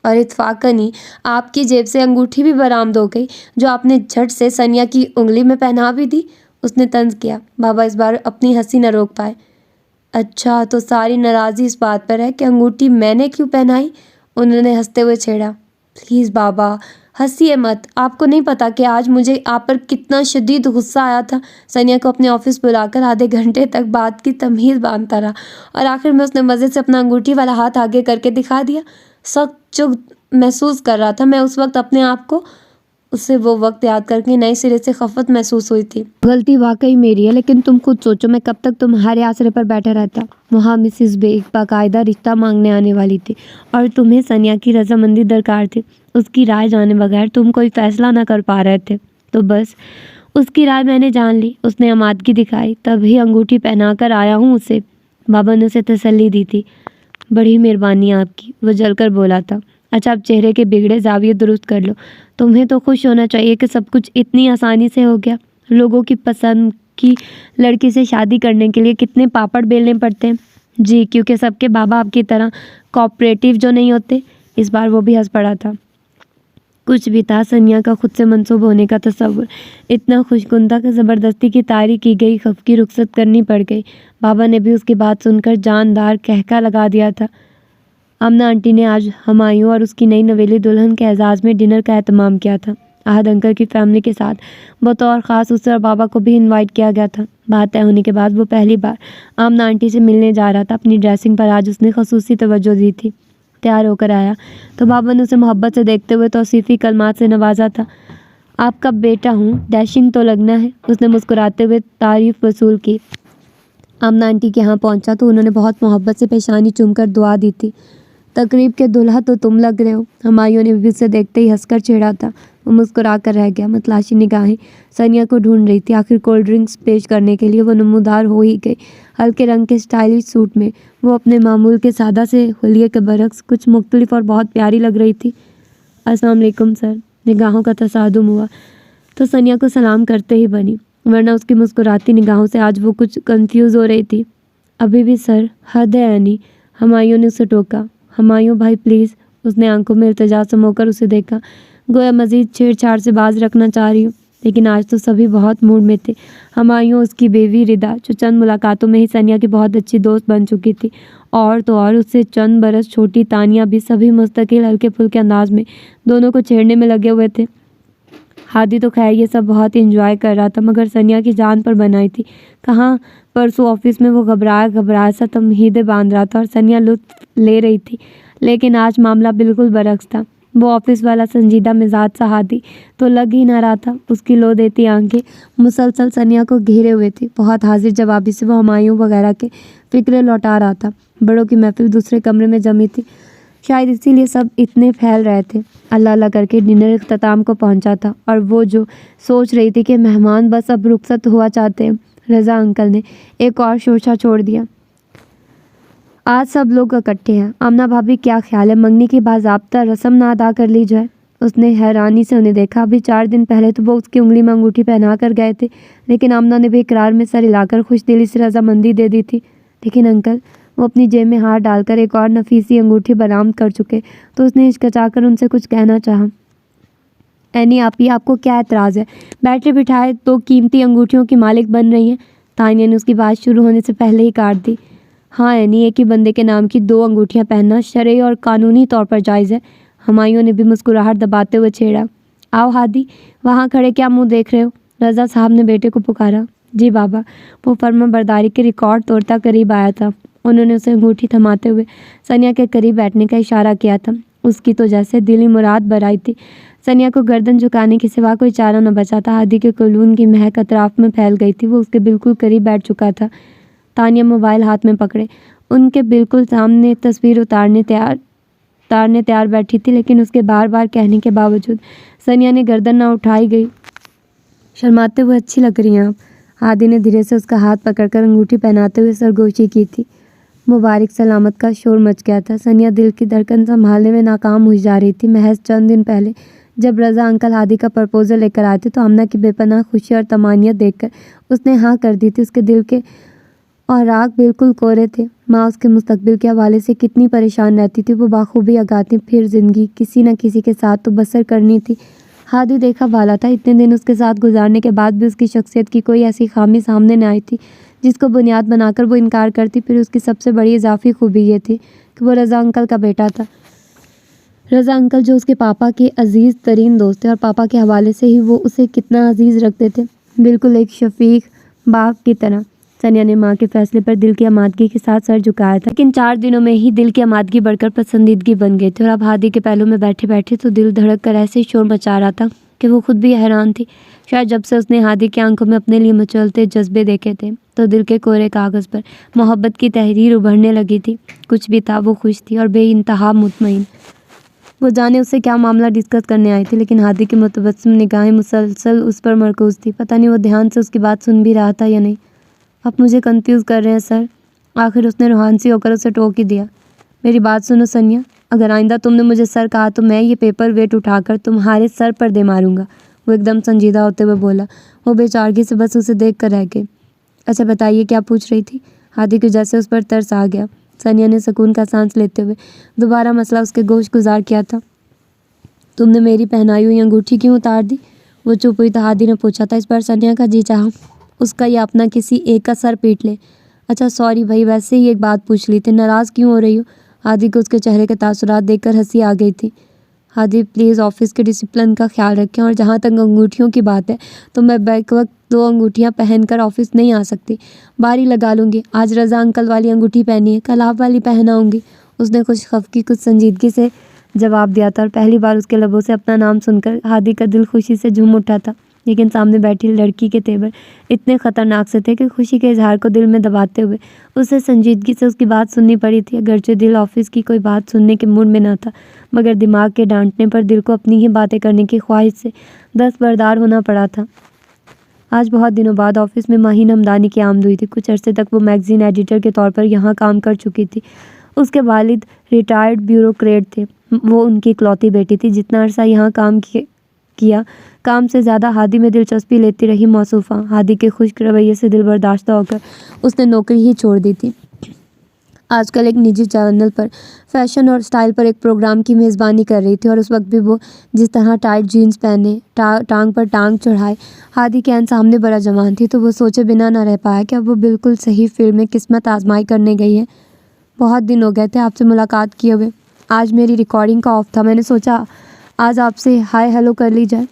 اور اتفاقاً ہی آپ کی جیب سے انگوٹھی بھی برآمد ہو گئی، جو آپ نے جھٹ سے ثنیا کی انگلی میں پہنا بھی دی، اس نے طنز کیا۔ بابا اس بار اپنی ہنسی نہ روک پائے۔ اچھا، تو ساری ناراضی اس بات پر ہے کہ انگوٹھی میں نے کیوں پہنائی؟ انہوں نے ہنستے ہوئے چھیڑا۔ پلیز بابا، ہنسیے مت، آپ کو نہیں پتہ کہ آج مجھے آپ پر کتنا شدید غصہ آیا تھا۔ ثنیا کو اپنے آفس بلا کر آدھے گھنٹے تک بات کی تمہید باندھتا رہا، اور آخر میں اس نے مزے سے اپنا انگوٹھی والا ہاتھ آگے کر کے دکھا دیا۔ سخت چغ محسوس کر رہا تھا میں اس وقت اپنے آپ کو، اسے وہ وقت یاد کر کے نئے سرے سے خفت محسوس ہوئی تھی۔ غلطی واقعی میری ہے، لیکن تم خود سوچو میں کب تک تمہارے آسرے پر بیٹھا رہتا؟ وہاں مسز بیگ باقاعدہ رشتہ مانگنے آنے والی تھی، اور تمہیں ثنیا کی رضامندی درکار تھی۔ اس کی رائے جانے بغیر تم کوئی فیصلہ نہ کر پا رہے تھے، تو بس اس کی رائے میں نے جان لی۔ اس نے آمادگی دکھائی، تبھی انگوٹھی پہنا کر آیا ہوں اسے۔ بابا نے اسے تسلی دی تھی۔ بڑی مہربانی آپ کی، وہ جل کر بولا تھا۔ اچھا، اب چہرے کے بگڑے زاویے درست کر لو۔ تمہیں تو خوش ہونا چاہیے کہ سب کچھ اتنی آسانی سے ہو گیا۔ لوگوں کی پسند کی لڑکی سے شادی کرنے کے لیے کتنے پاپڑ بیلنے پڑتے ہیں۔ جی، کیونکہ سب کے بابا آپ کی طرح کوآپریٹو جو نہیں ہوتے۔ اس بار وہ بھی ہنس پڑا تھا۔ کچھ بھی تھا ثنیا کا خود سے منسوب ہونے کا تصور اتنا خوشگوار تھا کہ زبردستی کی طاری کی گئی خفگی رخصت کرنی پڑ گئی۔ بابا نے بھی اس کی بات سن کر جاندار قہقہ لگا دیا تھا۔ آمنہ آنٹی نے آج ہمایوں اور اس کی نئی نویلی دلہن کے اعزاز میں ڈنر کا اہتمام کیا تھا۔ احد انکل کی فیملی کے ساتھ بطور خاص اسے اور بابا کو بھی انوائٹ کیا گیا تھا۔ بات طے ہونے کے بعد وہ پہلی بار آمنہ آنٹی سے ملنے جا رہا تھا۔ اپنی ڈریسنگ پر آج اس نے خصوصی توجہ دی تھی۔ تیار ہو کر آیا تو بابا نے اسے محبت سے دیکھتے ہوئے توصیفی کلمات سے نوازا تھا۔ آپ کا بیٹا ہوں، ڈیشنگ تو لگنا ہے، اس نے مسکراتے ہوئے تعریف وصول کی۔ آمنہ آنٹی کے ہاں پہنچا تو انہوں نے بہت محبت سے پیشانی چوم کر دعا دی تھی۔ تقریب کے دلہا تو تم لگ رہے ہو، ہمایوں نے بھی اسے دیکھتے ہی ہنس کر چھیڑا تھا۔ وہ مسکرا کر رہ گیا۔ متلاشی نگاہیں ثنیا کو ڈھونڈ رہی تھی۔ آخر کولڈ ڈرنکس پیش کرنے کے لیے وہ نمودار ہو ہی گئی۔ ہلکے رنگ کے اسٹائلش سوٹ میں وہ اپنے معمول کے سادہ سے حلیے کے برعکس کچھ مختلف اور بہت پیاری لگ رہی تھی۔ السلام علیکم سر۔ نگاہوں کا تصادم ہوا تو ثنیا کو سلام کرتے ہی بنی، ورنہ اس کی مسکراتی نگاہوں سے آج وہ کچھ کنفیوز ہو رہی تھی۔ ابھی بھی سر، حد ہے اینی، ہمایوں نے اسے ٹوکا۔ ہمایوں بھائی پلیز، اس نے آنکھوں میں التجا سمو کر اسے دیکھا، گویا مزید چھیڑ چھاڑ سے باز رکھنا چاہ رہی ہوں، لیکن آج تو سبھی بہت موڈ میں تھے۔ ہمایوں، اس کی بیوی ردا، جو چند ملاقاتوں میں ہی ثنیا کی بہت اچھی دوست بن چکی تھی، اور تو اور اس سے چند برس چھوٹی تانیہ بھی، سبھی مستقل ہلکے پھلکے انداز میں دونوں کو چھیڑنے میں لگے ہوئے تھے۔ ہادی تو خیر یہ سب بہت انجوائے کر رہا تھا، مگر ثنیا کی جان پر بنائی تھی۔ کہاں پرسوں آفس میں وہ گھبرایا سا تمہیدیں باندھ رہا تھا اور ثنیا لطف لے رہی تھی، لیکن آج معاملہ بالکل برعکس تھا۔ وہ آفس والا سنجیدہ مزاج سا ہادی تو لگ ہی نہ رہا تھا۔ اس کی لو دیتی آنکھیں مسلسل ثنیا کو گھیرے ہوئے تھی۔ بہت حاضر جوابی سے وہ ہمایوں وغیرہ کے فکرے لوٹا رہا تھا۔ بڑوں کی محفل دوسرے کمرے میں جمی تھی، شاید اسی لیے سب اتنے پھیل رہے تھے۔ اللہ اللہ کر کے ڈنر اختتام کو پہنچا تھا، اور وہ جو سوچ رہی تھی کہ مہمان بس اب رخصت ہوا چاہتے ہیں، رضا انکل نے ایک اور شوشہ چھوڑ دیا۔ آج سب لوگ اکٹھے ہیں، آمنہ بھابھی کیا خیال ہے منگنی کی باضابطہ رسم نہ ادا کر لی جائے؟ اس نے حیرانی سے انہیں دیکھا۔ ابھی 4 دن پہلے تو وہ اس کی انگلی میں انگوٹھی پہنا کر گئے تھے، لیکن آمنہ نے بھی اقرار میں سر ہلا کر خوش دلی سے رضامندی دے دی تھی۔ لیکن انکل، وہ اپنی جیب میں ہاتھ ڈال کر ایک اور نفیسی انگوٹھی برآمد کر چکے تو اس نے ہچکچا کر ان سے کچھ کہنا چاہا۔ اینی آپی، آپ کو کیا اعتراض ہے؟ بیٹھے بٹھائے 2 قیمتی انگوٹھیوں کی مالک بن رہی ہیں۔ تانیہ نے اس کی بات شروع ہونے سے پہلے ہی کاٹ دی۔ ہاں اینی، ایک ہی بندے کے نام کی 2 انگوٹھیاں پہننا شرعی اور قانونی طور پر جائز ہے۔ ہمایوں نے بھی مسکراہٹ دباتے ہوئے چھیڑا۔ آؤ ہادی، وہاں کھڑے کیا منہ دیکھ رہے ہو؟ رضا صاحب نے بیٹے کو پکارا۔ جی بابا۔ وہ فرما برداری کے ریکارڈ توڑتا قریب آیا تھا۔ انہوں نے اسے انگوٹھی تھماتے ہوئے ثنیا کے قریب بیٹھنے کا اشارہ کیا تھا۔ اس کی تو جیسے دلی مراد برائی تھی۔ ثنیا کو گردن جھکانے کے سوا کوئی چارہ نہ بچا تھا۔ ہادی کے کلون کی مہک اطراف میں پھیل گئی تھی۔ وہ اس کے بالکل قریب بیٹھ چکا تھا۔ تانیہ موبائل ہاتھ میں پکڑے ان کے بالکل سامنے تصویر اتارنے تیار بیٹھی تھی، لیکن اس کے بار بار کہنے کے باوجود ثانیہ نے گردن نہ اٹھائی گئی۔ شرماتے ہوئے اچھی لگ رہی ہیں آپ۔ ہادی نے دھیرے سے اس کا ہاتھ پکڑ کر انگوٹھی پہناتے ہوئے سرگوشی کی تھی۔ مبارک سلامت کا شور مچ گیا تھا۔ ثانیہ دل کی دھڑکن سنبھالنے میں ناکام ہوئی جا رہی تھی۔ محض چند دن پہلے جب رضا انکل ہادی کا پرپوزل لے کر آئے تھے تو آمنہ کی بے پناہ خوشی اور طمانینت دیکھ کر اس نے ہاں کر دی تھی۔ اس کے دل کے اوراق بالکل کورے تھے۔ ماں اس کے مستقبل کے حوالے سے کتنی پریشان رہتی تھی وہ بخوبی آگاہ تھی۔ پھر زندگی کسی نہ کسی کے ساتھ تو بسر کرنی تھی۔ ہادی دیکھا بھالا تھا، اتنے دن اس کے ساتھ گزارنے کے بعد بھی اس کی شخصیت کی کوئی ایسی خامی سامنے نہ آئی تھی جس کو بنیاد بنا کر وہ انکار کرتی۔ پھر اس کی سب سے بڑی اضافی خوبی یہ تھی کہ وہ رضا انکل کا بیٹا تھا۔ رضا انکل جو اس کے پاپا کے عزیز ترین دوست تھے، اور پاپا کے حوالے سے ہی وہ اسے کتنا عزیز رکھتے تھے، بالکل ایک شفیق باپ کی طرح۔ ثانیہ نے ماں کے فیصلے پر دل کی آمادگی کے ساتھ سر جھکایا تھا، لیکن 4 دنوں میں ہی دل کی آمادگی بڑھ کر پسندیدگی بن گئی تھی، اور اب ہادی کے پہلو میں بیٹھے بیٹھے تو دل دھڑک کر ایسے شور مچا رہا تھا کہ وہ خود بھی حیران تھی۔ شاید جب سے اس نے ہادی کی آنکھوں میں اپنے لیے مچلتے جذبے دیکھے تھے تو دل کے کورے کاغذ پر محبت کی تحریر ابھرنے لگی تھی۔ کچھ بھی تھا، وہ خوش تھی اور بے انتہا مطمئن۔ وہ جانے اس سے کیا معاملہ ڈسکس کرنے آئی تھی، لیکن ہادی کی متبسم نگاہیں مسلسل اس پر مرکوز تھی۔ پتہ نہیں وہ دھیان سے اس کی بات سن بھی رہا تھا یا نہیں۔ آپ مجھے کنفیوز کر رہے ہیں سر، آخر اس نے روحان سی ہو کر اسے ٹوک ہی دیا۔ میری بات سنو ثانیہ، اگر آئندہ تم نے مجھے سر کہا تو میں یہ پیپر ویٹ اٹھا کر تمہارے سر پر دے ماروں گا۔ وہ ایک دم سنجیدہ ہوتے ہوئے بولا۔ وہ بے چارگی سے بس اسے دیکھ کر رہ گئی۔ اچھا بتائیے کیا پوچھ رہی تھی؟ ہادی کو جیسے اس پر ترس آ گیا۔ ثانیہ نے سکون کا سانس لیتے ہوئے دوبارہ مسئلہ اس کے گوش گزار کیا تھا۔ تم نے میری پہنائی ہوئی انگوٹھی کیوں اتار دی؟ وہ چپ ہوئی تو ہادی نے پوچھا تھا۔ اس پر ثانیہ کا جی چاہا اس کا یا اپنا کسی ایک کا سر پیٹ لے۔ اچھا سوری بھائی، ویسے ہی ایک بات پوچھ لی تھی، ناراض کیوں ہو رہی ہو؟ ہادی کو اس کے چہرے کے تاثرات دیکھ کر ہنسی آ گئی تھی۔ ہادی پلیز آفس کے ڈسپلن کا خیال رکھیں، اور جہاں تک انگوٹھیوں کی بات ہے تو میں بیک وقت 2 انگوٹھیاں پہن کر آفس نہیں آ سکتی، باری لگا لوں گی۔ آج رضا انکل والی انگوٹھی پہنی ہے، کل آپ والی پہناؤں گی۔ اس نے کچھ خفگی کچھ سنجیدگی سے جواب دیا تھا، اور پہلی بار اس کے لبوں سے اپنا نام سن کر ہادی کا دل خوشی سے جھوم اٹھا تھا، لیکن سامنے بیٹھی لڑکی کے تیور اتنے خطرناک سے تھے کہ خوشی کے اظہار کو دل میں دباتے ہوئے اسے سنجیدگی سے اس کی بات سننی پڑی تھی۔ اگرچہ دل آفس کی کوئی بات سننے کے موڈ میں نہ تھا، مگر دماغ کے ڈانٹنے پر دل کو اپنی ہی باتیں کرنے کی خواہش سے دستبردار ہونا پڑا تھا۔ آج بہت دنوں بعد آفس میں ماہین ہمدانی کی آمد ہوئی تھی۔ کچھ عرصے تک وہ میگزین ایڈیٹر کے طور پر یہاں کام کر چکی تھی۔ اس کے والد ریٹائرڈ بیوروکریٹ تھے، وہ ان کی اکلوتی بیٹی تھی۔ جتنا عرصہ یہاں کام کیا، کام سے زیادہ ہادی میں دلچسپی لیتی رہی موصوفہ۔ ہادی کے خشک رویے سے دل برداشتہ ہو کر اس نے نوکری ہی چھوڑ دی تھی۔ آج کل ایک نجی چینل پر فیشن اور سٹائل پر ایک پروگرام کی میزبانی کر رہی تھی، اور اس وقت بھی وہ جس طرح ٹائٹ جینز پہنے ٹانگ پر ٹانگ چڑھائے ہادی کے عین سامنے برا جوان تھی، تو وہ سوچے بنا نہ رہ پایا کہ اب وہ بالکل صحیح فیلڈ میں قسمت آزمائی کرنے گئی ہے۔ بہت دن ہو گئے تھے آپ سے ملاقات کیے ہوئے۔ آج میری ریکارڈنگ کا آف تھا، میں نے سوچا آج آپ سے ہائے ہیلو کر لی جائے۔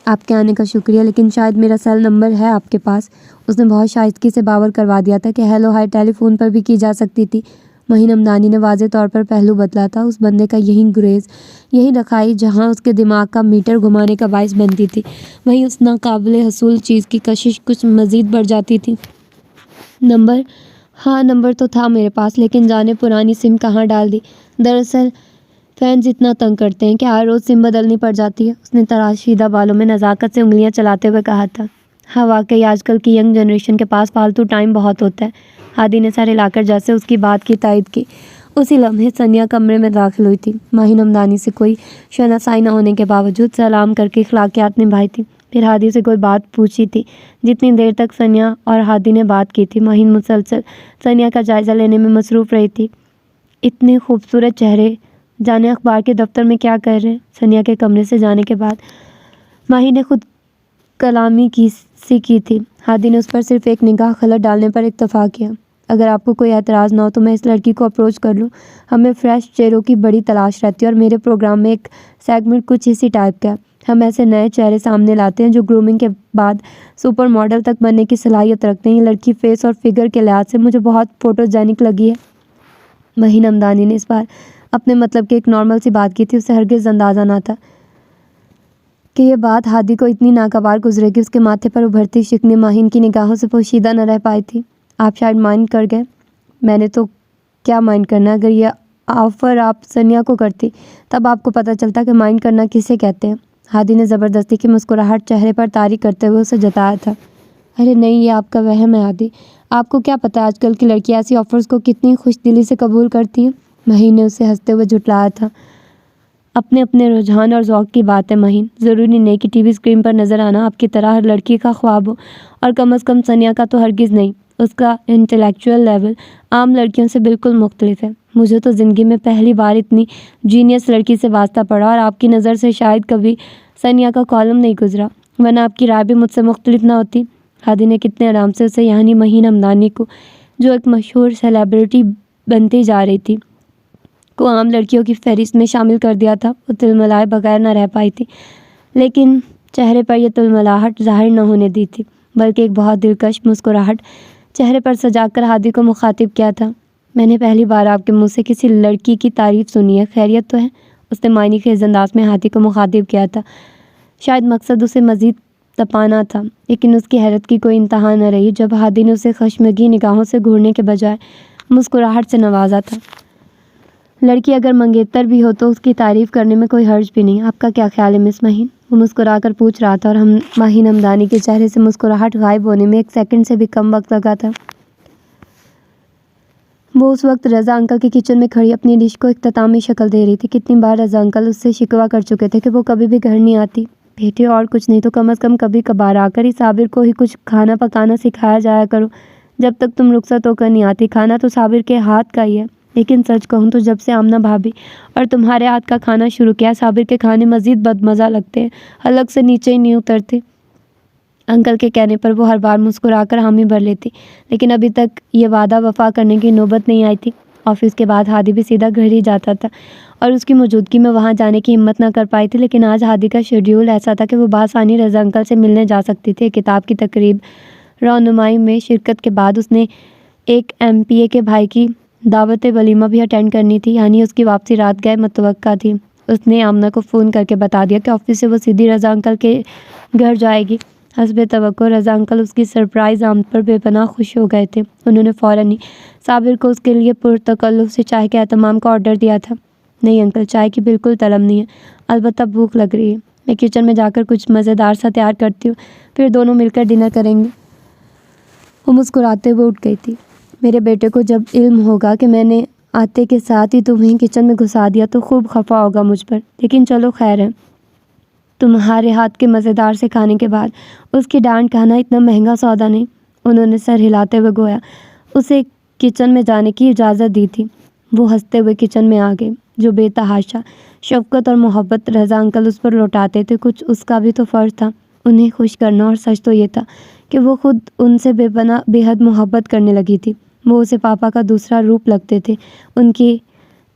آپ کے آنے کا شکریہ، لیکن شاید میرا سیل نمبر ہے آپ کے پاس؟ اس نے بہت شائستگی سے باور کروا دیا تھا کہ ہیلو ہائے ٹیلی فون پر بھی کی جا سکتی تھی۔ ماہین ہمدانی نے واضح طور پر پہلو بدلا تھا۔ اس بندے کا یہی گریز، یہی رکھائی جہاں اس کے دماغ کا میٹر گھمانے کا باعث بنتی تھی، وہیں اس ناقابل حصول چیز کی کشش کچھ مزید بڑھ جاتی تھی۔ نمبر؟ ہاں نمبر تو تھا میرے پاس، لیکن جانے پرانی سم کہاں ڈال دی۔ دراصل فینس اتنا تنگ کرتے ہیں کہ ہر روز سم بدلنی پڑ جاتی ہے۔ اس نے تراشیدہ بالوں میں نزاکت سے انگلیاں چلاتے ہوئے کہا تھا۔ ہاں واقعی آج کل کی ینگ جنریشن کے پاس فالتو ٹائم بہت ہوتا ہے۔ ہادی نے سر ہلا کر جیسے اس کی بات کی تائید کی۔ اسی لمحے ثانیہ کمرے میں داخل ہوئی تھی۔ ماہین ہمدانی سے کوئی شناسائی نہ ہونے کے باوجود سلام کر کے اخلاقیات نبھائی تھی، پھر ہادی سے کوئی بات پوچھی تھی۔ جتنی دیر تک ثانیہ اور ہادی نے بات کی تھی، ماہین مسلسل ثانیہ کا جائزہ لینے میں مصروف رہی تھی۔ اتنے خوبصورت چہرے، جانے اخبار کے دفتر میں کیا کر رہے ہیں؟ ثانیہ کے کمرے سے جانے کے بعد ماہی نے خود کلامی کی تھی۔ ہادی نے اس پر صرف ایک نگاہ خلط ڈالنے پر اکتفا کیا۔ اگر آپ کو کوئی اعتراض نہ ہو تو میں اس لڑکی کو اپروچ کر لوں؟ ہمیں فریش چہروں کی بڑی تلاش رہتی ہے، اور میرے پروگرام میں ایک سیگمنٹ کچھ اسی ٹائپ کا ہے۔ ہم ایسے نئے چہرے سامنے لاتے ہیں جو گرومنگ کے بعد سپر ماڈل تک بننے کی صلاحیت رکھتے ہیں۔ یہ لڑکی فیس اور فگر کے لحاظ سے مجھے بہت فوٹوجینک لگی ہے۔ ماہین ہمدانی نے اس بار اپنے مطلب کی ایک نارمل سی بات کی تھی۔ اسے ہرگز اندازہ نہ تھا کہ یہ بات ہادی کو اتنی ناگوار گزرے گی۔ اس کے ماتھے پر ابھرتی شکنیں ماہین کی نگاہوں سے پوشیدہ نہ رہ پائی تھی۔ آپ شاید مائنڈ کر گئے، میں نے تو کیا مائنڈ کرنا؟ اگر یہ آفر آپ سنیا کو کرتی تب آپ کو پتہ چلتا کہ مائنڈ کرنا کسے کہتے ہیں۔ ہادی نے زبردستی کی مسکراہٹ چہرے پر طاری کرتے ہوئے اسے جتایا تھا۔ ارے نہیں، یہ آپ کا وہم ہے ہادی، آپ کو کیا پتہ آج کل کی لڑکیاں ایسی آفرز کو کتنی خوش دلی سے قبول کرتی ہیں۔ مہین نے اسے ہنستے ہوئے جھٹلایا تھا۔ اپنے اپنے رجحان اور ذوق کی بات ہے مہین، ضروری نہیں کہ ٹی وی اسکرین پر نظر آنا آپ کی طرح ہر لڑکی کا خواب ہو، اور کم از کم سنیا کا تو ہرگز نہیں۔ اس کا انٹلیکچوئل لیول عام لڑکیوں سے بالکل مختلف ہے۔ مجھے تو زندگی میں پہلی بار اتنی جینیس لڑکی سے واسطہ پڑا، اور آپ کی نظر سے شاید کبھی سنیا کا کالم نہیں گزرا، ورنہ آپ کی رائے بھی مجھ سے مختلف نہ ہوتی۔ ہادی نے کتنے آرام سے اسے یعنی مہین ہمدانی کو، جو ایک مشہور سیلیبریٹی بنتی جا رہی تھی، کو عام لڑکیوں کی فہرست میں شامل کر دیا تھا۔ وہ تلملائے بغیر نہ رہ پائی تھی، لیکن چہرے پر یہ تلملاہٹ ظاہر نہ ہونے دی تھی، بلکہ ایک بہت دلکش مسکراہٹ چہرے پر سجا کر ہادی کو مخاطب کیا تھا۔ میں نے پہلی بار آپ کے منہ سے کسی لڑکی کی تعریف سنی ہے، خیریت تو ہے؟ اس نے معنی خیز انداز میں ہادی کو مخاطب کیا تھا۔ شاید مقصد اسے مزید تپانا تھا، لیکن اس کی حیرت کی کوئی انتہا نہ رہی جب ہادی نے اسے خشمگی نگاہوں سے گھورنے کے بجائے مسکراہٹ سے نوازا تھا۔ لڑکی اگر منگیتر بھی ہو تو اس کی تعریف کرنے میں کوئی حرج بھی نہیں۔ آپ کا کیا خیال ہے مس مہین؟ وہ مسکرا کر پوچھ رہا تھا، اور مہین ہمدانی کے چہرے سے مسکراہٹ غائب ہونے میں 1 سیکنڈ سے بھی کم وقت لگا تھا۔ وہ اس وقت رضا انکل کے کچن میں کھڑی اپنی ڈش کو اختتامی شکل دے رہی تھی۔ کتنی بار رضا انکل اس سے شکوہ کر چکے تھے کہ وہ کبھی بھی گھر نہیں آتی۔ بیٹے، اور کچھ نہیں تو کم از کم کبھی کبھار آ کر ہی صابر کو ہی کچھ کھانا پکانا سکھایا جایا کرو۔ جب تک تم رخصت ہو کر نہیں آتی، کھانا تو صابر کے ہاتھ کا ہی ہے۔ لیکن سچ کہوں تو جب سے آمنہ بھابھی اور تمہارے ہاتھ کا کھانا شروع کیا، صابر کے کھانے مزید بدمزہ لگتے ہیں، حلق سے نیچے ہی نہیں اترتے۔ انکل کے کہنے پر وہ ہر بار مسکرا کر حامی بھر لیتی، لیکن ابھی تک یہ وعدہ وفا کرنے کی نوبت نہیں آئی تھی۔ آفس کے بعد ہادی بھی سیدھا گھر ہی جاتا تھا، اور اس کی موجودگی میں وہاں جانے کی ہمت نہ کر پائی تھی، لیکن آج ہادی کا شیڈیول ایسا تھا کہ وہ بآسانی رضا انکل سے ملنے جا سکتی تھی۔ ایک کتاب کی تقریب رونمائی میں شرکت کے بعد اس نے ایک MPA کے بھائی کی دعوت ولیمہ بھی اٹینڈ کرنی تھی، یعنی اس کی واپسی رات گئے متوقع تھی۔ اس نے آمنہ کو فون کر کے بتا دیا کہ آفس سے وہ سیدھی رضا انکل کے گھر جائے گی۔ حسب توقع رضا انکل اس کی سرپرائز آمد پر بے پناہ خوش ہو گئے تھے۔ انہوں نے فوراً ہی صابر کو اس کے لیے پرتکلف سے چائے کے اہتمام کا آرڈر دیا تھا۔ نہیں انکل، چائے کی بالکل طلب نہیں ہے، البتہ بھوک لگ رہی ہے۔ میں کچن میں جا کر کچھ مزیدار سا تیار کرتی ہوں، پھر دونوں مل کر ڈنر کریں گے۔ وہ مسکراتے ہوئے اٹھ گئی تھی۔ میرے بیٹے کو جب علم ہوگا کہ میں نے آتے کے ساتھ ہی تمہیں کچن میں گھسا دیا تو خوب خفا ہوگا مجھ پر، لیکن چلو خیر ہے۔ تمہارے ہاتھ کے مزیدار سے کھانے کے بعد اس کی ڈانٹ کھانا اتنا مہنگا سودا نہیں۔ انہوں نے سر ہلاتے ہوئے گویا اسے کچن میں جانے کی اجازت دی تھی۔ وہ ہنستے ہوئے کچن میں آ گئے۔ جو بے تحاشا شفقت اور محبت رضا انکل اس پر لوٹاتے تھے، کچھ اس کا بھی تو فرض تھا انہیں خوش کرنا، اور سچ تو یہ تھا کہ وہ خود ان سے بے پناہ بے حد محبت کرنے لگی تھی۔ وہ اسے پاپا کا دوسرا روپ لگتے تھے۔ ان کی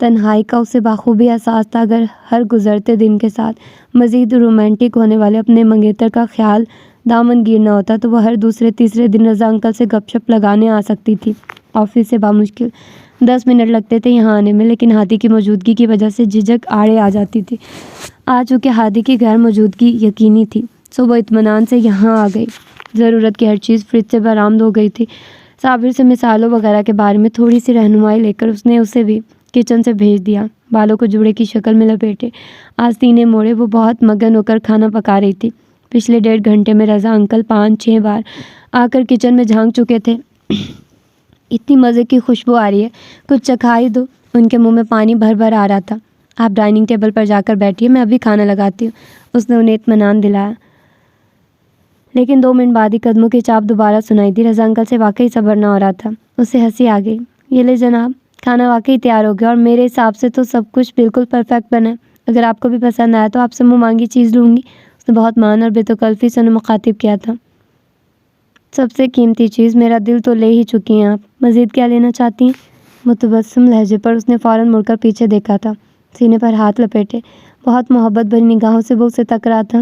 تنہائی کا اسے بخوبی احساس تھا۔ اگر ہر گزرتے دن کے ساتھ مزید رومانٹک ہونے والے اپنے منگیتر کا خیال دامن گیر نہ ہوتا تو وہ ہر دوسرے تیسرے دن رضا انکل سے گپ شپ لگانے آ سکتی تھی۔ آفس سے بامشکل 10 منٹ لگتے تھے یہاں آنے میں، لیکن ہادی کی موجودگی کی وجہ سے جھجک آڑے آ جاتی تھی۔ آج چونکہ ہادی کی غیر موجودگی یقینی تھی، سو وہ اطمینان سے یہاں آ گئی۔ ضرورت کی ہر چیز فریج سے برآمد ہو گئی تھی۔ صابر سے مثالوں وغیرہ کے بارے میں تھوڑی سی رہنمائی لے کر اس نے اسے بھی کچن سے بھیج دیا۔ بالوں کو جوڑے کی شکل میں لپیٹے آستینے موڑے وہ بہت مگن ہو کر کھانا پکا رہی تھی۔ پچھلے 1.5 گھنٹے میں رضا انکل 5-6 بار آ کر کچن میں جھانک چکے تھے۔ اتنی مزے کی خوشبو آ رہی ہے، کچھ چکھا ہی دو۔ ان کے منہ میں پانی بھر بھر آ رہا تھا۔ آپ ڈائننگ ٹیبل پر جا کر بیٹھیے، میں ابھی کھانا لگاتی ہوں، اس نے انہیں اطمینان دلایا۔ لیکن 2 منٹ بعد ہی قدموں کی چاپ دوبارہ سنائی دی۔ رضا انکل سے واقعی صبر نہ ہو رہا تھا۔ اسے ہنسی آ گئی۔ یہ لے جناب، کھانا واقعی تیار ہو گیا، اور میرے حساب سے تو سب کچھ بالکل پرفیکٹ بنا ہے۔ اگر آپ کو بھی پسند آیا تو آپ سے منہ مانگی چیز لوں گی۔ اس نے بہت مان اور بے تکلفی سے انہیں مخاطب کیا تھا۔ سب سے قیمتی چیز، میرا دل تو لے ہی چکی ہیں آپ، مزید کیا لینا چاہتی ہیں؟ متبسم لہجے پر اس نے فوراً مڑ کر پیچھے دیکھا تھا، سینے پر ہاتھ لپیٹے بہت محبت بھری نگاہوں سے وہ اسے تک رہا تھا۔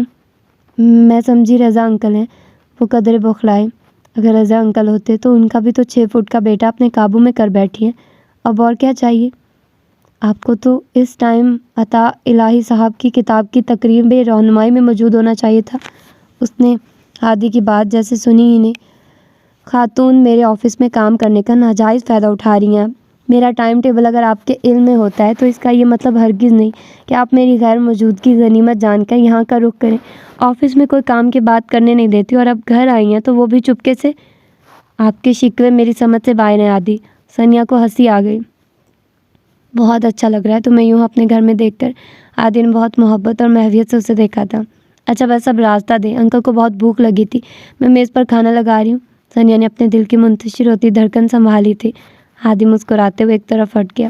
میں سمجھی رضا انکل ہیں، وہ قدرے بوکھلائے۔ اگر رضا انکل ہوتے تو ان کا بھی تو 6 فٹ کا بیٹا اپنے قابو میں کر بیٹھی ہے، اب اور کیا چاہیے آپ کو؟ تو اس ٹائم عطا الہی صاحب کی کتاب کی تقریب رونمائی میں موجود ہونا چاہیے تھا۔ اس نے ہادی کی بات جیسے سنی ہی نہیں۔ خاتون میرے آفس میں کام کرنے کا ناجائز فائدہ اٹھا رہی ہیں، میرا ٹائم ٹیبل اگر آپ کے علم میں ہوتا ہے تو اس کا یہ مطلب ہرگز نہیں کہ آپ میری غیر موجودگی غنیمت جان کر یہاں کا رخ کریں۔ آفس میں کوئی کام کی بات کرنے نہیں دیتی اور اب گھر آئی ہیں تو وہ بھی چپکے سے۔ آپ کے شکوے میری سمجھ سے باہر ہیں عادی۔ سنیا کو ہنسی آ گئی۔ بہت اچھا لگ رہا ہے تمہیں یوں اپنے گھر میں دیکھ کر۔ عادی نے بہت محبت اور محویت سے اسے دیکھا تھا۔ اچھا بس اب راستہ دے، انکل کو بہت بھوک لگی تھی، میں میز پر کھانا لگا رہی ہوں۔ سنیا نے اپنے دل کی منتشر ہوتی دھڑکن سنبھالی تھی۔ عادی مسکراتے ہوئے ایک طرف ہٹ گیا،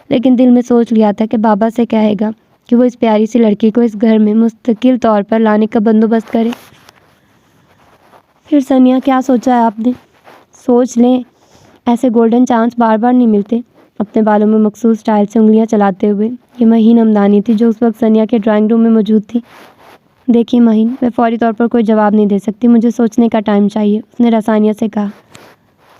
لیکن دل میں سوچ لیا تھا کہ بابا سے کہے گا کہ وہ اس پیاری سی لڑکی کو اس گھر میں مستقل طور پر لانے کا بندوبست کرے۔ پھر سنیا کیا سوچا ہے آپ نے؟ سوچ لیں، ایسے گولڈن چانس بار بار نہیں ملتے۔ اپنے بالوں میں مخصوص سٹائل سے انگلیاں چلاتے ہوئے، یہ مہین ہمدانی تھی جو اس وقت سنیا کے ڈرائنگ روم میں موجود تھی۔ دیکھیے مہین، میں فوری طور پر کوئی جواب نہیں دے سکتی، مجھے سوچنے کا ٹائم چاہیے، اس نے رسانیت سے کہا۔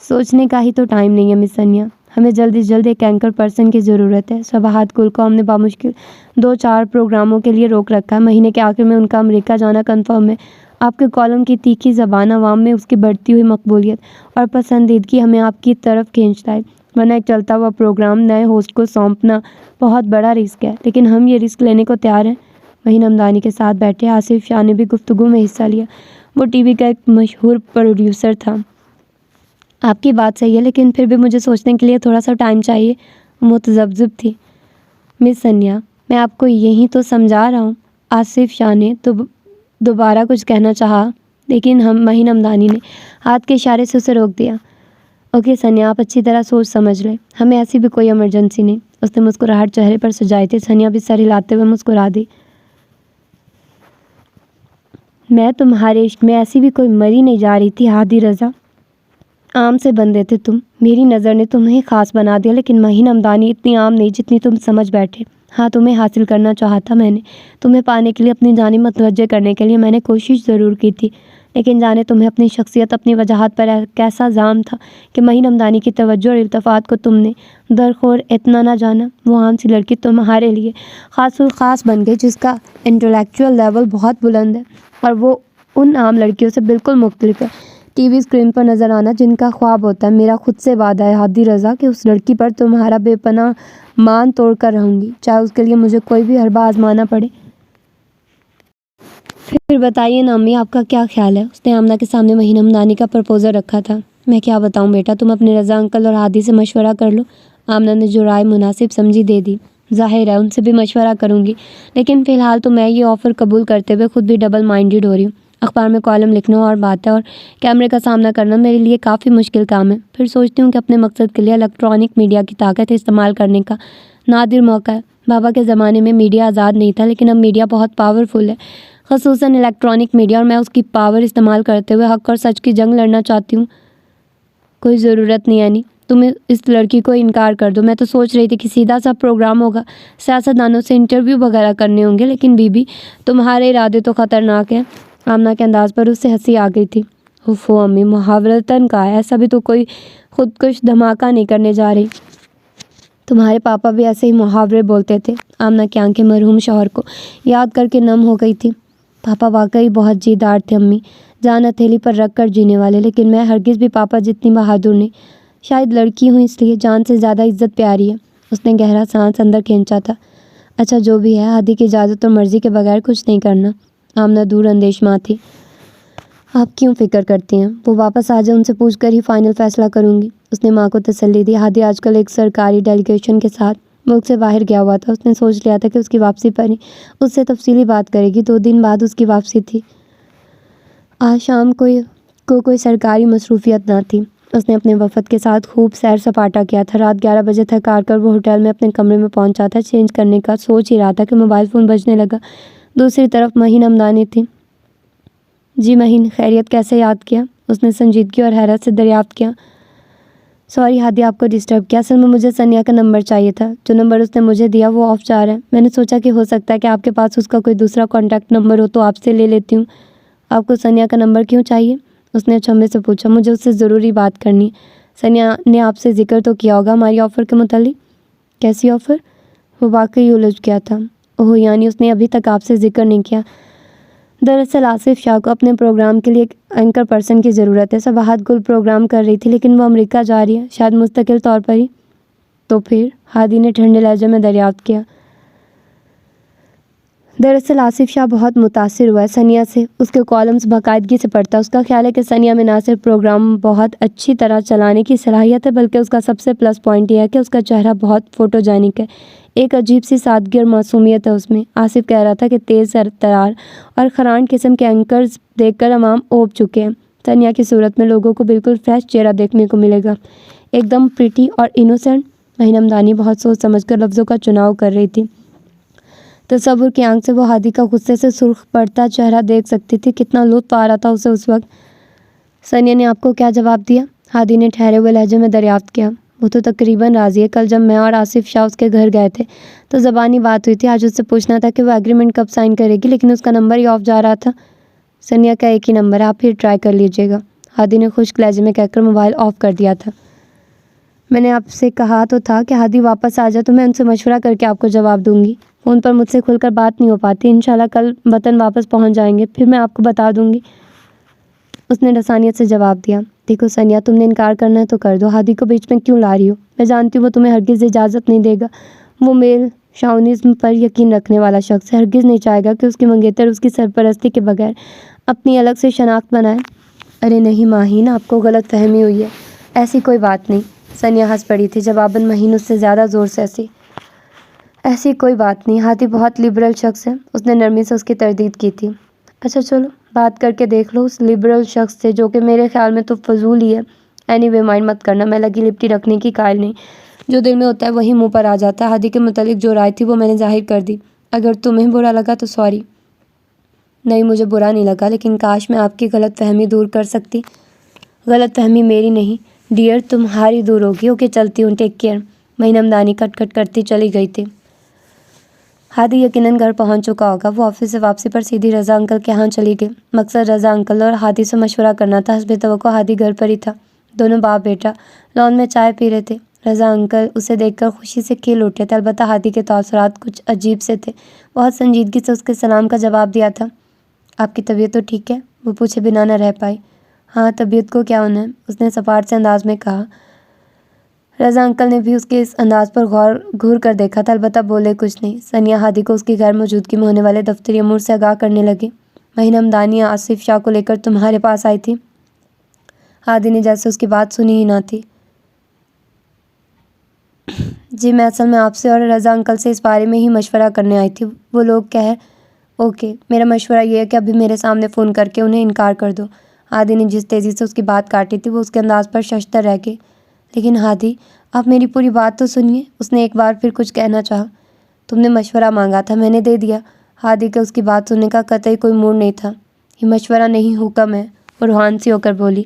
سوچنے کا ہی تو ٹائم نہیں ہے مس سنیا، ہمیں جلد از جلد ایک اینکر پرسن کی ضرورت ہے۔ صباحت گل کو ہم نے بامشکل 2-4 پروگراموں کے لیے روک رکھا ہے، مہینے کے آخر میں ان کا امریکہ جانا کنفرم ہے۔ آپ کے کالم کی تیکھی زبان عوام میں اس کی بڑھتی ہوئی مقبولیت اور پسندیدگی ہمیں آپ کی طرف کھینچتا ہے، ورنہ ایک چلتا ہوا پروگرام نئے ہوسٹ کو سونپنا بہت بڑا رسک ہے، لیکن ہم یہ رسک لینے کو تیار ہیں۔ مہین ہمدانی کے ساتھ بیٹھے آصف شاہ نے بھی گفتگو میں حصہ لیا۔ وہ ٹی وی کا ایک مشہور پروڈیوسر تھا۔ آپ کی بات صحیح ہے، لیکن پھر بھی مجھے سوچنے کے لیے تھوڑا سا ٹائم چاہیے، وہ متذبذب تھی۔ مس سنیا، میں آپ کو یہی تو سمجھا رہا ہوں۔ آصف شاہ نے دوبارہ کچھ کہنا چاہا، لیکن مہین ہمدانی نے ہاتھ کے اشارے سے اسے روک دیا۔ اوکے سنیا، آپ اچھی طرح سوچ سمجھ لیں، ہمیں ایسی بھی کوئی ایمرجنسی نہیں۔ اس نے مسکراہٹ چہرے پر سجائی تھی۔ سنیا بھی سر ہلاتے ہوئے مسکرا دی۔ میں تمہارے عشق میں ایسی بھی کوئی مری نہیں جا رہی تھی ہادی رضا، عام سے بندے تھے تم، میری نظر نے تمہیں خاص بنا دیا، لیکن مہین ہمدانی اتنی عام نہیں جتنی تم سمجھ بیٹھے۔ ہاں، تمہیں حاصل کرنا چاہا تھا میں نے، تمہیں پانے کے لیے اپنی جانب متوجہ کرنے کے لیے میں نے کوشش ضرور کی تھی، لیکن جانے تمہیں اپنی شخصیت، اپنی وجاہت پر کیسا زام تھا کہ مہین ہمدانی کی توجہ اور التفات کو تم نے درخور اتنا نہ جانا۔ وہ عام سی لڑکی تمہارے لیے خاص الخاص بن گئی جس کا انٹلیکچوئل لیول بہت بلند ہے، اور وہ ان عام لڑکیوں سے بالکل مختلف ہے۔ ٹی وی اسکرین پر نظر آنا جن کا خواب ہوتا ہے، میرا خود سے وعدہ ہے ہادی رضا کہ اس لڑکی پر تمہارا بے پناہ مان توڑ کر رہوں گی، چاہے اس کے لیے مجھے کوئی بھی حربہ آزمانا پڑے۔ پھر بتائیے نا امی، آپ کا کیا خیال ہے؟ اس نے آمنہ کے سامنے مہین ہمدانی کا پرپوزل رکھا تھا۔ میں کیا بتاؤں بیٹا، تم اپنے رضا انکل اور ہادی سے مشورہ کر لو۔ آمنہ نے جو رائے مناسب سمجھی دے دی۔ ظاہر ہے ان سے بھی مشورہ کروں گی، لیکن فی الحال تو میں یہ آفر قبول کرتے ہوئے خود بھی ڈبل مائنڈیڈ ہو رہی ہوں۔ اخبار میں کالم لکھنا اور بات ہے، اور کیمرے کا سامنا کرنا میرے لیے کافی مشکل کام ہے۔ پھر سوچتی ہوں کہ اپنے مقصد کے لیے الیکٹرانک میڈیا کی طاقت استعمال کرنے کا نادر موقع ہے۔ بابا کے زمانے میں میڈیا آزاد نہیں تھا، لیکن اب میڈیا بہت پاورفل ہے، خصوصاً الیکٹرانک میڈیا، اور میں اس کی پاور استعمال کرتے ہوئے حق اور سچ کی جنگ لڑنا چاہتی ہوں۔ کوئی ضرورت نہیں یعنی تم اس لڑکی کو انکار کر دو۔ میں تو سوچ رہی تھی کہ سیدھا سا پروگرام ہوگا، سیاستدانوں سے انٹرویو وغیرہ کرنے ہوں گے، لیکن بی بی تمہارے ارادے تو خطرناک ہیں۔ آمنہ کے انداز پر اس سے ہنسی آ گئی تھی۔ اوفو امی، محاورتاً کہا ہے، ایسا بھی تو کوئی خودکش دھماکہ نہیں کرنے جا رہی۔ تمہارے پاپا بھی ایسے ہی محاورے بولتے تھے۔ آمنہ کی آنکھیں مرحوم شوہر کو یاد کر کے نم ہو گئی تھی۔ پاپا واقعی بہت جیدار تھے امی، جان ہتھیلی پر رکھ کر جینے والے، لیکن میں ہرگز بھی پاپا جتنی بہادر نہیں۔ شاید لڑکی ہوں اس لیے جان سے زیادہ عزت پیاری ہے۔ اس نے گہرا سانس اندر کھینچا تھا۔ اچھا جو بھی ہے، ہادی کی اجازت اور مرضی کے بغیر کچھ نہیں کرنا۔ آمنہ دور اندیش ماں تھی۔ آپ کیوں فکر کرتی ہیں؟ وہ واپس آ جائے، ان سے پوچھ کر ہی فائنل فیصلہ کروں گی، اس نے ماں کو تسلی دی۔ ہادی آج کل ایک سرکاری ڈیلیگیشن کے ساتھ ملک سے باہر گیا ہوا تھا۔ اس نے سوچ لیا تھا کہ اس کی واپسی پر ہی اس سے تفصیلی بات کرے گی۔ 2 دن بعد اس کی واپسی تھی۔ آج شام کو کوئی سرکاری مصروفیت نہ تھی۔ اس نے اپنے وفد کے ساتھ خوب سیر سپاٹا کیا تھا۔ رات 11 بجے تھک ہار کر وہ ہوٹل میں اپنے کمرے میں پہنچا تھا۔ چینج کرنے کا سوچ ہی رہا تھا کہ موبائل فون بجنے لگا۔ دوسری طرف مہین ہمدانی تھی۔ جی مہین، خیریت، کیسے یاد کیا؟ اس نے سنجیدگی اور حیرت سے دریافت کیا۔ سوری ہادی، آپ کو ڈسٹرب کیا؟ اصل میں مجھے سنیا کا نمبر چاہیے تھا، جو نمبر اس نے مجھے دیا وہ آف جا رہا ہے۔ میں نے سوچا کہ ہو سکتا ہے کہ آپ کے پاس اس کا کوئی دوسرا کانٹیکٹ نمبر ہو تو آپ سے لے لیتی ہوں۔ آپ کو سنیا کا نمبر کیوں چاہیے؟ اس نے اچنبھے سے پوچھا۔ مجھے اس سے ضروری بات کرنی ہے۔ سنیا نے آپ سے ذکر تو کیا ہوگا ہماری آفر کے متعلق؟ کیسی آفر؟ وہ واقعی الجھ گیا تھا۔ اوہ، یعنی اس نے ابھی تک آپ سے ذکر نہیں کیا؟ دراصل آصف شاہ کو اپنے پروگرام کے لیے ایک اینکر پرسن کی ضرورت ہے۔ صباحت گل پروگرام کر رہی تھی، لیکن وہ امریکہ جا رہی ہے، شاید مستقل طور پر ہی۔ تو پھر؟ ہادی نے ٹھنڈے لہجے میں دریافت کیا۔ دراصل آصف شاہ بہت متاثر ہوا ہے ثنیا سے، اس کے کالمز باقاعدگی سے پڑھتا ہے۔ اس کا خیال ہے کہ ثنیا میں نہ صرف پروگرام بہت اچھی طرح چلانے کی صلاحیت ہے، بلکہ اس کا سب سے پلس پوائنٹ یہ ہے کہ اس کا چہرہ بہت فوٹوجینک ہے، ایک عجیب سی سادگی اور معصومیت ہے اس میں۔ آصف کہہ رہا تھا کہ تیز ترار اور خران قسم کے اینکرز دیکھ کر عوام اوب چکے ہیں، ثنیا کی صورت میں لوگوں کو بالکل فریش چہرہ دیکھنے کو ملے گا، ایک دم پریٹی اور انوسینٹ۔ مہین حمدانی بہت سوچ سمجھ کر لفظوں کا چناؤ کر رہی تھی۔ تصور کی آنکھ سے وہ ہادی کا غصے سے سرخ پڑتا چہرہ دیکھ سکتی تھی، کتنا لطف آ رہا تھا اسے اس وقت۔ ثنیا نے آپ کو کیا جواب دیا؟ ہادی نے ٹھہرے ہوئے لہجے میں دریافت کیا۔ وہ تو تقریباً راضی ہے، کل جب میں اور آصف شاہ اس کے گھر گئے تھے تو زبانی بات ہوئی تھی، آج اس سے پوچھنا تھا کہ وہ ایگریمنٹ کب سائن کرے گی، لیکن اس کا نمبر ہی آف جا رہا تھا۔ ثنیا کا ایک ہی نمبر ہے، آپ پھر ٹرائی کر لیجیے گا، ہادی نے خشک لہجے میں کہہ کر موبائل آف کر دیا تھا۔ میں نے آپ سے کہا تو تھا کہ ہادی واپس آ جائے تو میں ان سے مشورہ کر کے آپ کو جواب دوں گی، فون پر مجھ سے کھل کر بات نہیں ہو پاتی، انشاءاللہ کل وطن واپس پہنچ جائیں گے، پھر میں آپ کو بتا دوں گی، اس نے رسانیت سے جواب دیا۔ دیکھو ثنیا، تم نے انکار کرنا ہے تو کر دو، ہادی کو بیچ میں کیوں لا رہی ہو؟ میں جانتی ہوں وہ تمہیں ہرگز اجازت نہیں دے گا، وہ میل شاونزم پر یقین رکھنے والا شخص ہے، ہرگز نہیں چاہے گا کہ اس کی منگیتر اس کی سرپرستی کے بغیر اپنی الگ سے شناخت بنائے۔ ارے نہیں ماہین، آپ کو غلط فہمی ہوئی ہے، ایسی کوئی بات نہیں۔ ثنیا ہنس پڑی تھی، جواباً مہین اس سے زیادہ زور سے ہنسی۔ ایسی کوئی بات نہیں، ہادی بہت لبرل شخص ہے، اس نے نرمی سے اس کی تردید کی تھی۔ اچھا چلو بات کر کے دیکھ لو اس لبرل شخص سے، جو کہ میرے خیال میں تو فضول ہی ہے۔ اینی وے مائنڈ مت کرنا، میں لگی لپٹی رکھنے کی قائل نہیں، جو دل میں ہوتا ہے وہی منہ پر آ جاتا ہے۔ ہادی کے متعلق جو رائے تھی وہ میں نے ظاہر کر دی، اگر تمہیں برا لگا تو سوری۔ نہیں مجھے برا نہیں لگا، لیکن کاش میں آپ کی غلط فہمی دور کر سکتی۔ غلط فہمی میری نہیں ڈیئر، تمہاری دور ہوگی۔ اوکے چلتی ہوں، ٹیک کیئر۔ مہین حمدانی کٹ کٹ کرتی چلی گئی تھی۔ ہادی یقیناً گھر پہنچ چکا ہوگا، وہ آفس سے واپسی پر سیدھی رضا انکل کے ہاں چلی گئی۔ مقصد رضا انکل اور ہادی سے مشورہ کرنا تھا۔ حسب توقع ہادی گھر پر ہی تھا، دونوں باپ بیٹا لان میں چائے پی رہے تھے۔ رضا انکل اسے دیکھ کر خوشی سے کھل اٹھے تھے، البتہ ہادی کے تاثرات کچھ عجیب سے تھے۔ بہت سنجیدگی سے اس کے سلام کا جواب دیا تھا۔ آپ کی طبیعت تو ٹھیک ہے؟ وہ پوچھے بنا نہ رہ پائی۔ ہاں طبیعت کو کیا ہونا ہے، اس نے سپاٹ سے انداز میں کہا۔ رضا انکل نے بھی اس کے اس انداز پر گھور کر دیکھا تھا، البتہ بولے کچھ نہیں۔ ثنیا ہادی کو اس کی غیر موجودگی میں ہونے والے دفتری امور سے آگاہ کرنے لگی۔ مہین حمدانی آصف شاہ کو لے کر تمہارے پاس آئی تھی؟ ہادی نے جیسے اس کی بات سنی ہی نہ تھی۔ جی میں اصل میں آپ سے اور رضا انکل سے اس بارے میں ہی مشورہ کرنے آئی تھی، وہ لوگ اوکے میرا مشورہ یہ ہے کہ ابھی میرے سامنے فون کر کے انہیں انکار کر دو۔ ہادی نے جس تیزی سے اس کی بات کاٹی تھی وہ اس کے انداز پر ششدر رہ گئی۔ لیکن ہادی آپ میری پوری بات تو سنیے، اس نے ایک بار پھر کچھ کہنا چاہا۔ تم نے مشورہ مانگا تھا، میں نے دے دیا۔ ہادی کا اس کی بات سننے کا قطعی کوئی موڈ نہیں تھا۔ یہ مشورہ نہیں حکم ہے، وہ روحان سی ہو کر بولی۔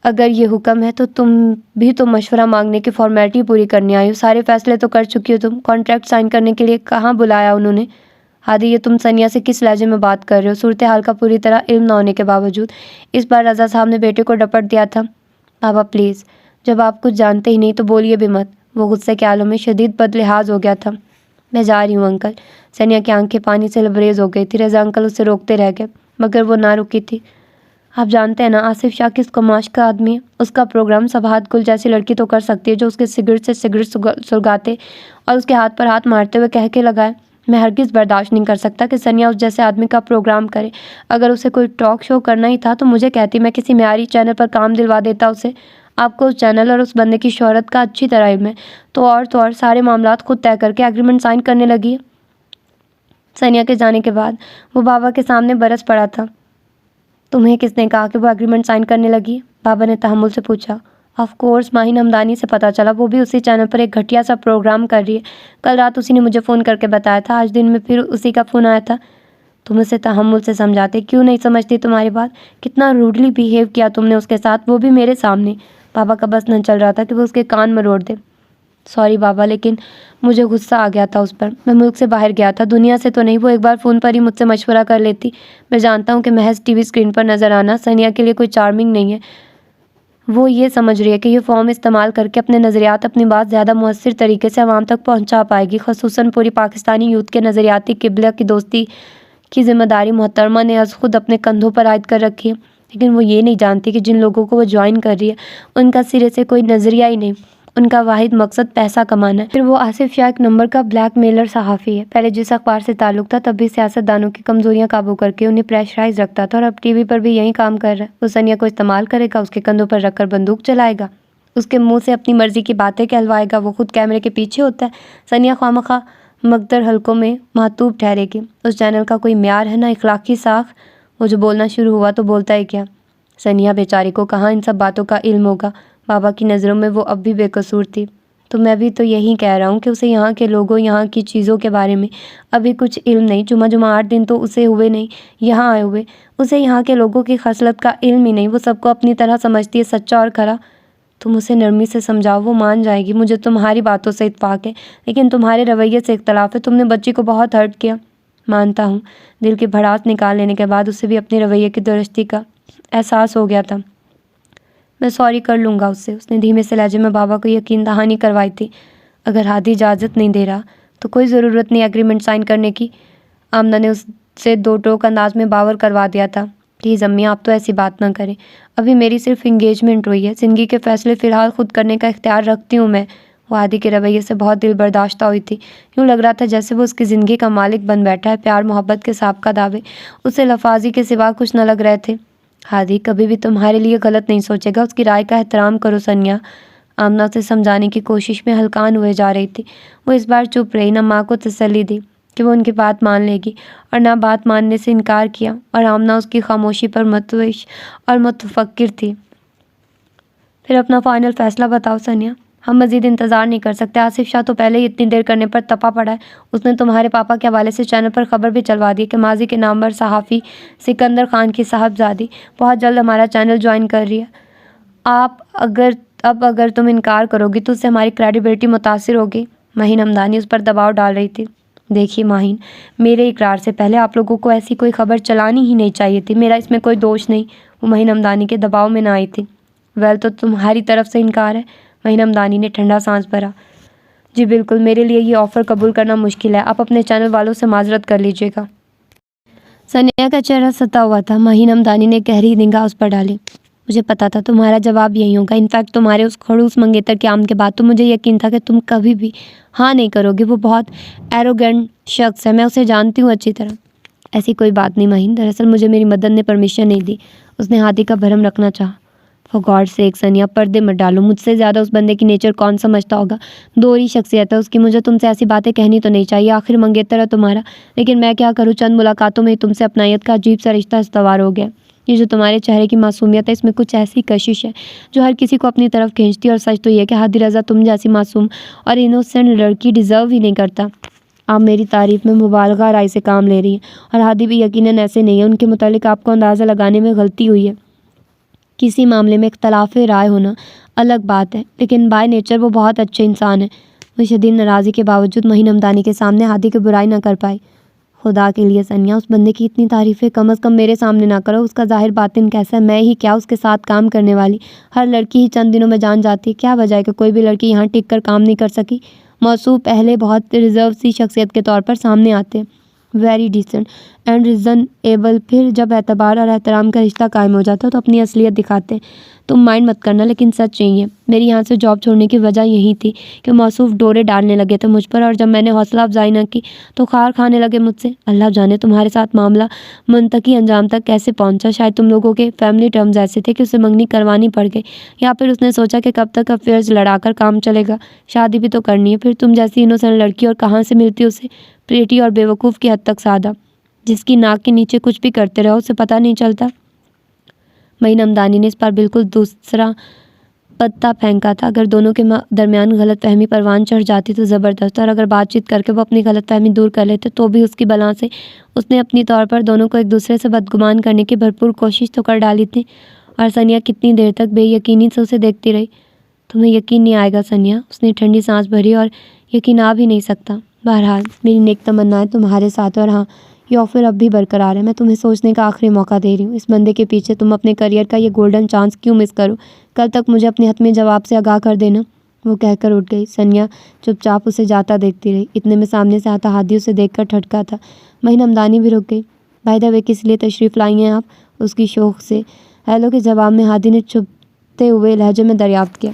اگر یہ حکم ہے تو تم بھی تو مشورہ مانگنے کی فارمیلٹی پوری کرنے آئی ہو، سارے فیصلے تو کر چکی ہو تم، کانٹریکٹ سائن کرنے کے لیے کہاں بلایا انہوں نے؟ ہادی یہ تم ثنیا سے کس لہجے میں بات کر رہے ہو؟ صورتحال کا پوری طرح علم نہ ہونے کے باوجود اس بار رضا صاحب نے بیٹے کو ڈپٹ دیا تھا۔ بابا پلیز، جب آپ کچھ جانتے ہی نہیں تو بولیے بھی مت۔ وہ غصے کے عالم میں شدید بدلحاظ ہو گیا تھا۔ میں جا رہی ہوں انکل۔ ثنیا کی آنکھیں پانی سے لبریز ہو گئی تھی، رضا انکل اسے روکتے رہ گئے، مگر وہ نہ رکی تھی۔ آپ جانتے ہیں نا آصف شاہ کس کماش کا آدمی ہے، اس کا پروگرام سبھات گل جیسی لڑکی تو کر سکتی ہے جو اس کے سگریٹ سے سگریٹ سلگاتے اور اس کے ہاتھ پر ہاتھ مارتے ہوئے کہہ کے لگائے۔ میں ہرگز برداشت نہیں کر سکتا کہ ثنیا اس جیسے آدمی کا پروگرام کرے۔ اگر اسے کوئی ٹاک شو کرنا ہی تھا تو مجھے کہتی، میں کسی معیاری چینل پر کام دلوا دیتا اسے۔ آپ کو اس چینل اور اس بندے کی شہرت کا اچھی طرح علم ہے، تو اور سارے معاملات خود طے کر کے ایگریمنٹ سائن کرنے لگی ہے۔ ثنیا کے جانے کے بعد وہ بابا کے سامنے برس پڑا تھا۔ تمہیں کس نے کہا کہ وہ ایگریمنٹ سائن کرنے لگی؟ بابا نے تحمل سے پوچھا۔ آف کورس مہین حمدانی سے پتہ چلا، وہ بھی اسی چینل پر ایک گھٹیا سا پروگرام کر رہی ہے، کل رات اسی نے مجھے فون کر کے بتایا تھا، آج دن میں پھر اسی کا فون آیا تھا۔ تم اسے تحمل سے سمجھاتے، کیوں نہیں سمجھتی تمہاری بات؟ کتنا روڈلی بیہیو کیا تم نے اس کے ساتھ، وہ بھی میرے سامنے۔ بابا کا بس نہ چل رہا تھا کہ وہ اس کے کان مروڑ دے۔ سوری بابا، لیکن مجھے غصہ آ گیا تھا اس پر، میں ملک سے باہر گیا تھا، دنیا سے تو نہیں، وہ ایک بار فون پر ہی مجھ سے مشورہ کر لیتی۔ میں جانتا ہوں کہ محض ٹی وی اسکرین پر نظر آنا ثنیا کے لیے کوئی چارمنگ نہیں ہے، وہ یہ سمجھ رہی ہے کہ یہ فارم استعمال کر کے اپنے نظریات، اپنی بات زیادہ مؤثر طریقے سے عوام تک پہنچا پائے گی، خصوصاً پوری پاکستانی یوتھ کے نظریاتی قبلہ کی دوستی کی ذمہ داری محترمہ نے از خود اپنے کندھوں پر عائد کر رکھی ہے۔ لیکن وہ یہ نہیں جانتی کہ جن لوگوں کو وہ جوائن کر رہی ہے ان کا سرے سے کوئی نظریہ ہی نہیں، ان کا واحد مقصد پیسہ کمانا ہے۔ پھر وہ آصف شاہ ایک نمبر کا بلیک میلر صحافی ہے۔ پہلے جس اخبار سے تعلق تھا تب بھی سیاست دانوں کی کمزوریاں قابو کر کے انہیں پریشرائز رکھتا تھا، اور اب ٹی وی پر بھی یہی کام کر رہا ہے۔ وہ ثنیہ کو استعمال کرے گا، اس کے کندھوں پر رکھ کر بندوق چلائے گا، اس کے منہ سے اپنی مرضی کی باتیں کہلوائے گا۔ وہ خود کیمرے کے پیچھے ہوتا ہے۔ ثنیہ خواہ مقدر حلقوں میں محتوب ٹھہرے گی۔ اس چینل کا کوئی معیار ہے نہ اخلاقی ساخت۔ وہ جو بولنا شروع ہوا تو بولتا ہے کیا؟ ثنیہ بیچاری کو کہاں ان سب باتوں کا علم ہوگا؟ بابا کی نظروں میں وہ اب بھی بے قصور تھی۔ تو میں بھی تو یہی کہہ رہا ہوں کہ اسے یہاں کے لوگوں، یہاں کی چیزوں کے بارے میں ابھی کچھ علم نہیں۔ جمعہ 8 دن تو اسے ہوئے نہیں یہاں آئے ہوئے، اسے یہاں کے لوگوں کی خصلت کا علم ہی نہیں۔ وہ سب کو اپنی طرح سمجھتی ہے، سچا اور کھرا۔ تم اسے نرمی سے سمجھاؤ، وہ مان جائے گی۔ مجھے تمہاری باتوں سے اتفاق ہے، لیکن تمہارے رویے سے اختلاف ہے۔ تم نے بچی کو بہت ہرٹ کیا۔ مانتا ہوں۔ دل کی بھڑاس نکال لینے کے بعد اسے بھی اپنے رویے کی درستی کا احساس ہو گیا تھا۔ میں سوری کر لوں گا اس سے، اس نے دھیمے سے لہجے میں بابا کو یقین دہانی کروائی تھی۔ اگر ہادی اجازت نہیں دے رہا تو کوئی ضرورت نہیں ایگریمنٹ سائن کرنے کی۔ آمنہ نے اس سے دو ٹوک انداز میں باور کروا دیا تھا۔ پلیز امی، آپ تو ایسی بات نہ کریں۔ ابھی میری صرف انگیجمنٹ ہوئی ہے، زندگی کے فیصلے فی الحال خود کرنے کا اختیار رکھتی ہوں میں۔ وہ ہادی کے رویے سے بہت دل برداشتہ ہوئی تھی۔ یوں لگ رہا تھا جیسے وہ اس کی زندگی کا مالک بن بیٹھا ہے۔ پیار محبت کے سابقہ دعوے اسے لفاظی کے سوا کچھ نہ لگ رہے تھے۔ ہادی کبھی بھی تمہارے لیے غلط نہیں سوچے گا، اس کی رائے کا احترام کرو ثنیہ۔ آمنہ سے سمجھانے کی کوشش میں ہلکان ہوئے جا رہی تھی۔ وہ اس بار چپ رہی، نہ ماں کو تسلی دی کہ وہ ان کی بات مان لے گی، اور نہ بات ماننے سے انکار کیا، اور آمنہ اس کی خاموشی پر متوش اور متفکر تھی۔ پھر اپنا فائنل فیصلہ بتاؤ ثنیہ، ہم مزید انتظار نہیں کر سکتے۔ آصف شاہ تو پہلے ہی اتنی دیر کرنے پر تپا پڑا ہے۔ اس نے تمہارے پاپا کے حوالے سے چینل پر خبر بھی چلوا دی کہ ماضی کے نامور صحافی سکندر خان کی صاحبزادی بہت جلد ہمارا چینل جوائن کر رہی ہے۔ اگر تم انکار کرو گی تو اس سے ہماری کریڈیبلٹی متاثر ہوگی۔ ماہین ہمدانی اس پر دباؤ ڈال رہی تھی۔ دیکھیے ماہین، میرے اقرار سے پہلے آپ لوگوں کو ایسی کوئی خبر چلانی ہی نہیں چاہیے تھی۔ میرا اس میں کوئی دوش نہیں۔ وہ ماہین ہمدانی کے دباؤ میں نہ آئی تھی۔ ویل تو تمہاری طرف سے انکار ہے؟ ماہین ہمدانی نے ٹھنڈا سانس بھرا۔ جی بالکل، میرے لیے یہ آفر قبول کرنا مشکل ہے۔ آپ اپنے چینل والوں سے معذرت کر لیجیے گا۔ ثنیہ کا چہرہ ستا ہوا تھا۔ ماہین ہمدانی نے گہری نگاہ اس پر ڈالی۔ مجھے پتا تھا تمہارا جواب یہی ہوگا۔ انفیکٹ تمہارے اس خڑوس منگیتر کے آمد کے بعد تو مجھے یقین تھا کہ تم کبھی بھی ہاں نہیں کرو گے۔ وہ بہت ایروگینٹ شخص ہے، میں اسے جانتی ہوں اچھی طرح۔ ایسی کوئی بات نہیں ماہین، دراصل مجھے میری مدن نے پرمیشن نہیں دی۔ اس نے ہادی کا بھرم رکھنا چاہا۔ فار گاڈ سیک ثنیہ، پردے مت ڈالو۔ مجھ سے زیادہ اس بندے کی نیچر کون سمجھتا ہوگا؟ دوہری شخصیت ہے اس کی۔ مجھے تم سے ایسی باتیں کہنی تو نہیں چاہیے، آخر منگیتر ہے تمہارا۔ لیکن میں کیا کروں، چند ملاقاتوں میں تم سے اپنائیت کا عجیب سا رشتہ استوار ہو گیا۔ یہ جو تمہارے چہرے کی معصومیت ہے، اس میں کچھ ایسی کشش ہے جو ہر کسی کو اپنی طرف کھینچتی ہے، اور سچ تو یہ کہ ہادی رضا تم جیسی معصوم اور انوسینٹ لڑکی ڈیزرو ہی نہیں کرتا۔ آپ میری تعریف میں مبالغہ رائے سے کام لے رہی ہیں، اور ہادی بھی یقیناً ایسے نہیں ہے۔ ان کے متعلق آپ کو اندازہ لگانے میں غلطی ہوئی ہے۔ کسی معاملے میں اختلاف رائے ہونا الگ بات ہے، لیکن بائی نیچر وہ بہت اچھے انسان ہیں۔ وہ شدید ناراضی کے باوجود ماہین ہمدانی کے سامنے ہادی کی برائی نہ کر پائی۔ خدا کے لیے ثنیہ، اس بندے کی اتنی تعریفیں کم از کم میرے سامنے نہ کرو۔ اس کا ظاہر باطن کیسا ہے میں ہی کیا، اس کے ساتھ کام کرنے والی ہر لڑکی ہی چند دنوں میں جان جاتی ہے۔ کیا وجہ ہے کہ کوئی بھی لڑکی یہاں ٹک کر کام نہیں کر سکی؟ موصوف پہلے بہت ریزرو سی شخصیت کے طور پر سامنے آتے ہیں، ویری ڈیسنٹ اینڈ ریزنیبل۔ پھر جب اعتبار اور احترام کا رشتہ قائم ہو جاتا ہے تو اپنی اصلیت دکھاتے ہیں۔ تم مائنڈ مت کرنا، لیکن سچ یہی ہے۔ میری یہاں سے جاب چھوڑنے کی وجہ یہی تھی کہ موصوف ڈورے ڈالنے لگے تھے مجھ پر، اور جب میں نے حوصلہ افزائی نہ کی تو خار کھانے لگے مجھ سے۔ اللہ جانے تمہارے ساتھ معاملہ منطقی انجام تک کیسے پہنچا۔ شاید تم لوگوں کے فیملی ٹرمز ایسے تھے کہ اسے منگنی کروانی پڑ گئی، یا پھر اس نے سوچا کہ کب تک افیئرز لڑا کر کام چلے گا، شادی بھی تو کرنی ہے۔ پھر تم جیسی انوسینٹ لڑکی اور کہاں سے ملتی اسے، پریٹی اور بیوقوف کی حد تک سادہ، جس کی ناک کے نیچے کچھ بھی کرتے رہو اسے پتہ نہیں چلتا۔ ماہین ہمدانی نے اس پر بالکل دوسرا پتا پھینکا تھا۔ اگر دونوں کے درمیان غلط فہمی پروان چڑھ جاتی تو زبردست، اور اگر بات چیت کر کے وہ اپنی غلط فہمی دور کر لیتے تو بھی اس کی بلا سے۔ اس نے اپنی طور پر دونوں کو ایک دوسرے سے بدگمان کرنے کی بھرپور کوشش تو کر ڈالی تھی، اور ثنیہ کتنی دیر تک بے یقینی سے اسے دیکھتی رہی۔ تمہیں یقین نہیں آئے گا ثنیہ، اس نے ٹھنڈی سانس بھری، اور یقین آ بھی نہیں سکتا۔ بہرحال میری نیک تمنائیں تمہارے ساتھ، اور ہاں یہ آفر اب بھی برقرار ہے۔ میں تمہیں سوچنے کا آخری موقع دے رہی ہوں۔ اس بندے کے پیچھے تم اپنے کریئر کا یہ گولڈن چانس کیوں مس کرو؟ کل تک مجھے اپنے حتمی جواب سے آگاہ کر دینا۔ وہ کہہ کر اٹھ گئی۔ ثنیہ چپ چاپ اسے جاتا دیکھتی رہی۔ اتنے میں سامنے سے آتا ہادی اسے دیکھ کر ٹھٹکا تھا۔ ماہین ہمدانی بھی رک گئی۔ بائی دا وے، کس لیے تشریف لائی ہیں آپ؟ اس کی شوق سے ہیلو کے جواب میں ہادی نے چھپتے ہوئے لہجے میں دریافت کیا۔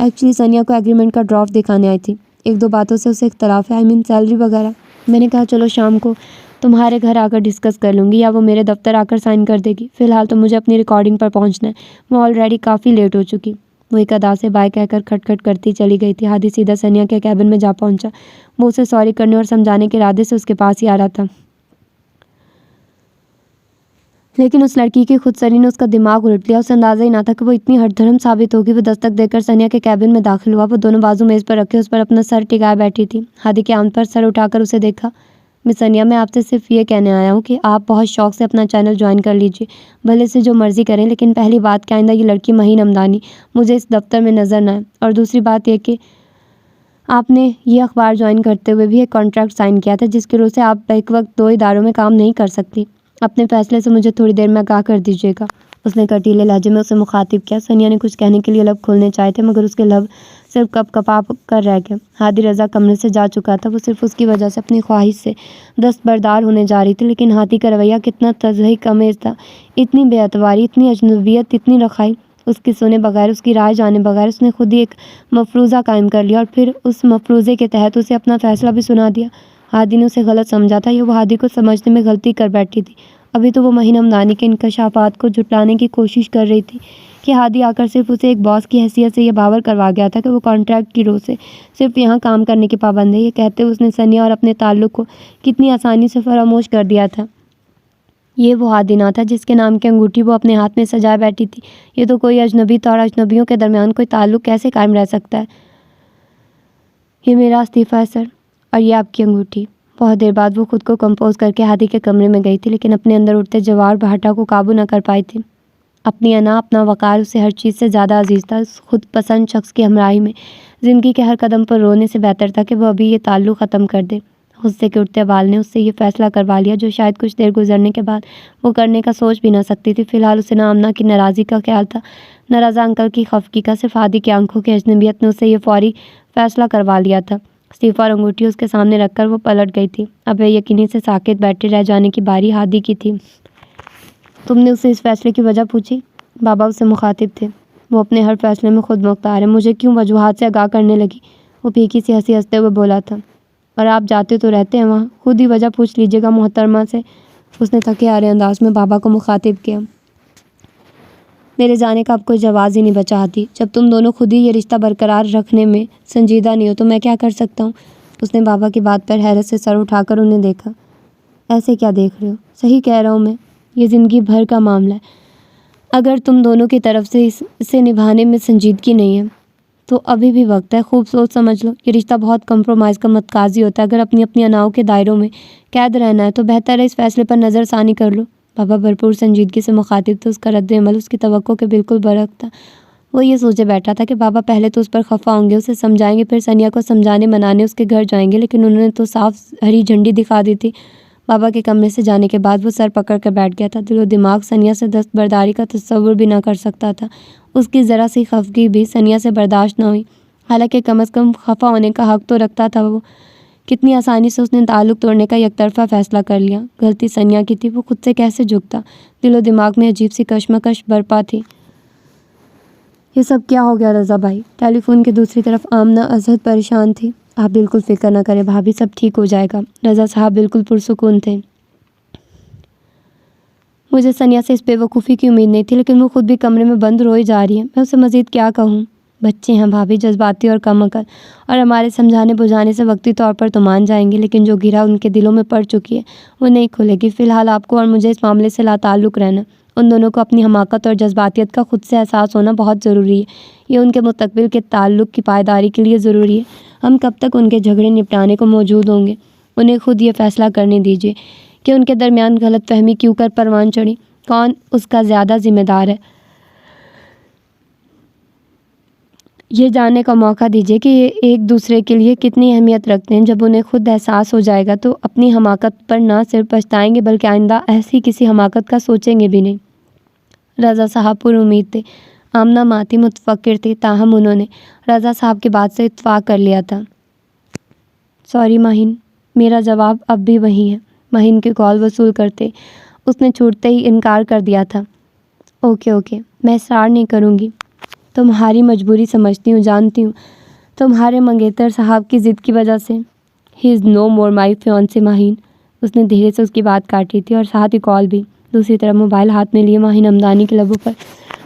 ایکچولی سنیا کو ایگریمنٹ کا ڈرافٹ دکھانے آئی تھی. ایک دو باتوں سے اسے اختلاف ہے, سیلری وغیرہ. میں نے کہا چلو شام کو تمہارے گھر آ کر ڈسکس کر لوں گی یا وہ میرے دفتر آ کر سائن کر دے گی. فی الحال تو مجھے اپنی ریکارڈنگ پر پہنچنا ہے, میں آلریڈی کافی لیٹ ہو چکی. وہ ایک ادا سے بائے کہہ کر کھٹ کھٹ کرتی چلی گئی تھی. ہادی سیدھا سنیا کے کیبن میں جا پہنچا. وہ اسے سوری کرنے اور سمجھانے کے ارادے سے اس کے پاس ہی آ رہا تھا, لیکن اس لڑکی کی خود سری نے اس کا دماغ الٹ لیا. اسے اندازہ ہی نہ تھا کہ وہ اتنی ہٹ دھرم ثابت ہوگی. وہ دستک دے کر سنیا کے کیبن میں داخل ہوا. وہ دونوں بازو میز پر رکھے اس پر اپنا سر ٹکائے بیٹھی تھی. ہادی کے آمد پر سر اٹھا کر اسے دیکھا. مس سنیا, میں آپ سے صرف یہ کہنے آیا ہوں کہ آپ بہت شوق سے اپنا چینل جوائن کر لیجیے, بھلے سے جو مرضی کریں, لیکن پہلی بات کہ آئندہ یہ لڑکی مہین امدانی مجھے اس دفتر میں نظر نہ آئے, اور دوسری بات یہ کہ آپ نے یہ اخبار جوائن کرتے ہوئے بھی ایک کانٹریکٹ سائن کیا تھا جس کی روح سے آپ ایک وقت 2 اداروں میں کام نہیں کر سکتی. اپنے فیصلے سے مجھے تھوڑی دیر میں آگاہ کر دیجیے گا. اس نے کٹیلے لہجے میں اسے مخاطب کیا. سنیا نے کچھ کہنے کے لیے لب کھولنے چاہے تھے مگر اس کے لب صرف کپ کپا کر رہ گئے. ہادی رضا کمرے سے جا چکا تھا. وہ صرف اس کی وجہ سے اپنی خواہش سے دستبردار ہونے جا رہی تھی, لیکن ہادی کا رویہ کتنا تضحیک آمیز تھا. اتنی بے اعتباری, اتنی اجنبیت, اتنی رخائی. اس کی سنے بغیر, اس کی رائے جانے بغیر اس نے خود ہی ایک مفروضہ قائم کر لیا اور پھر اس مفروضے کے تحت اسے اپنا فیصلہ بھی سنا دیا. ہادی نے اسے غلط سمجھا تھا, یہ وہ ہادی کو سمجھنے میں غلطی کر بیٹھی تھی. ابھی تو وہ مہین امدانی کے انکشافات کو جھٹلانے کی کوشش کر رہی تھی کہ ہادی آ کر صرف اسے ایک باس کی حیثیت سے یہ باور کروا گیا تھا کہ وہ کانٹریکٹ کی روح سے صرف یہاں کام کرنے کی پابند ہے. یہ کہتے ہوئے اس نے سنیا اور اپنے تعلق کو کتنی آسانی سے فراموش کر دیا تھا. یہ وہ ہادی نہ تھا جس کے نام کی انگوٹھی وہ اپنے ہاتھ میں سجائے بیٹھی تھی. یہ تو کوئی اجنبی تھا, اور اجنبیوں کے درمیان کوئی تعلق کیسے قائم رہ سکتا ہے. یہ میرا استعفیٰ ہے سر, اور یہ آپ کی انگوٹھی. بہت دیر بعد وہ خود کو کمپوز کر کے ہادی کے کمرے میں گئی تھی, لیکن اپنے اندر اٹھتے جوار بھاٹا کو قابو نہ کر پائی تھی. اپنی انا, اپنا وقار اسے ہر چیز سے زیادہ عزیز تھا. اس خود پسند شخص کی ہمراہی میں زندگی کے ہر قدم پر رونے سے بہتر تھا کہ وہ ابھی یہ تعلق ختم کر دے. غصے کے اٹھتے بال نے اس سے یہ فیصلہ کروا لیا جو شاید کچھ دیر گزرنے کے بعد وہ کرنے کا سوچ بھی نہ سکتی تھی. فی الحال اسے نہ آمنہ کی ناراضی کا خیال تھا, نہ رضا انکل کی خفگی کا. صرف ہادی کی آنکھوں کی اجنبیت نے اسے یہ فوری فیصلہ کروا لیا تھا. استعفیٰ اور انگوٹھی اس کے سامنے رکھ کر وہ پلٹ گئی تھی. اب بے یقینی سے ساکت بیٹھے رہ جانے کی باری ہادی کی تھی. تم نے اسے اس فیصلے کی وجہ پوچھی؟ بابا اس سے مخاطب تھے. وہ اپنے ہر فیصلے میں خود مختار ہے. مجھے کیوں وجوہات سے آگاہ کرنے لگی. وہ پھیکی سی ہنسی ہنستے ہوئے بولا تھا. اور آپ جاتے تو رہتے ہیں وہاں, خود ہی وجہ پوچھ لیجیے گا محترمہ سے. اس نے تھکے آرے انداز میں بابا کو مخاطب کیا. میرے جانے کا اب کوئی جواز ہی نہیں بچا ہادی. جب تم دونوں خود ہی یہ رشتہ برقرار رکھنے میں سنجیدہ نہیں ہو تو میں کیا کر سکتا ہوں. اس نے بابا کی بات پر حیرت سے سر اٹھا کر انہیں دیکھا. ایسے کیا دیکھ رہے ہو, صحیح کہہ رہا ہوں میں, یہ زندگی بھر کا معاملہ ہے. اگر تم دونوں کی طرف سے اسے نبھانے میں سنجیدگی نہیں ہے تو ابھی بھی وقت ہے. خوب سوچ سمجھ لو. یہ رشتہ بہت کمپرومائز کا متقاضی ہوتا ہے. اگر اپنی اپنی اناؤں کے دائروں میں قید رہنا ہے تو بہتر ہے اس فیصلے پر نظر ثانی کر لو. بابا بھرپور سنجیدگی سے مخاطب تھے. اس کا رد عمل اس کی توقع کے بالکل برعکس تھا. وہ یہ سوچے بیٹھا تھا کہ بابا پہلے تو اس پر خفا ہوں گے, اسے سمجھائیں گے, پھر سنیا کو سمجھانے منانے اس کے گھر جائیں گے, لیکن انہوں نے تو صاف ہری جھنڈی دکھا دی تھی. بابا کے کمرے سے جانے کے بعد وہ سر پکڑ کر بیٹھ گیا تھا. دل و دماغ سنیا سے دستبرداری کا تصور بھی نہ کر سکتا تھا. اس کی ذرا سی خفگی بھی سنیا سے برداشت نہ ہوئی, حالانکہ کم از کم خفا ہونے کا حق تو رکھتا تھا. وہ کتنی آسانی سے اس نے تعلق توڑنے کا یک طرفہ فیصلہ کر لیا. غلطی سنیا کی تھی, وہ خود سے کیسے جھکتا. دل و دماغ میں عجیب سی کشمکش برپا تھی. یہ سب کیا ہو گیا رضا بھائی. ٹیلی فون کی دوسری طرف آمنہ ازہد پریشان تھی. آپ بالکل فکر نہ کریں بھابھی, سب ٹھیک ہو جائے گا. رضا صاحب بالکل پرسکون تھے. مجھے سنیا سے اس بے وقوفی کی امید نہیں تھی, لیکن وہ خود بھی کمرے میں بند روئی جا رہی ہے. میں اسے مزید کیا کہوں. بچے ہیں بھابھی, جذباتی اور کم عقل, اور ہمارے سمجھانے بجھانے سے وقتی طور پر تو مان جائیں گے, لیکن جو گرہ ان کے دلوں میں پڑ چکی ہے وہ نہیں کھلے گی. فی الحال آپ کو اور مجھے اس معاملے سے لا تعلق رہنا. ان دونوں کو اپنی حماقت اور جذباتیت کا خود سے احساس ہونا بہت ضروری ہے. یہ ان کے مستقبل کے تعلق کی پائیداری کے لیے ضروری ہے. ہم کب تک ان کے جھگڑے نپٹانے کو موجود ہوں گے. انہیں خود یہ فیصلہ کرنے دیجیے کہ ان کے درمیان غلط فہمی کیوں کر پروان چڑھی, کون اس کا زیادہ ذمہ دار ہے. یہ جاننے کا موقع دیجیے کہ یہ ایک دوسرے کے لیے کتنی اہمیت رکھتے ہیں. جب انہیں خود احساس ہو جائے گا تو اپنی حماقت پر نہ صرف پچھتائیں گے بلکہ آئندہ ایسی کسی حماقت کا سوچیں گے بھی نہیں. رضا صاحب پر امید تھے. آمنہ ماتی متفکر تھی, تاہم انہوں نے رضا صاحب کی بات سے اتفاق کر لیا تھا. سوری مہین, میرا جواب اب بھی وہی ہے. مہین کی کال وصول کرتے اس نے چھوٹتے ہی انکار کر دیا تھا. اوکے, میں اصرار نہیں کروں گی. تمہاری مجبوری سمجھتی ہوں، جانتی ہوں، تمہارے منگیتر صاحب کی ضد کی وجہ سے۔ ہی از نو مور مائی فیونسے ماہین۔ اس نے دھیرے سے اس کی بات کاٹی تھی اور ساتھ ہی کال بھی۔ دوسری طرف موبائل ہاتھ میں لیے ماہین ہمدانی کے لبوں پر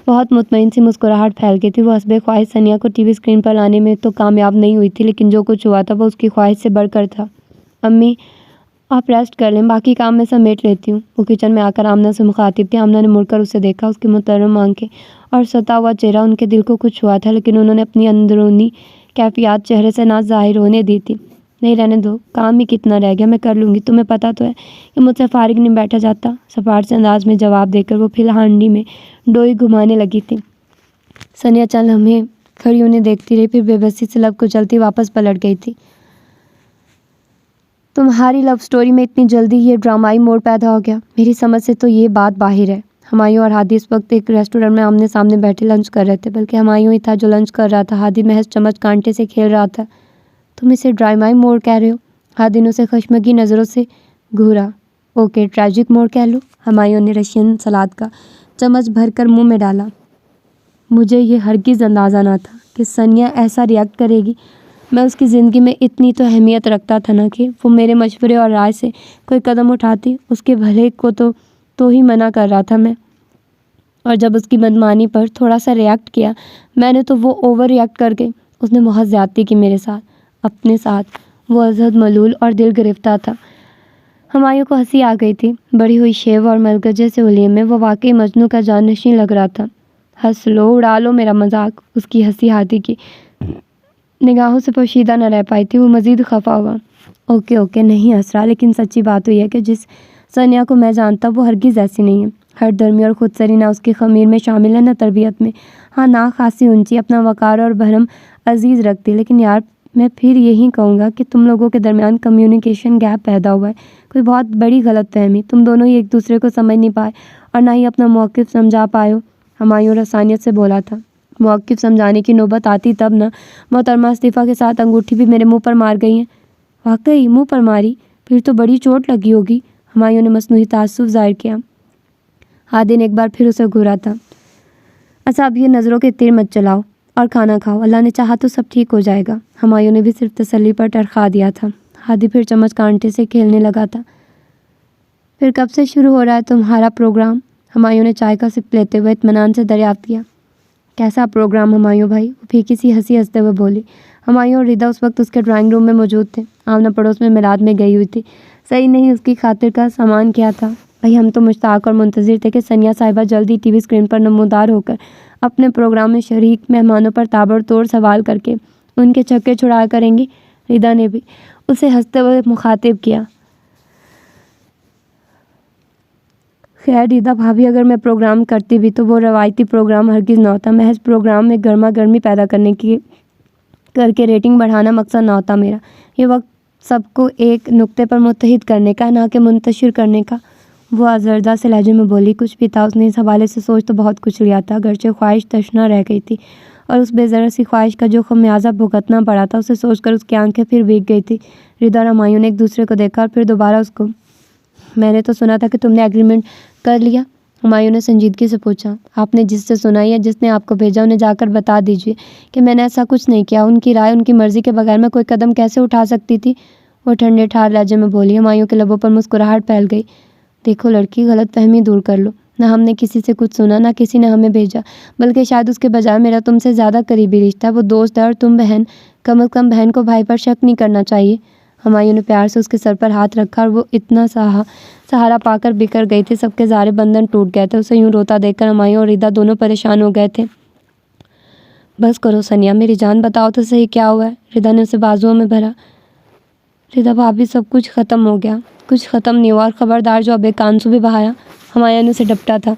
بہت مطمئن سی مسکراہٹ پھیل گئی تھی۔ وہ حسب خواہش ثنیا کو ٹی وی اسکرین پر لانے میں تو کامیاب نہیں ہوئی تھی، لیکن جو کچھ ہوا تھا وہ اس کی خواہش سے بڑھ کر تھا۔ امی آپ ریسٹ کر لیں، باقی کام میں سمیٹ لیتی ہوں۔ وہ کچن میں آ کر آمنہ سے مخاطب تھی۔ آمنہ نے مڑ کر اسے دیکھا۔ اس کی محترم آنکھیں اور ستا ہوا چہرہ، ان کے دل کو کچھ ہوا تھا، لیکن انہوں نے اپنی اندرونی کیفیات چہرے سے نہ ظاہر ہونے دی تھی۔ نہیں، رہنے دو، کام ہی کتنا رہ گیا، میں کر لوں گی، تمہیں پتہ تو ہے کہ مجھ سے فارغ نہیں بیٹھا جاتا۔ سپاٹ سے انداز میں جواب دے کر وہ پھر ہانڈی میں ڈوئی گھمانے لگی تھی۔ ثنیا چند لمحے کھڑی انہیں دیکھتی رہی، پھر بے بسی سے لب کچلتی واپس پلٹ گئی تھی۔ تمہاری لو سٹوری میں اتنی جلدی یہ ڈرامائی موڑ پیدا ہو گیا؟ میری سمجھ سے تو یہ بات باہر ہے۔ ہمایوں اور ہادی اس وقت ایک ریسٹورینٹ میں آمنے سامنے بیٹھے لنچ کر رہے تھے، بلکہ ہمایوں ہی تھا جو لنچ کر رہا تھا۔ ہادی محض چمچ کانٹے سے کھیل رہا تھا۔ تم اسے ڈرامائی موڑ کہہ رہے ہو؟ ہادی نے اسے خشمگین نظروں سے گھورا۔ اوکے، ٹریجک موڑ کہہ لو۔ ہمایوں نے رشین سلاد کا چمچ بھر کر منہ میں ڈالا۔ مجھے یہ ہرگز اندازہ نہ تھا کہ ثنیا ایسا ریئیکٹ کرے گی۔ میں اس کی زندگی میں اتنی تو اہمیت رکھتا تھا نا کہ وہ میرے مشورے اور رائے سے کوئی قدم اٹھاتی۔ اس کے بھلے کو تو ہی منع کر رہا تھا میں، اور جب اس کی بدمانی پر تھوڑا سا ریئیکٹ کیا میں نے تو وہ اوور ریئیکٹ کر گئی۔ اس نے بہت زیادتی کی میرے ساتھ، اپنے ساتھ۔ وہ ازحد ملول اور دل گرفتہ تھا۔ ہمایوں کو ہنسی آ گئی تھی۔ بڑی ہوئی شیو اور ملگجے سے حلیے میں وہ واقعی مجنوں کا جانشین لگ رہا تھا۔ ہنس لو، اڑا لو میرا مذاق۔ اس کی ہنسی ہادی کی نگاہوں سے پوشیدہ نہ رہ پائی تھی۔ وہ مزید خفا ہوا۔ اوکے نہیں ہنس رہا، لیکن سچی بات ہوئی ہے کہ جس ثنیا کو میں جانتا وہ ہرگز ایسی نہیں ہے۔ ہر درمی اور خود سری نہ اس کی خمیر میں شامل ہے نہ تربیت میں۔ ہاں، نہ خاصی اونچی، اپنا وقار اور بھرم عزیز رکھتی، لیکن یار میں پھر یہی کہوں گا کہ تم لوگوں کے درمیان کمیونیکیشن گیپ پیدا ہوا ہے، کوئی بہت بڑی غلط فہمی۔ تم دونوں ہی ایک دوسرے کو سمجھ نہیں پائے اور نہ ہی اپنا موقف سمجھا پائے ہو۔ ہمایوں رسانیت سے بولا تھا۔ موقف سمجھانے کی نوبت آتی تب نہ۔ محترمہ استعفیٰ کے ساتھ انگوٹھی بھی میرے منہ پر مار گئی ہیں۔ واقعی منہ پر ماری؟ پھر تو بڑی چوٹ لگی ہوگی۔ ہمایوں نے مصنوعی تعصب ظاہر کیا۔ ہادی نے ایک بار پھر اسے گھورا تھا۔ اچھا، اب یہ نظروں کے تیر مت چلاؤ اور کھانا کھاؤ، اللہ نے چاہا تو سب ٹھیک ہو جائے گا۔ ہمایوں نے بھی صرف تسلی پر ٹرخا دیا تھا۔ ہادی پھر چمچ کانٹے سے کھیلنے لگا تھا۔ پھر کب سے شروع ہو رہا ہے تمہارا پروگرام؟ ہمایوں نے چائے کا سپ لیتے ہوئے اطمینان سے دریافت کیا۔ کیسا پروگرام ہمایوں بھائی؟ وہ پھیکی سی ہنسی ہنستے ہوئے بولی۔ ہمایوں اور ردا اس وقت اس کے ڈرائنگ روم میں موجود تھے۔ آمنہ پڑوس میں میلاد میں گئی ہوئی تھی۔ صحیح نہیں، اس کی خاطر کا سامان کیا تھا؟ بھائی ہم تو مشتاق اور منتظر تھے کہ ثنیا صاحبہ جلدی ٹی وی اسکرین پر نمودار ہو کر اپنے پروگرام میں شریک مہمانوں پر تابڑ توڑ سوال کر کے ان کے چھکے چھڑایا کریں گی۔ ردا نے بھی اسے ہنستے ہوئے مخاطب کیا۔ خیر ردا بھابھی، اگر میں پروگرام کرتی بھی تو وہ روایتی پروگرام ہرگز نہ ہوتا۔ محض پروگرام میں گرما گرمی پیدا کر کے ریٹنگ بڑھانا مقصد نہ ہوتا میرا۔ یہ وقت سب کو ایک نقطے پر متحد کرنے کا، نہ کہ منتشر کرنے کا۔ وہ آزردہ سے لہجے میں بولی۔ کچھ بھی تھا، اس نے اس حوالے سے سوچ تو بہت کچھ لیا تھا، اگرچہ خواہش تشنہ رہ گئی تھی، اور اس بے ضرر سی خواہش کا جو خمیازہ بھگتنا پڑا تھا اسے سوچ کر اس کی آنکھیں پھر بھیگ گئی تھی۔ ردا اور ہمایوں نے ایک دوسرے کو دیکھا اور پھر دوبارہ اس کو۔ میں نے تو سنا تھا کہ تم نے ایگریمنٹ کر لیا؟ ہمایوں نے سنجیدگی سے پوچھا۔ آپ نے جس سے سنا یا جس نے آپ کو بھیجا انہیں جا کر بتا دیجیے کہ میں نے ایسا کچھ نہیں کیا۔ ان کی رائے، ان کی مرضی کے بغیر میں کوئی قدم کیسے اٹھا سکتی تھی؟ وہ ٹھنڈے ٹھار لہجے میں بولی۔ ہمایوں کے لبوں پر مسکراہٹ پھیل گئی۔ دیکھو لڑکی، غلط فہمی دور کر لو۔ نہ ہم نے کسی سے کچھ سنا، نہ کسی نے ہمیں بھیجا، بلکہ شاید اس کے بجائے میرا تم سے زیادہ قریبی رشتہ ہے۔ وہ دوست ہے اور تم بہن۔ کم از کم بہن کو بھائی پر شک نہیں کرنا چاہیے۔ ہمایوں نے پیار سے اس کے سر پر ہاتھ رکھا اور وہ اتنا سہارا پا کر بکھر گئی تھی، سب کے سارے بندھن ٹوٹ گئے تھے۔ اسے یوں روتا دیکھ کر ہمایوں اور ردا دونوں پریشان ہو گئے تھے۔ بس کرو ثنیا، میری جان بتاؤ تو صحیح کیا ہوا ہے؟ ردا نے اسے بازوؤں میں بھرا۔ ردا بھابھی، سب کچھ ختم ہو گیا۔ کچھ ختم نہیں ہوا، اور خبردار جو اب ایک آنسو بھی بہایا۔ ہمایوں نے اسے ڈپٹا تھا۔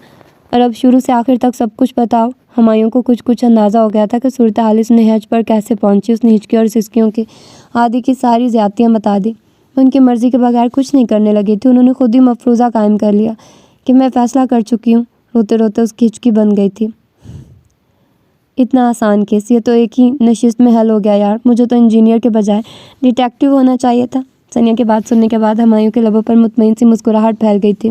اور اب شروع سے آخر تک سب کچھ بتاؤ۔ ہمایوں کو کچھ اندازہ ہو گیا تھا کہ صورتحال اس نہج پر کیسے پہنچی۔ اس نے ہچکیوں اور سسکیوں کی ہادی کی ساری زیادتیاں بتا دی۔ ان کی مرضی کے بغیر کچھ نہیں کرنے لگی تھی۔ انہوں نے خود ہی مفروضہ قائم کر لیا کہ میں فیصلہ کر چکی ہوں۔ روتے روتے اس کی ہچکی بن گئی تھی۔ اتنا آسان کیس، یہ تو ایک ہی نشست میں حل ہو گیا یار۔ مجھے تو انجینئر کے بجائے ڈیٹیکٹیو ہونا چاہیے تھا۔ ثنیا کی بات سننے کے بعد ہمایوں کے لبوں پر مطمئن سی مسکراہٹ پھیل گئی تھی۔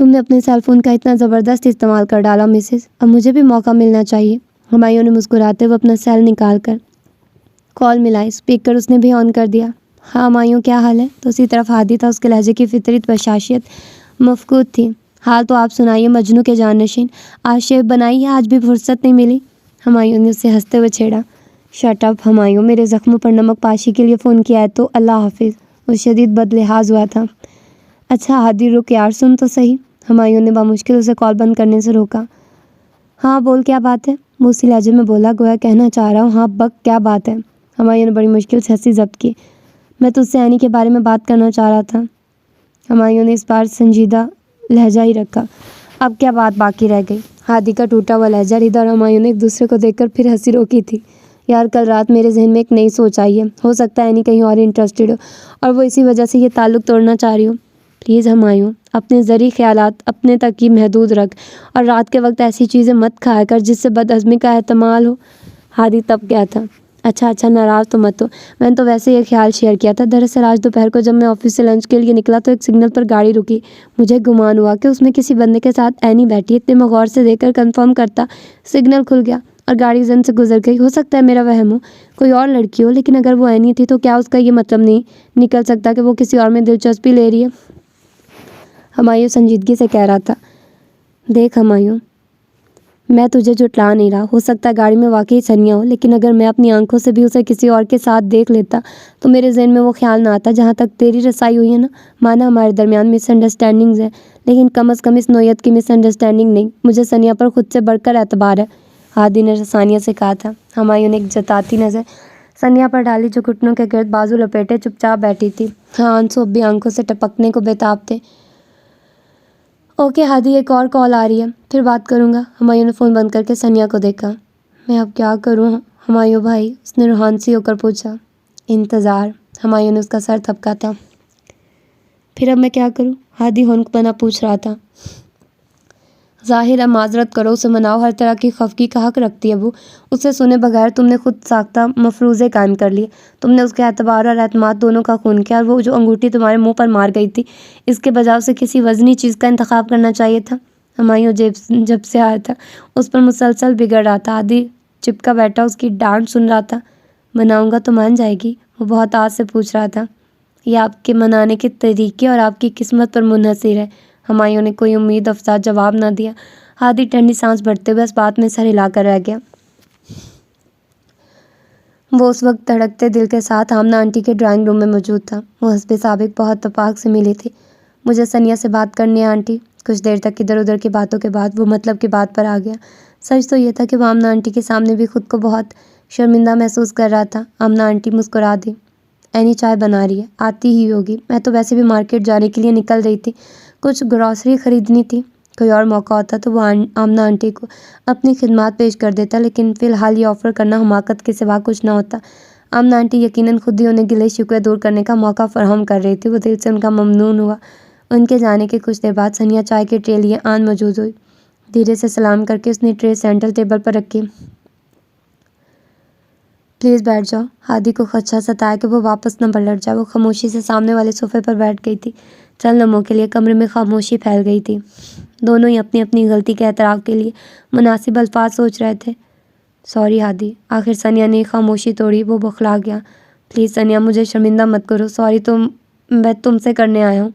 تم نے اپنے سیل فون کا اتنا زبردست استعمال کر ڈالا مسز، اب مجھے بھی موقع ملنا چاہیے۔ ہمایوں نے مسکراتے ہوئے اپنا سیل نکال کر کال ملائی۔ اسپیکر اس نے بھی آن کر دیا۔ ہاں ہمایوں، کیا حال ہے؟ تو اسی طرف ہادی تھا۔ اس کے لہجے کی فطری بشاشیت مفقود تھی۔ حال تو آپ سنائیے مجنوں کے جانشین، آج شیف بنائی ہے؟ آج بھی فرصت نہیں ملی؟ ہمایوں نے اسے ہنستے ہوئے چھیڑا۔ شٹ اپ ہمایوں، میرے زخموں پر نمک پاشی کے لیے فون کیا ہے تو اللہ حافظ۔ وہ شدید بدلحاظ ہوا تھا۔ اچھا ہادی رک یار، سن تو صحیح۔ ہمایوں نے بامشکل اسے کال بند کرنے سے روکا۔ ہاں بول، کیا بات ہے؟ وہ اسی لہجے میں بولا گویا کہنا چاہ رہا ہوں ہاں بک، کیا بات ہے؟ ہمایوں نے بڑی مشکل سے ہنسی ضبط کی۔ میں تجھ سے اینی کے بارے میں بات کرنا چاہ رہا تھا۔ ہمایوں نے اس بار سنجیدہ لہجہ ہی رکھا۔ اب کیا بات باقی رہ گئی؟ ہادی کا ٹوٹا ہوا لہجہ۔ ریدا اور ہمایوں نے ایک دوسرے کو دیکھ کر پھر ہنسی روکی تھی۔ یار کل رات میرے ذہن میں ایک نئی سوچ آئی ہے، ہو سکتا ہے اینی کہیں اور انٹرسٹڈ ہو اور وہ اسی وجہ سے یہ تعلق توڑنا چاہ رہی ہو۔ پلیز ہمایوں، اپنے ذری خیالات اپنے تک ہی محدود رکھ اور رات کے وقت ایسی چیزیں مت کھایا کر جس سے بدہضمی کا احتمال ہو۔ ہادی تپ گیا تھا۔ اچھا ناراض تو مت ہو، میں نے تو ویسے یہ خیال شیئر کیا تھا۔ دراصل آج دوپہر کو جب میں آفس سے لنچ کے لیے نکلا تو ایک سگنل پر گاڑی رکی۔ مجھے گمان ہوا کہ اس میں کسی بندے کے ساتھ اینی بیٹھی ہے۔ اتنے میں غور سے دیکھ کر کنفرم کرتا سگنل کھل گیا اور گاڑی زن سے گزر گئی۔ ہو سکتا ہے میرا وہم ہو، کوئی اور لڑکی ہو، لیکن اگر وہ اینی تھی تو کیا اس کا یہ مطلب نہیں نکل سکتا کہ وہ کسی اور میں دلچسپی لے رہی ہے؟ ہمایوں سنجیدگی سے کہہ رہا تھا۔ دیکھ ہمایوں، میں تجھے جھٹلا نہیں رہا، ہو سکتا ہے گاڑی میں واقعی سنیا ہو، لیکن اگر میں اپنی آنکھوں سے بھی اسے کسی اور کے ساتھ دیکھ لیتا تو میرے ذہن میں وہ خیال نہ آتا جہاں تک تیری رسائی ہوئی ہے نا۔ مانا ہمارے درمیان مس انڈرسٹینڈنگز ہیں، لیکن کم از کم اس نوعیت کی مس انڈرسٹینڈنگ نہیں۔ مجھے سنیا پر خود سے بڑھ کر اعتبار ہے، ہادی نے رسانیہ سے کہا تھا۔ ہمایوں نے ایک جتاتی نظر سنیا پر ڈالی جو گھٹنوں کے گرد بازو لپیٹے چپ چاپ بیٹھی تھی۔ ہاں آنسو اب بھی آنکھوں سے ٹپکنے کو بےتاب تھے۔ اوکے ہادی، ایک اور کال آ رہی ہے، پھر بات کروں گا۔ ہمایوں نے فون بند کر کے سنیا کو دیکھا۔ میں اب کیا کروں ہمایوں بھائی؟ اس نے روحان سی ہو کر پوچھا۔ انتظار، ہمایوں نے اس کا سر تھپکا تھا۔ پھر اب میں کیا کروں؟ ہادی ہونک بنا پوچھ رہا تھا۔ ظاہر ہے معذرت کرو، اسے مناؤ، ہر طرح کی خفگی کا حق رکھتی ہے وہ۔ اسے سنے بغیر تم نے خود ساختہ مفروضے قائم کر لیے۔ تم نے اس کے اعتبار اور اعتماد دونوں کا خون کیا، اور وہ جو انگوٹھی تمہارے منہ پر مار گئی تھی، اس کے بجائے اسے کسی وزنی چیز کا انتخاب کرنا چاہیے تھا۔ ہمایوں جب سے آیا تھا اس پر مسلسل بگڑ رہا تھا۔ ہادی چپکا بیٹھا اس کی ڈانٹ سن رہا تھا۔ مناؤں گا تو مان جائے گی؟ وہ بہت آس سے پوچھ رہا تھا۔ یہ آپ کے منانے کے طریقے اور آپ کی قسمت پر منحصر ہے۔ ہمایوں نے کوئی امید افزا جواب نہ دیا۔ ہادی ٹھنڈی سانس بھرتے ہوئے اس بات میں سر ہلا کر رہ گیا۔ وہ اس وقت دھڑکتے دل کے ساتھ آمنہ آنٹی کے ڈرائنگ روم میں موجود تھا۔ وہ حسب سابق بہت اتفاق سے ملی تھی۔ مجھے سنیا سے بات کرنی ہے آنٹی۔ کچھ دیر تک ادھر ادھر کی باتوں کے بعد وہ مطلب کی بات پر آ گیا۔ سچ تو یہ تھا کہ وہ آمنہ آنٹی کے سامنے بھی خود کو بہت شرمندہ محسوس کر رہا تھا۔ آمنہ آنٹی مسکرا دی۔ اینی چائے بنا رہی ہے، آتی ہی ہوگی۔ میں تو ویسے بھی مارکیٹ جانے کے لیے نکل رہی تھی، کچھ گروسری خریدنی تھی۔ کوئی اور موقع ہوتا تو وہ آمنہ آنٹی کو اپنی خدمات پیش کر دیتا، لیکن فی الحال یہ آفر کرنا حماقت کے سوا کچھ نہ ہوتا۔ آمنہ آنٹی یقیناً خود ہی انہیں گلے شکوے دور کرنے کا موقع فراہم کر رہی تھی۔ وہ دل سے ان کا ممنون ہوا۔ ان کے جانے کے کچھ دیر بعد سنیا چائے کے ٹرے لیے آن موجود ہوئی۔ دھیرے سے سلام کر کے اس نے ٹرے سینٹرل ٹیبل پر رکھی۔ پلیز بیٹھ جاؤ۔ ہادی کو خدشہ ستایا کہ وہ واپس نہ پلٹ جائے۔ وہ خاموشی سے سامنے والے صوفے پر بیٹھ گئی تھی۔ چند لمحوں کے لیے کمرے میں خاموشی پھیل گئی تھی۔ دونوں ہی اپنی اپنی غلطی کے اعتراف کے لیے مناسب الفاظ سوچ رہے تھے۔ سوری ہادی، آخر سنیا نے خاموشی توڑی۔ وہ بوکھلا گیا۔ پلیز سنیا، مجھے شرمندہ مت کرو۔ سوری تو میں تم سے کرنے آیا ہوں۔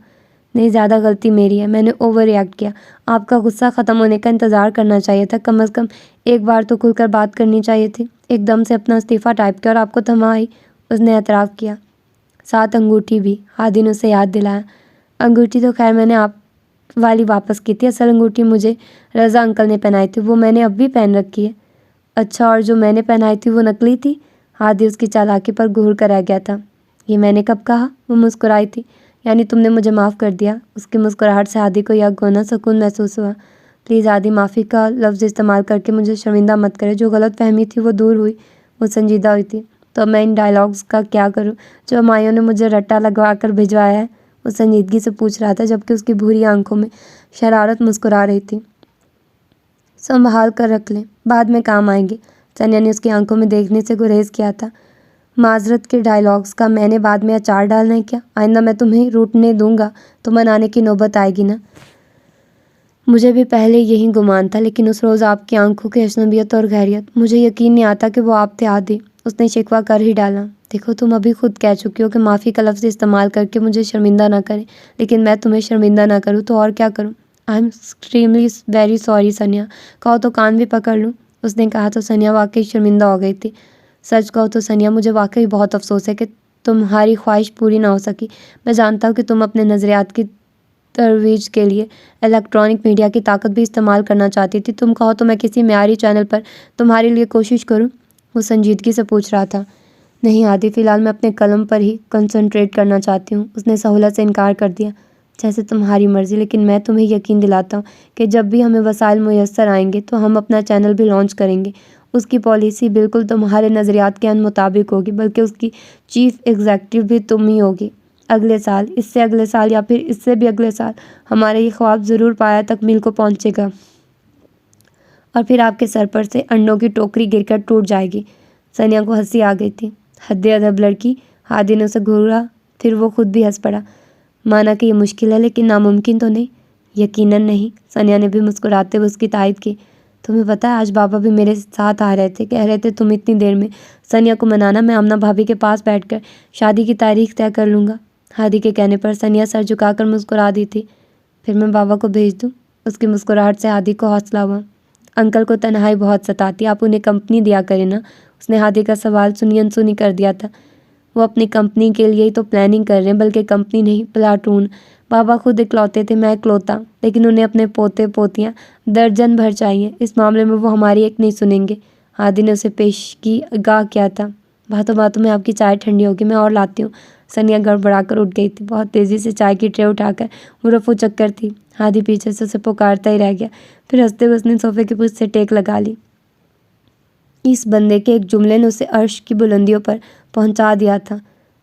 نہیں، زیادہ غلطی میری ہے، میں نے اوور ریئیکٹ کیا۔ آپ کا غصہ ختم ہونے کا انتظار کرنا چاہیے تھا، کم از کم ایک بار تو کھل کر بات کرنی چاہیے تھی۔ ایک دم سے اپنا استعفیٰ ٹائپ کیا اور آپ کو تھمائی۔ اس نے اعتراف کیا۔ ساتھ انگوٹھی بھی، ہادی نے اسے یاد دلایا۔ انگوٹھی تو خیر میں نے آپ والی واپس کی تھی، اصل انگوٹھی مجھے رضا انکل نے پہنائی تھی، وہ میں نے اب بھی پہن رکھی ہے۔ اچھا، اور جو میں نے پہنائی تھی وہ نقلی تھی؟ ہادی اس کی چالاکی پر گھور کر رہ گیا تھا۔ یہ میں نے کب کہا؟ وہ مسکرائی تھی۔ یعنی تم نے مجھے معاف کر دیا؟ اس کی مسکراہٹ سے ہادی کو یکگونا سکون محسوس ہوا۔ پلیز ہادی، معافی کا لفظ استعمال کر کے مجھے شرمندہ مت کرے۔ جو غلط فہمی تھی وہ دور ہوئی۔ وہ سنجیدہ ہوئی تھی۔ تو اب میں ان ڈائلاگز کا کیا کروں جو ہمایوں نے مجھے رٹا لگوا کر بھجوایا ہے؟ وہ سنجیدگی سے پوچھ رہا تھا جبکہ اس کی بھوری آنکھوں میں شرارت مسکرا رہی تھی۔ سنبھال کر رکھ لیں، بعد میں کام آئیں گے۔ سنیا نے اس کی آنکھوں میں دیکھنے سے گریز کیا تھا۔ معذرت کے ڈائلاگز کا میں نے بعد میں اچار ڈالنا ہے کیا؟ آئندہ میں تمہیں روٹنے دوں گا تو منانے کی نوبت آئے گی نا۔ مجھے بھی پہلے یہی گمان تھا، لیکن اس روز آپ کی آنکھوں کی اجنبیت اور گہریت، مجھے یقین نہیں آتا کہ وہ آپ تھے عادی۔ اس نے شکوہ کر ہی ڈالا۔ دیکھو تم ابھی خود کہہ چکی ہو کہ معافی کا لفظ استعمال کر کے مجھے شرمندہ نہ کریں، لیکن میں تمہیں شرمندہ نہ کروں تو اور کیا کروں؟ I am extremely very sorry سنیا، کہو تو کان بھی پکڑ لوں۔ اس نے کہا تو سنیا واقعی شرمندہ ہو گئی تھی۔ سچ کہو تو سنیا، مجھے واقعی بہت افسوس ہے کہ تمہاری خواہش پوری نہ ہو سکی۔ میں جانتا ہوں کہ تم اپنے نظریات کی ترویج کے لیے الیکٹرانک میڈیا کی طاقت بھی استعمال کرنا چاہتی تھی۔ تم کہو تو میں کسی معیاری چینل پر تمہارے لیے کوشش کروں؟ وہ سنجیدگی سے پوچھ رہا تھا۔ نہیں عادی، فی الحال میں اپنے قلم پر ہی کنسنٹریٹ کرنا چاہتی ہوں۔ اس نے سہولت سے انکار کر دیا۔ جیسے تمہاری مرضی، لیکن میں تمہیں یقین دلاتا ہوں کہ جب بھی ہمیں وسائل میسر آئیں گے تو ہم اپنا چینل بھی لانچ کریں گے۔ اس کی پالیسی بالکل تمہارے نظریات کے مطابق ہوگی، بلکہ اس کی چیف ایگزیکٹو بھی تم ہی ہوگی۔ اگلے سال، اس سے اگلے سال یا پھر اس سے بھی اگلے سال ہمارا یہ خواب ضرور پایا تکمیل کو پہنچے گا، اور پھر آپ کے سر پر سے انڈوں کی ٹوکری گر کر ٹوٹ جائے گی۔ سنیا کو ہنسی آ گئی تھی۔ حد ادب لڑکی، ہادی نے اسے گھورا، پھر وہ خود بھی ہنس پڑا۔ مانا کہ یہ مشکل ہے لیکن ناممکن تو نہیں؟ یقیناً نہیں، سنیا نے بھی مسکراتے ہوئے اس کی تائید کی۔ تمہیں پتہ ہے آج بابا بھی میرے ساتھ آ رہے تھے، کہہ رہے تھے تم اتنی دیر میں سنیا کو منانا، میں آمنہ بھابھی کے پاس بیٹھ کر شادی کی تاریخ طے کر لوں گا۔ ہادی کے کہنے پر سنیا سر جھکا کر مسکرا دی تھی۔ پھر میں بابا کو بھیج دوں؟ اس کی مسکراہٹ سے ہادی کو حوصلہ ہوا۔ انکل کو تنہائی بہت ستاتی، آپ انہیں کمپنی دیا کریں نا۔ اس نے ہادی کا سوال سنی انسنی کر دیا تھا۔ وہ اپنی کمپنی کے لیے ہی تو پلاننگ کر رہے ہیں، بلکہ کمپنی نہیں، پلاٹون۔ بابا خود اکلوتے تھے، میں اکلوتا، لیکن انہیں اپنے پوتے پوتیاں درجن بھر چاہیے۔ اس معاملے میں وہ ہماری ایک نہیں سنیں گے۔ ہادی نے اسے پیشگی آگاہ کیا تھا۔ باتوں باتوں میں آپ کی چائے ٹھنڈی ہوگی، میں اور لاتی ہوں۔ سنیا گڑبڑا کر اٹھ گئی تھی۔ بہت تیزی سے چائے کی ٹرے اٹھا کر وہ رفو چکر تھی۔ ہادی پیچھے سے اسے پکارتا ہی رہ گیا۔ پھر ہنستے ہوئے اس نے صوفے کی پشت سے ٹیک لگا لی۔ اس بندے کے ایک جملے نے اسے عرش کی بلندیوں پر پہنچا دیا تھا۔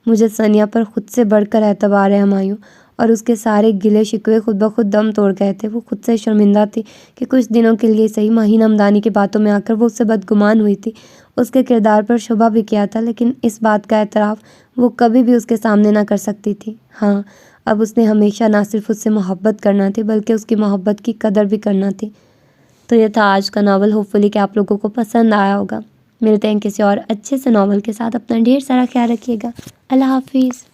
مجھے سنیا پر خود سے بڑھ کر اعتبار ہے ہمایوں، اور اس کے سارے گلے شکوے خود بخود دم توڑ گئے تھے۔ وہ خود سے شرمندہ تھی کہ کچھ دنوں کے لیے صحیح مہین آمدنی کی باتوں میں آ کر وہ اس سے بدگمان ہوئی تھی۔ اس کے کردار پر شبہ بھی کیا تھا، لیکن اس بات کا اعتراف وہ کبھی بھی اس کے سامنے نہ کر سکتی تھی۔ ہاں، اب اس نے ہمیشہ نہ صرف اس سے محبت کرنا تھی، بلکہ اس کی محبت کی قدر بھی کرنا تھی۔ تو یہ تھا آج کا ناول۔ ہوپ فلی کہ آپ لوگوں کو پسند آیا ہوگا۔ ملتے ہیں کسی اور اچھے سے ناول کے ساتھ۔ اپنا ڈھیر سارا خیال رکھیے گا۔ اللہ حافظ۔